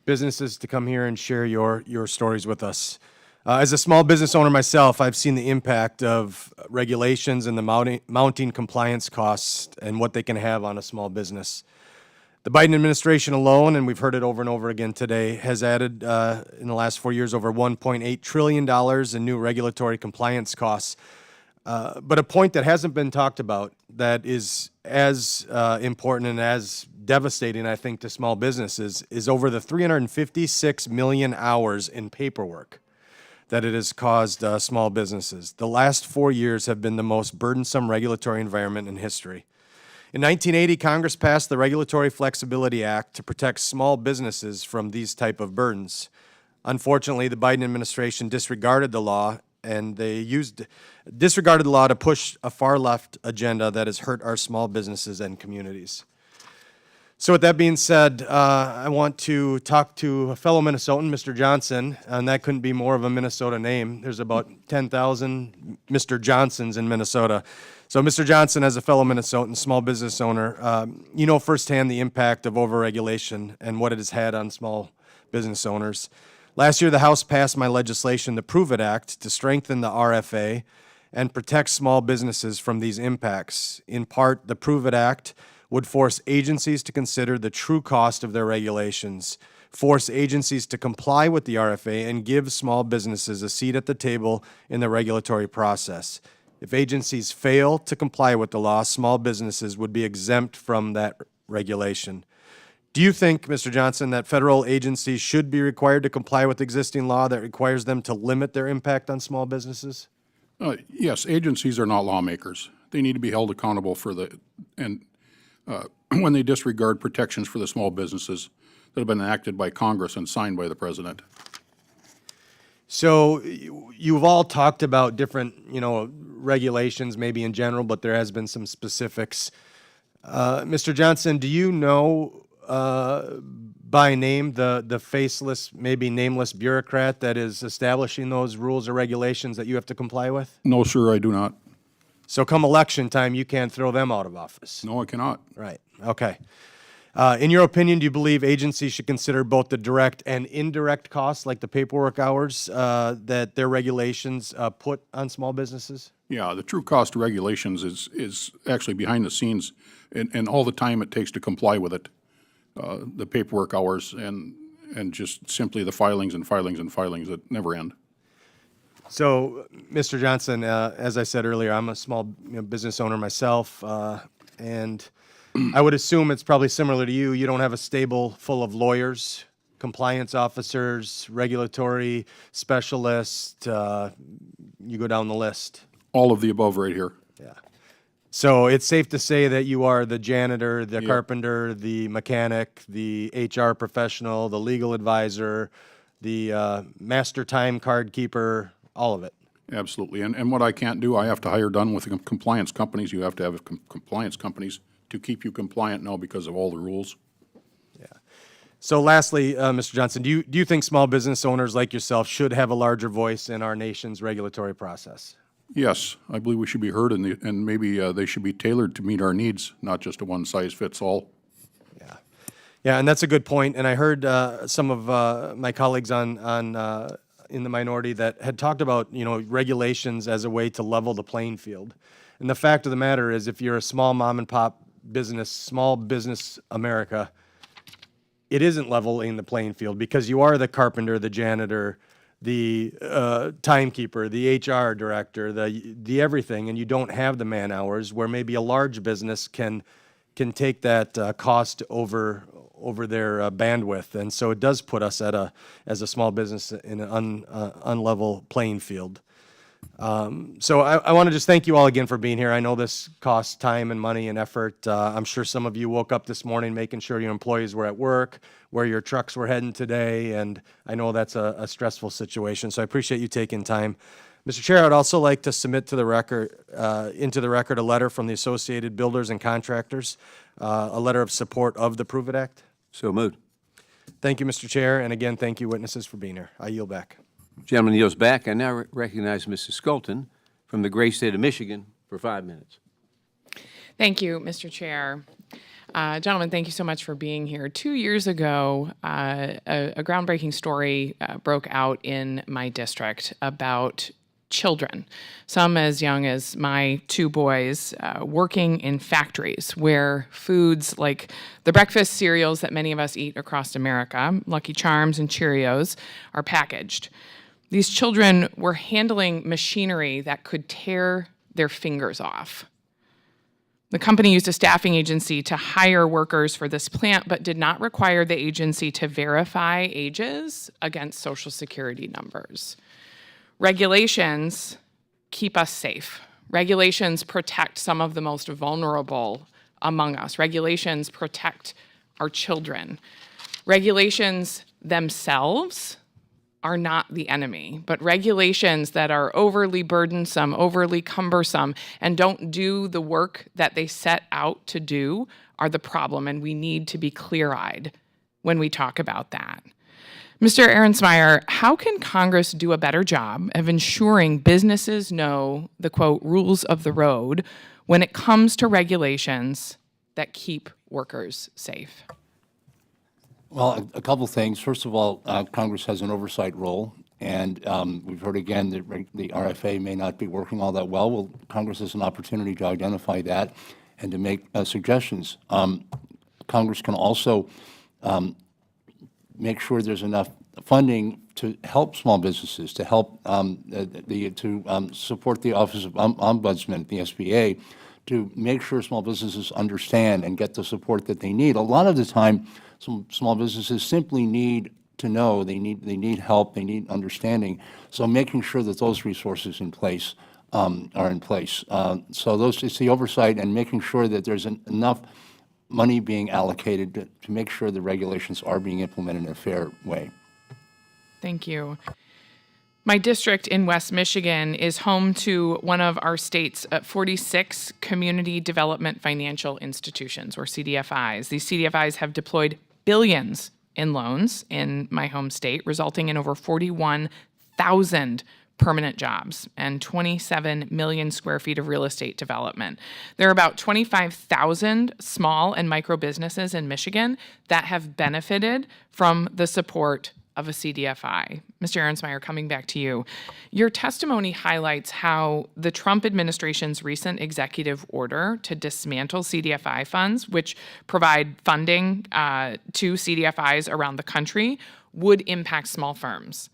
businesses to come here and share your stories with us. As a small business owner myself, I've seen the impact of regulations and the mounting compliance costs and what they can have on a small business. The Biden administration alone, and we've heard it over and over again today, has added in the last 4 years over $1.8 trillion in new regulatory compliance costs. But a point that hasn't been talked about that is as important and as devastating, I think, to small businesses is over the 356 million hours in paperwork that it has caused small businesses. The last 4 years have been the most burdensome regulatory environment in history. In 1980, Congress passed the Regulatory Flexibility Act to protect small businesses from these type of burdens. Unfortunately, the Biden administration disregarded the law, and they disregarded the law to push a far-left agenda that has hurt our small businesses and communities. So with that being said, I want to talk to a fellow Minnesotan, Mr. Johnson, and that couldn't be more of a Minnesota name. There's about 10,000 Mr. Johnsons in Minnesota. So Mr. Johnson, as a fellow Minnesotan, small business owner, you know firsthand the impact of overregulation and what it has had on small business owners. Last year, the House passed my legislation, the Prove It Act, to strengthen the RFA and protect small businesses from these impacts. In part, the Prove It Act would force agencies to consider the true cost of their regulations, force agencies to comply with the RFA, and give small businesses a seat at the table in the regulatory process. If agencies fail to comply with the law, small businesses would be exempt from that regulation. Do you think, Mr. Johnson, that federal agencies should be required to comply with existing law that requires them to limit their impact on small businesses? Yes, agencies are not lawmakers. they need to be held accountable for when they disregard protections for the small businesses that have been enacted by Congress and signed by the President. So you've all talked about different, regulations maybe in general, but there has been some specifics. Mr. Johnson, do you know by name the faceless, maybe nameless bureaucrat that is establishing those rules or regulations that you have to comply with? No, sir, I do not. So come election time, you can't throw them out of office? No, I cannot. Right, okay. In your opinion, do you believe agencies should consider both the direct and indirect costs, like the paperwork hours, that their regulations put on small businesses? Yeah, the true cost of regulations is actually behind the scenes and all the time it takes to comply with it. The paperwork hours and just simply the filings and filings and filings that never end. So, Mr. Johnson, as I said earlier, I'm a small business owner myself, and I would assume it's probably similar to you. You don't have a stable full of lawyers, compliance officers, regulatory specialists. You go down the list. All of the above right here. Yeah. So it's safe to say that you are the janitor, the carpenter, the mechanic, the HR professional, the legal advisor, the master time card keeper, all of it. Absolutely. And what I can't do, I have to hire done with compliance companies. You have to have compliance companies to keep you compliant now because of all the rules. Yeah. So lastly, Mr. Johnson, do you think small business owners like yourself should have a larger voice in our nation's regulatory process? Yes, I believe we should be heard, and maybe they should be tailored to meet our needs, not just a one-size-fits-all. Yeah, and that's a good point. And I heard some of my colleagues in the minority that had talked about regulations as a way to level the playing field. And the fact of the matter is, if you're a small mom and pop business, small business America, it isn't leveling the playing field because you are the carpenter, the janitor, the timekeeper, the HR director, the everything, and you don't have the man hours where maybe a large business can take that cost over their bandwidth, and so it does put us as a small business in an unlevel playing field. So I want to just thank you all again for being here. I know this costs time and money and effort. I'm sure some of you woke up this morning making sure your employees were at work, where your trucks were heading today, and I know that's a stressful situation, so I appreciate you taking time. Mr. Chair, I'd also like to submit to the record, into the record, a letter from the Associated Builders and Contractors, a letter of support of the Prove It Act. So moved. Thank you, Mr. Chair, and again, thank you, witnesses, for being here. I yield back. Gentleman yields back. I now recognize Mrs. Sculton from the great state of Michigan for 5 minutes. Thank you, Mr. Chair. Gentlemen, thank you so much for being here. 2 years ago, a groundbreaking story broke out in my district about children, some as young as my two boys, working in factories where foods like the breakfast cereals that many of us eat across America, Lucky Charms and Cheerios, are packaged. These children were handling machinery that could tear their fingers off. The company used a staffing agency to hire workers for this plant, but did not require the agency to verify ages against Social Security numbers. Regulations keep us safe. Regulations protect some of the most vulnerable among us. Regulations protect our children. Regulations themselves are not the enemy, but regulations that are overly burdensome, overly cumbersome, and don't do the work that they set out to do are the problem, and we need to be clear-eyed when we talk about that. Mr. Arensmeyer, how can Congress do a better job of ensuring businesses know the, quote, rules of the road when it comes to regulations that keep workers safe? Well, a couple things. First of all, Congress has an oversight role, and we've heard again that the RFA may not be working all that well. Well, Congress has an opportunity to identify that and to make suggestions. Congress can also make sure there's enough funding to help small businesses, to help support the Office of Ombudsman, the SBA, to make sure small businesses understand and get the support that they need. A lot of the time, some small businesses simply need to know, they need help, they need understanding. So making sure that those resources in place are in place. So it's the oversight and making sure that there's enough money being allocated to make sure the regulations are being implemented in a fair way. Thank you. My district in West Michigan is home to one of our state's 46 community development financial institutions, or CDFIs. These CDFIs have deployed billions in loans in my home state, resulting in over 41,000 permanent jobs and 27 million square feet of real estate development. There are about 25,000 small and micro businesses in Michigan that have benefited from the support of a CDFI. Mr. Arensmeyer, coming back to you. Your testimony highlights how the Trump administration's recent executive order to dismantle CDFI funds, which provide funding to CDFIs around the country, would impact small firms.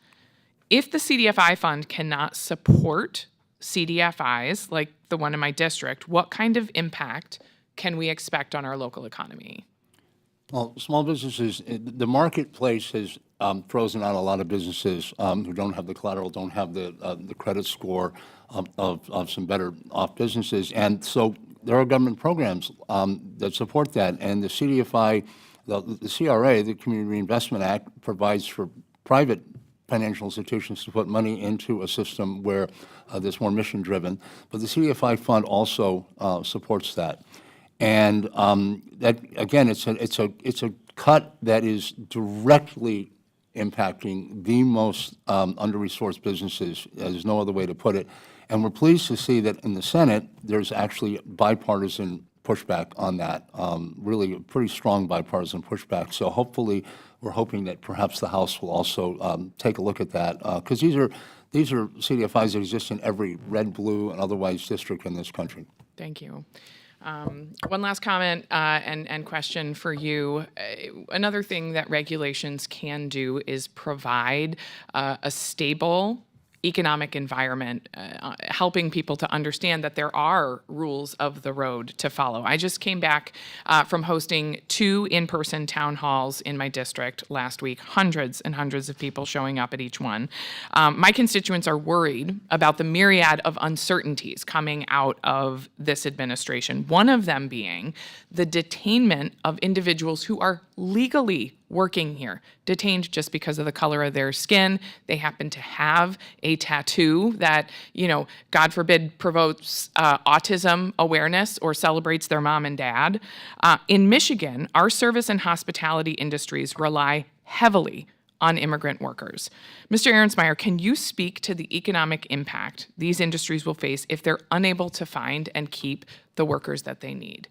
If the CDFI fund cannot support CDFIs, like the one in my district, what kind of impact can we expect on our local economy? Well, small businesses, the marketplace has frozen out a lot of businesses who don't have the collateral, don't have the credit score of some better off businesses. And so there are government programs that support that. And the CDFI, the CRA, the Community Reinvestment Act, provides for private financial institutions to put money into a system where that's more mission-driven. But the CDFI fund also supports that. And that, again, it's a cut that is directly impacting the most under-resourced businesses. There's no other way to put it. And we're pleased to see that in the Senate, there's actually bipartisan pushback on that, really a pretty strong bipartisan pushback. So hopefully, we're hoping that perhaps the House will also take a look at that, because these are CDFIs that exist in every red, blue, and otherwise district in this country. Thank you. One last comment and question for you. Another thing that regulations can do is provide a stable economic environment, helping people to understand that there are rules of the road to follow. I just came back from hosting 2 in-person town halls in my district last week, hundreds and hundreds of people showing up at each one. My constituents are worried about the myriad of uncertainties coming out of this administration, one of them being the detainment of individuals who are legally working here, detained just because of the color of their skin. They happen to have a tattoo that, God forbid, provokes autism awareness or celebrates their mom and dad. In Michigan, our service and hospitality industries rely heavily on immigrant workers. Mr. Arensmeyer, can you speak to the economic impact these industries will face if they're unable to find and keep the workers that they need?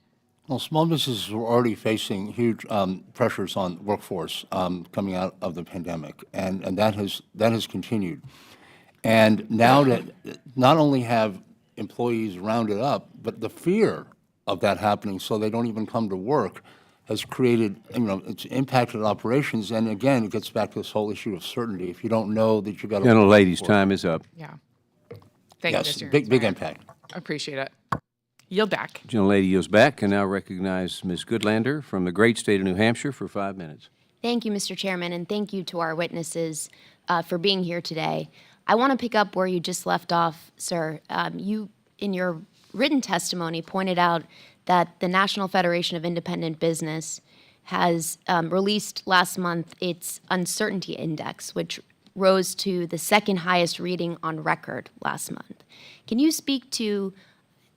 Well, small businesses were already facing huge pressures on workforce coming out of the pandemic, and that has continued. And now that not only have employees rounded up, but the fear of that happening so they don't even come to work has created, it's impacted operations. And again, it gets back to this whole issue of certainty. If you don't know that you got to... Gentlelady's time is up. Yeah. Thank you, Mr. Big impact. Appreciate it. Yield back. Gentlelady yields back, and now recognize Ms. Goodlander from the great state of New Hampshire for 5 minutes. Thank you, Mr. Chairman, and thank you to our witnesses for being here today. I want to pick up where you just left off, sir. You, in your written testimony, pointed out that the National Federation of Independent Business has released last month its uncertainty index, which rose to the second highest reading on record last month. Can you speak to,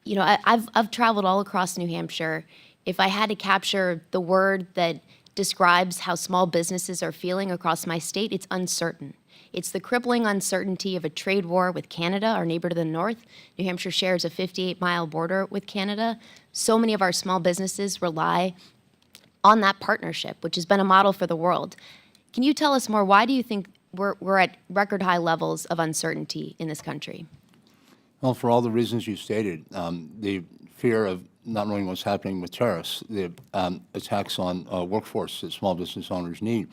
I've traveled all across New Hampshire. If I had to capture the word that describes how small businesses are feeling across my state, it's uncertain. It's the crippling uncertainty of a trade war with Canada, our neighbor to the north. New Hampshire shares a 58-mile border with Canada. So many of our small businesses rely on that partnership, which has been a model for the world. Can you tell us more? Why do you think we're at record high levels of uncertainty in this country? Well, for all the reasons you stated, the fear of not knowing what's happening with tariffs, the attacks on workforce that small business owners need,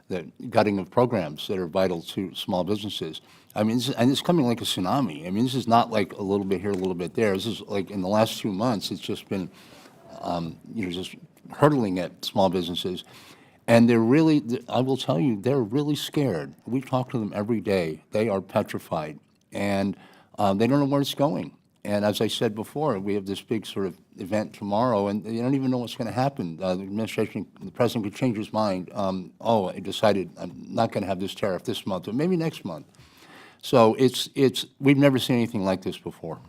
the gutting of programs that are vital to small businesses. I mean, and it's coming like a tsunami. I mean, this is not like a little bit here, a little bit there. This is like in the last 2 months, it's just been, just hurtling at small businesses. And they're really, I will tell you, they're really scared. We talk to them every day. They are petrified. And They don't know where it's going. And as I said before, we have this big sort of event tomorrow, and they don't even know what's going to happen. The administration, the president could change his mind. I decided I'm not going to have this tariff this month, or maybe next month. So we've never seen anything like this before.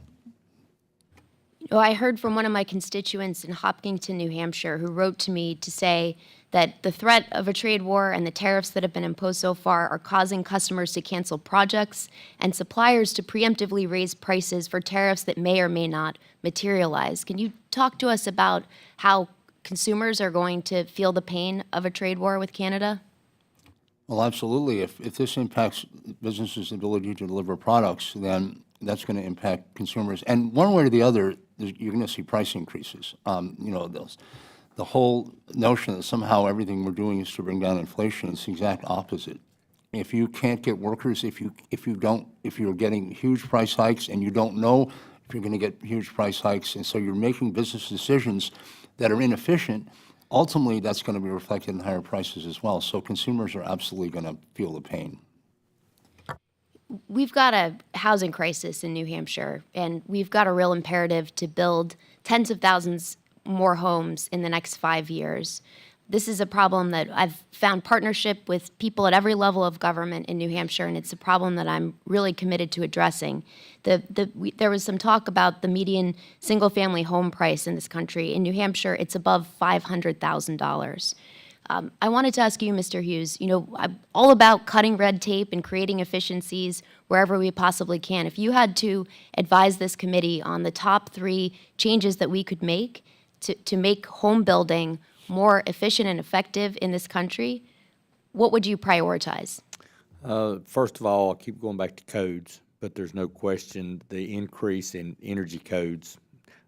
I heard from one of my constituents in Hopkinton, New Hampshire, who wrote to me to say that the threat of a trade war and the tariffs that have been imposed so far are causing customers to cancel projects and suppliers to preemptively raise prices for tariffs that may or may not materialize. Can you talk to us about how consumers are going to feel the pain of a trade war with Canada? Well, absolutely. If this impacts businesses' ability to deliver products, then that's going to impact consumers. And one way or the other, you're going to see price increases. The whole notion that somehow everything we're doing is to bring down inflation is the exact opposite. If you can't get workers, if you're getting huge price hikes and you don't know if you're going to get huge price hikes, and so you're making business decisions that are inefficient, ultimately that's going to be reflected in higher prices as well. So consumers are absolutely going to feel the pain. We've got a housing crisis in New Hampshire, and we've got a real imperative to build tens of thousands more homes in the next 5 years. This is a problem that I've found partnership with people at every level of government in New Hampshire, and it's a problem that I'm really committed to addressing. There was some talk about the median single-family home price in this country. In New Hampshire, it's above $500,000. I wanted to ask you, Mr. Hughes, I'm all about cutting red tape and creating efficiencies wherever we possibly can. If you had to advise this committee on the top 3 changes that we could make to make home building more efficient and effective in this country, what would you prioritize? First of all, I'll keep going back to codes, but there's no question the increase in energy codes,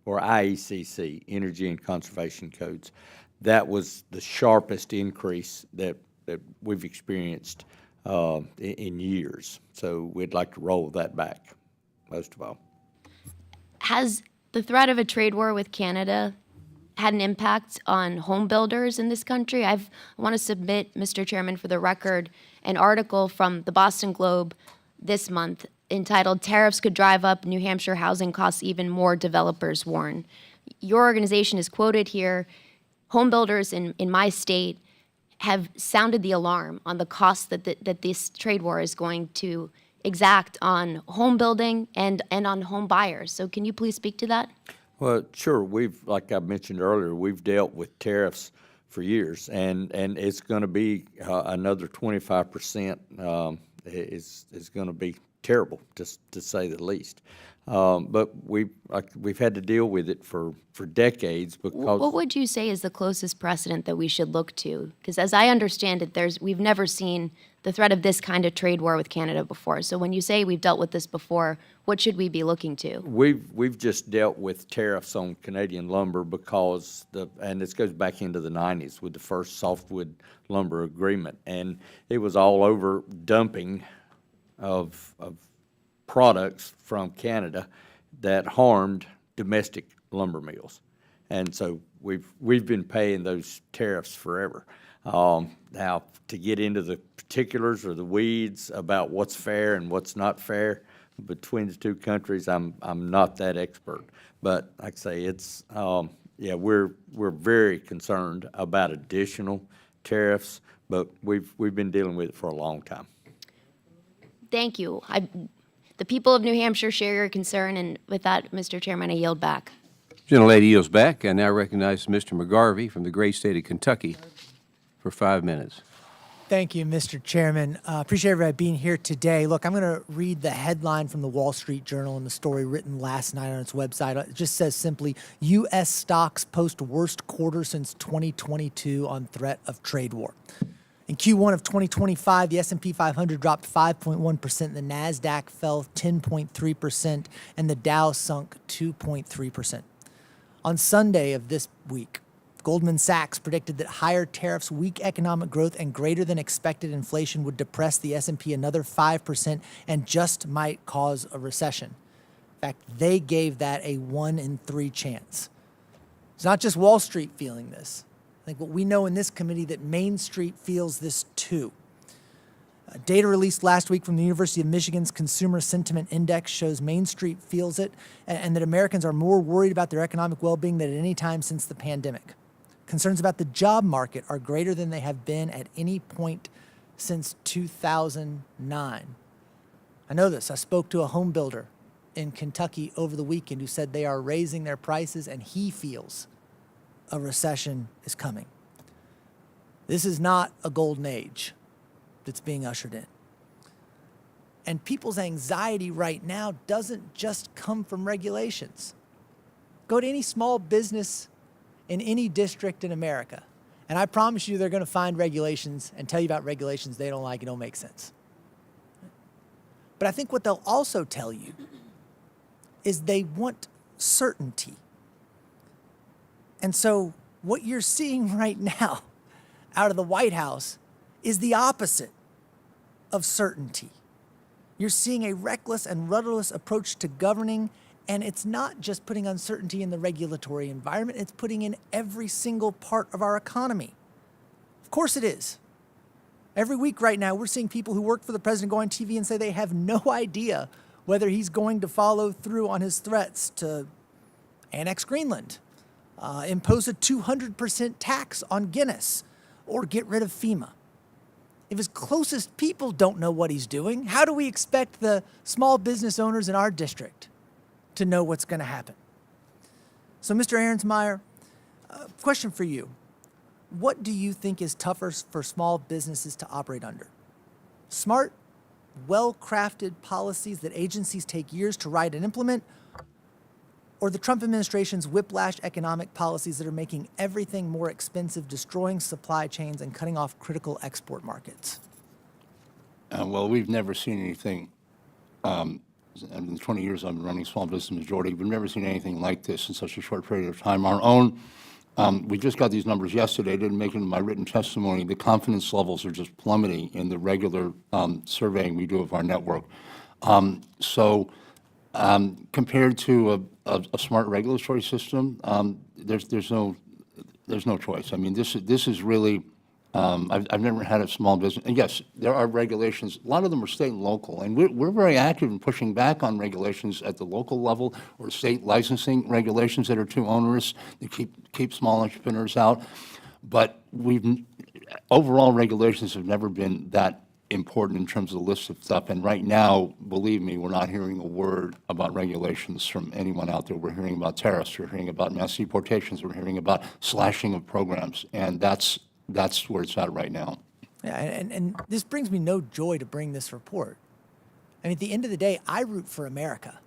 or IECC, Energy and Conservation Codes, that was the sharpest increase that we've experienced in years. So we'd like to roll that back, most of all. Has the threat of a trade war with Canada had an impact on home builders in this country? I want to submit, Mr. Chairman, for the record, an article from the Boston Globe this month entitled "Tariffs Could Drive Up New Hampshire Housing Costs Even More, Developers Warn." Your organization is quoted here. Home builders in my state have sounded the alarm on the cost that this trade war is going to exact on home building and on home buyers. So can you please speak to that? Well, sure. Like I mentioned earlier, we've dealt with tariffs for years, and it's going to be another 25% is going to be terrible, just to say the least. But we've had to deal with it for decades because. What would you say is the closest precedent that we should look to? Because as I understand it, we've never seen the threat of this kind of trade war with Canada before. So when you say we've dealt with this before, what should we be looking to? We've just dealt with tariffs on Canadian lumber because and this goes back into the 90s with the first softwood lumber agreement, and it was all over dumping of products from Canada that harmed domestic lumber mills, and so we've been paying those tariffs forever. Now, to get into the particulars or the weeds about what's fair and what's not fair between the two countries, I'm not that expert. But like I say, it's we're very concerned about additional tariffs, but we've been dealing with it for a long time. Thank you. The people of New Hampshire share your concern, and with that, Mr. Chairman, I yield back. Gentlelady yields back. I now recognize Mr. McGarvey from the great state of Kentucky for 5 minutes. Thank you, Mr. Chairman. Appreciate everybody being here today. Look, I'm going to read the headline from the Wall Street Journal and the story written last night on its website. It just says simply, U.S. stocks post worst quarter since 2022 on threat of trade war. In Q1 of 2025, the S&P 500 dropped 5.1%, the NASDAQ fell 10.3%, and the Dow sunk 2.3%. On Sunday of this week, Goldman Sachs predicted that higher tariffs, weak economic growth, and greater than expected inflation would depress the S&P another 5% and just might cause a recession. In fact, they gave that a 1 in 3 chance. It's not just Wall Street feeling this. I think what we know in this committee that Main Street feels this too. Data released last week from the University of Michigan's Consumer Sentiment Index shows Main Street feels it, and that Americans are more worried about their economic well-being than at any time since the pandemic. Concerns about the job market are greater than they have been at any point since 2009. I know this. I spoke to a home builder in Kentucky over the weekend who said they are raising their prices and he feels a recession is coming. This is not a golden age that's being ushered in. And people's anxiety right now doesn't just come from regulations. Go to any small business in any district in America, and I promise you they're going to find regulations and tell you about regulations they don't like and don't make sense. But I think what they'll also tell you is they want certainty. And so what you're seeing right now out of the White House is the opposite of certainty. You're seeing a reckless and rudderless approach to governing, and it's not just putting uncertainty in the regulatory environment, it's putting in every single part of our economy. Of course it is. Every week right now, we're seeing people who work for the president go on TV and say they have no idea whether he's going to follow through on his threats to annex Greenland, impose a 200% tax on Guinness, or get rid of FEMA. If his closest people don't know what he's doing, how do we expect the small business owners in our district to know what's going to happen? So, Mr. Arensmeyer, question for you. What do you think is tougher for small businesses to operate under? Smart, well-crafted policies that agencies take years to write and implement, or the Trump administration's whiplash economic policies that are making everything more expensive, destroying supply chains, and cutting off critical export markets? Well, we've never seen anything, in the 20 years I've been running small business majority, we've never seen anything like this in such a short period of time. Our own, we just got these numbers yesterday, didn't make it in my written testimony. The confidence levels are just plummeting in the regular surveying we do of our network. Compared to a smart regulatory system, there's no choice. I mean, this is really, I've never had a small business, and yes, there are regulations. A lot of them are state and local, and we're very active in pushing back on regulations at the local level or state licensing regulations that are too onerous to keep small entrepreneurs out. But overall regulations have never been that important in terms of the list of stuff. And right now, believe me, we're not hearing a word about regulations from anyone out there. We're hearing about tariffs. We're hearing about mass deportations. We're hearing about slashing of programs. And that's where it's at right now. Yeah, and this brings me no joy to bring this report. I mean, at the end of the day, I root for America.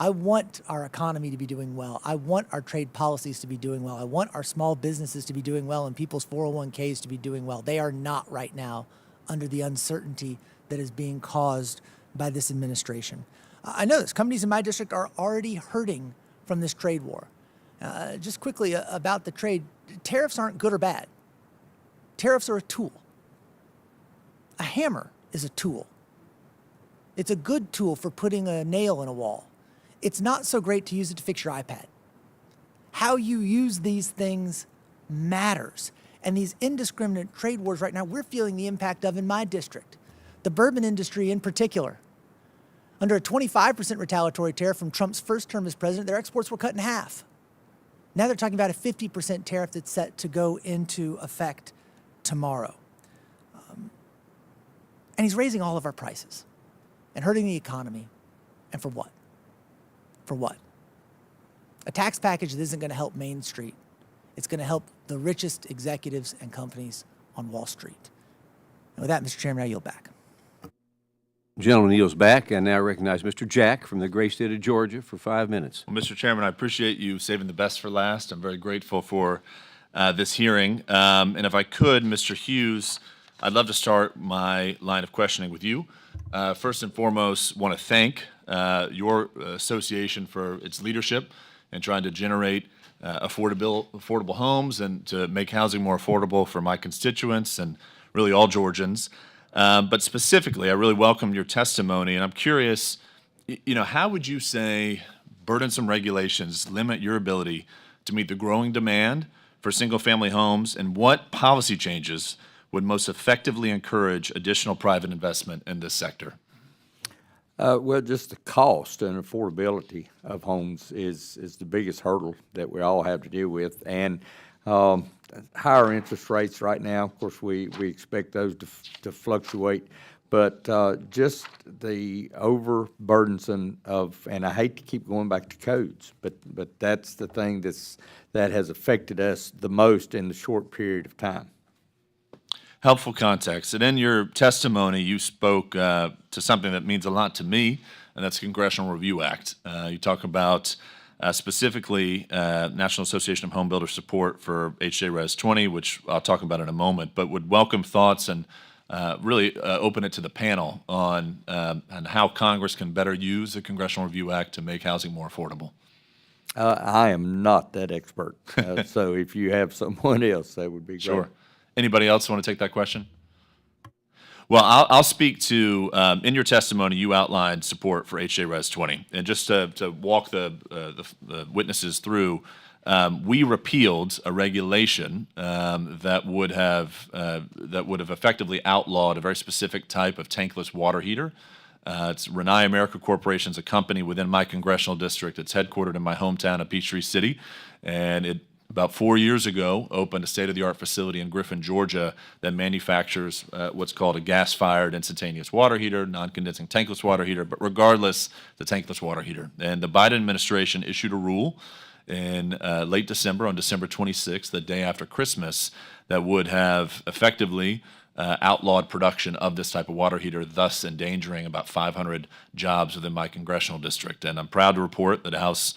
I want our economy to be doing well. I want our trade policies to be doing well. I want our small businesses to be doing well and people's 401ks to be doing well. They are not right now under the uncertainty that is being caused by this administration. I know this. Companies in my district are already hurting from this trade war. Just quickly about the trade, tariffs aren't good or bad. Tariffs are a tool. A hammer is a tool. It's a good tool for putting a nail in a wall. It's not so great to use it to fix your iPad. How you use these things matters. And these indiscriminate trade wars right now, we're feeling the impact of in my district. The bourbon industry in particular. Under a 25% retaliatory tariff from Trump's first term as president, their exports were cut in half. Now they're talking about a 50% tariff that's set to go into effect tomorrow. And he's raising all of our prices and hurting the economy. And for what? For what? A tax package that isn't going to help Main Street. It's going to help the richest executives and companies on Wall Street. And with that, Mr. Chairman, I yield back. Gentleman yields back. I now recognize Mr. Jack from the great state of Georgia for 5 minutes. Well, Mr. Chairman, I appreciate you saving the best for last. I'm very grateful for this hearing. And if I could, Mr. Hughes, I'd love to start my line of questioning with you. First and foremost, want to thank your association for its leadership in trying to generate affordable homes and to make housing more affordable for my constituents and really all Georgians. But specifically, I really welcome your testimony, and I'm curious, how would you say burdensome regulations limit your ability to meet the growing demand for single-family homes, and what policy changes would most effectively encourage additional private investment in this sector? Well, just the cost and affordability of homes is the biggest hurdle that we all have to deal with. And higher interest rates right now, of course, we expect those to fluctuate. But just the overburdensome of, and I hate to keep going back to codes, but that's the thing that has affected us the most in the short period of time. Helpful context. And in your testimony, you spoke to something that means a lot to me, and that's the Congressional Review Act. You talk about specifically National Association of Home Builders support for HJ Res 20, which I'll talk about in a moment, but would welcome thoughts and really open it to the panel on how Congress can better use the Congressional Review Act to make housing more affordable. I am not that expert, so if you have someone else, that would be great. Sure. Anybody else want to take that question? Well, I'll speak to, in your testimony, you outlined support for HJ Res 20. And just to walk the witnesses through, we repealed a regulation that would have effectively outlawed a very specific type of tankless water heater. It's Renai America Corporation is a company within my congressional district. It's headquartered in my hometown of Peachtree City, and it about 4 years ago opened a state-of-the-art facility in Griffin, Georgia that manufactures what's called a gas-fired instantaneous water heater, non-condensing tankless water heater, but regardless, the tankless water heater. And the Biden administration issued a rule in late December, on December 26th, the day after Christmas, that would have effectively outlawed production of this type of water heater, thus endangering about 500 jobs within my congressional district. And I'm proud to report that the House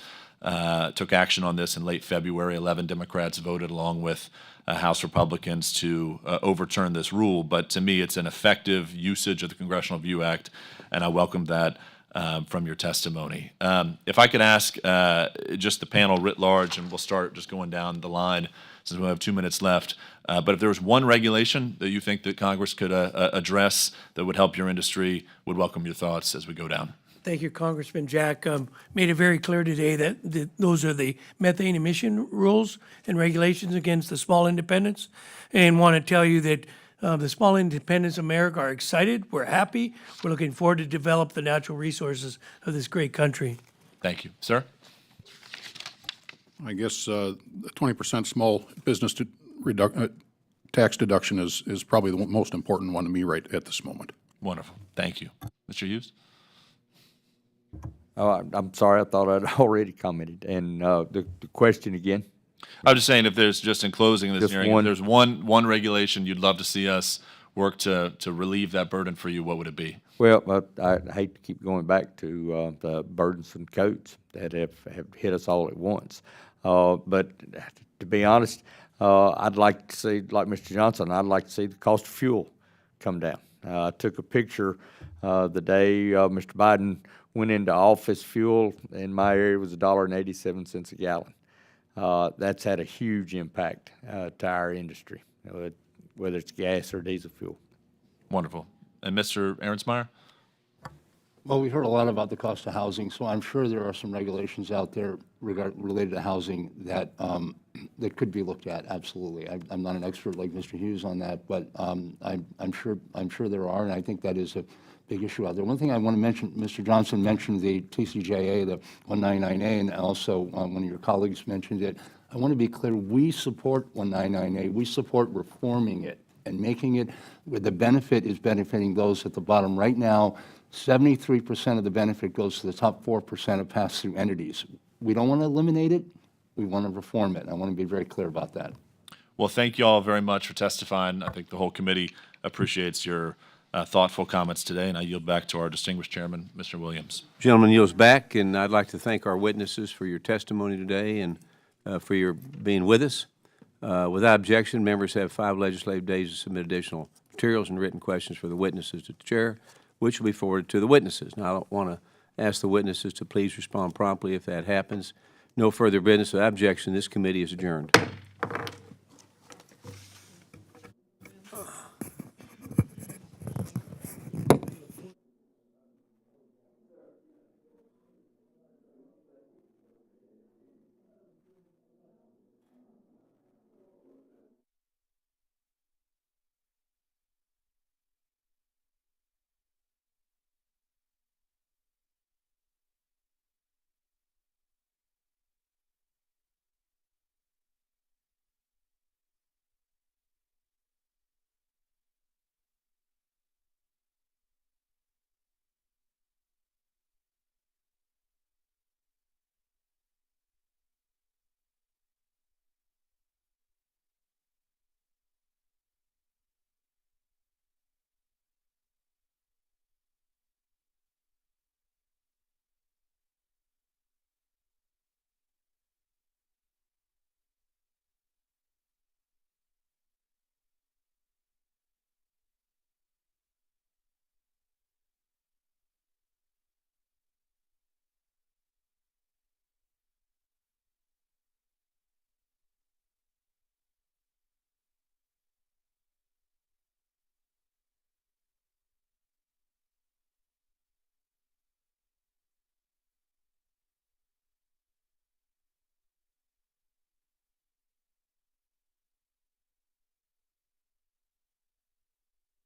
took action on this in late February. 11 Democrats voted along with House Republicans to overturn this rule. But to me, it's an effective usage of the Congressional Review Act, and I welcome that from your testimony. If I could ask just the panel writ large, and we'll start just going down the line since we have 2 minutes left, but if there was one regulation that you think that Congress could address that would help your industry, would welcome your thoughts as we go down. Thank you, Congressman. Jack made it very clear today that those are the methane emission rules and regulations against the small independents, and want to tell you that the small independents of America are excited. We're happy. We're looking forward to develop the natural resources of this great country. Thank you. Sir? I guess the 20% small business tax deduction is probably the most important one to me right at this moment. Wonderful. Thank you. Mr. Hughes? Oh, I'm sorry. I thought I'd already commented. And the question again? I was just saying, if there's, just in closing this Just hearing, one. if there's one regulation you'd love to see us work to relieve that burden for you, what would it be? Well, I hate to keep going back to the burdensome codes that have hit us all at once. But to be honest, I'd like to see, like Mr. Johnson, I'd like to see the cost of fuel come down. I took a picture the day Mr. Biden went into office. Fuel in my area was $1.87 a gallon. That's had a huge impact to our industry, whether it's gas or diesel fuel. Wonderful. And Mr. Arensmeyer? Well, we heard a lot about the cost of housing, so I'm sure there are some regulations out there related to housing that that could be looked at. Absolutely, I'm not an expert like Mr. Hughes on that, but I'm sure there are, and I think that is a big issue out there. One thing I want to mention, Mr. Johnson mentioned the TCJA, the 199A, and also one of your colleagues mentioned it. I want to be clear: we support 199A. We support reforming it and making it where the benefit is benefiting those at the bottom. Right now, 73% of the benefit goes to the top 4% of pass-through entities. We don't want to eliminate it. We want to reform it. I want to be very clear about that. Well, thank you all very much for testifying. I think the whole committee appreciates your thoughtful comments today, and I yield back to our distinguished chairman, Mr. Williams. Gentleman yields back, and I'd like to thank our witnesses for your testimony today and for your being with us. Without objection, members have 5 legislative days to submit additional materials and written questions for the witnesses to the chair, which will be forwarded to the witnesses. Now, I don't want to ask the witnesses to please respond promptly if that happens. No further business. Without objection, this committee is adjourned.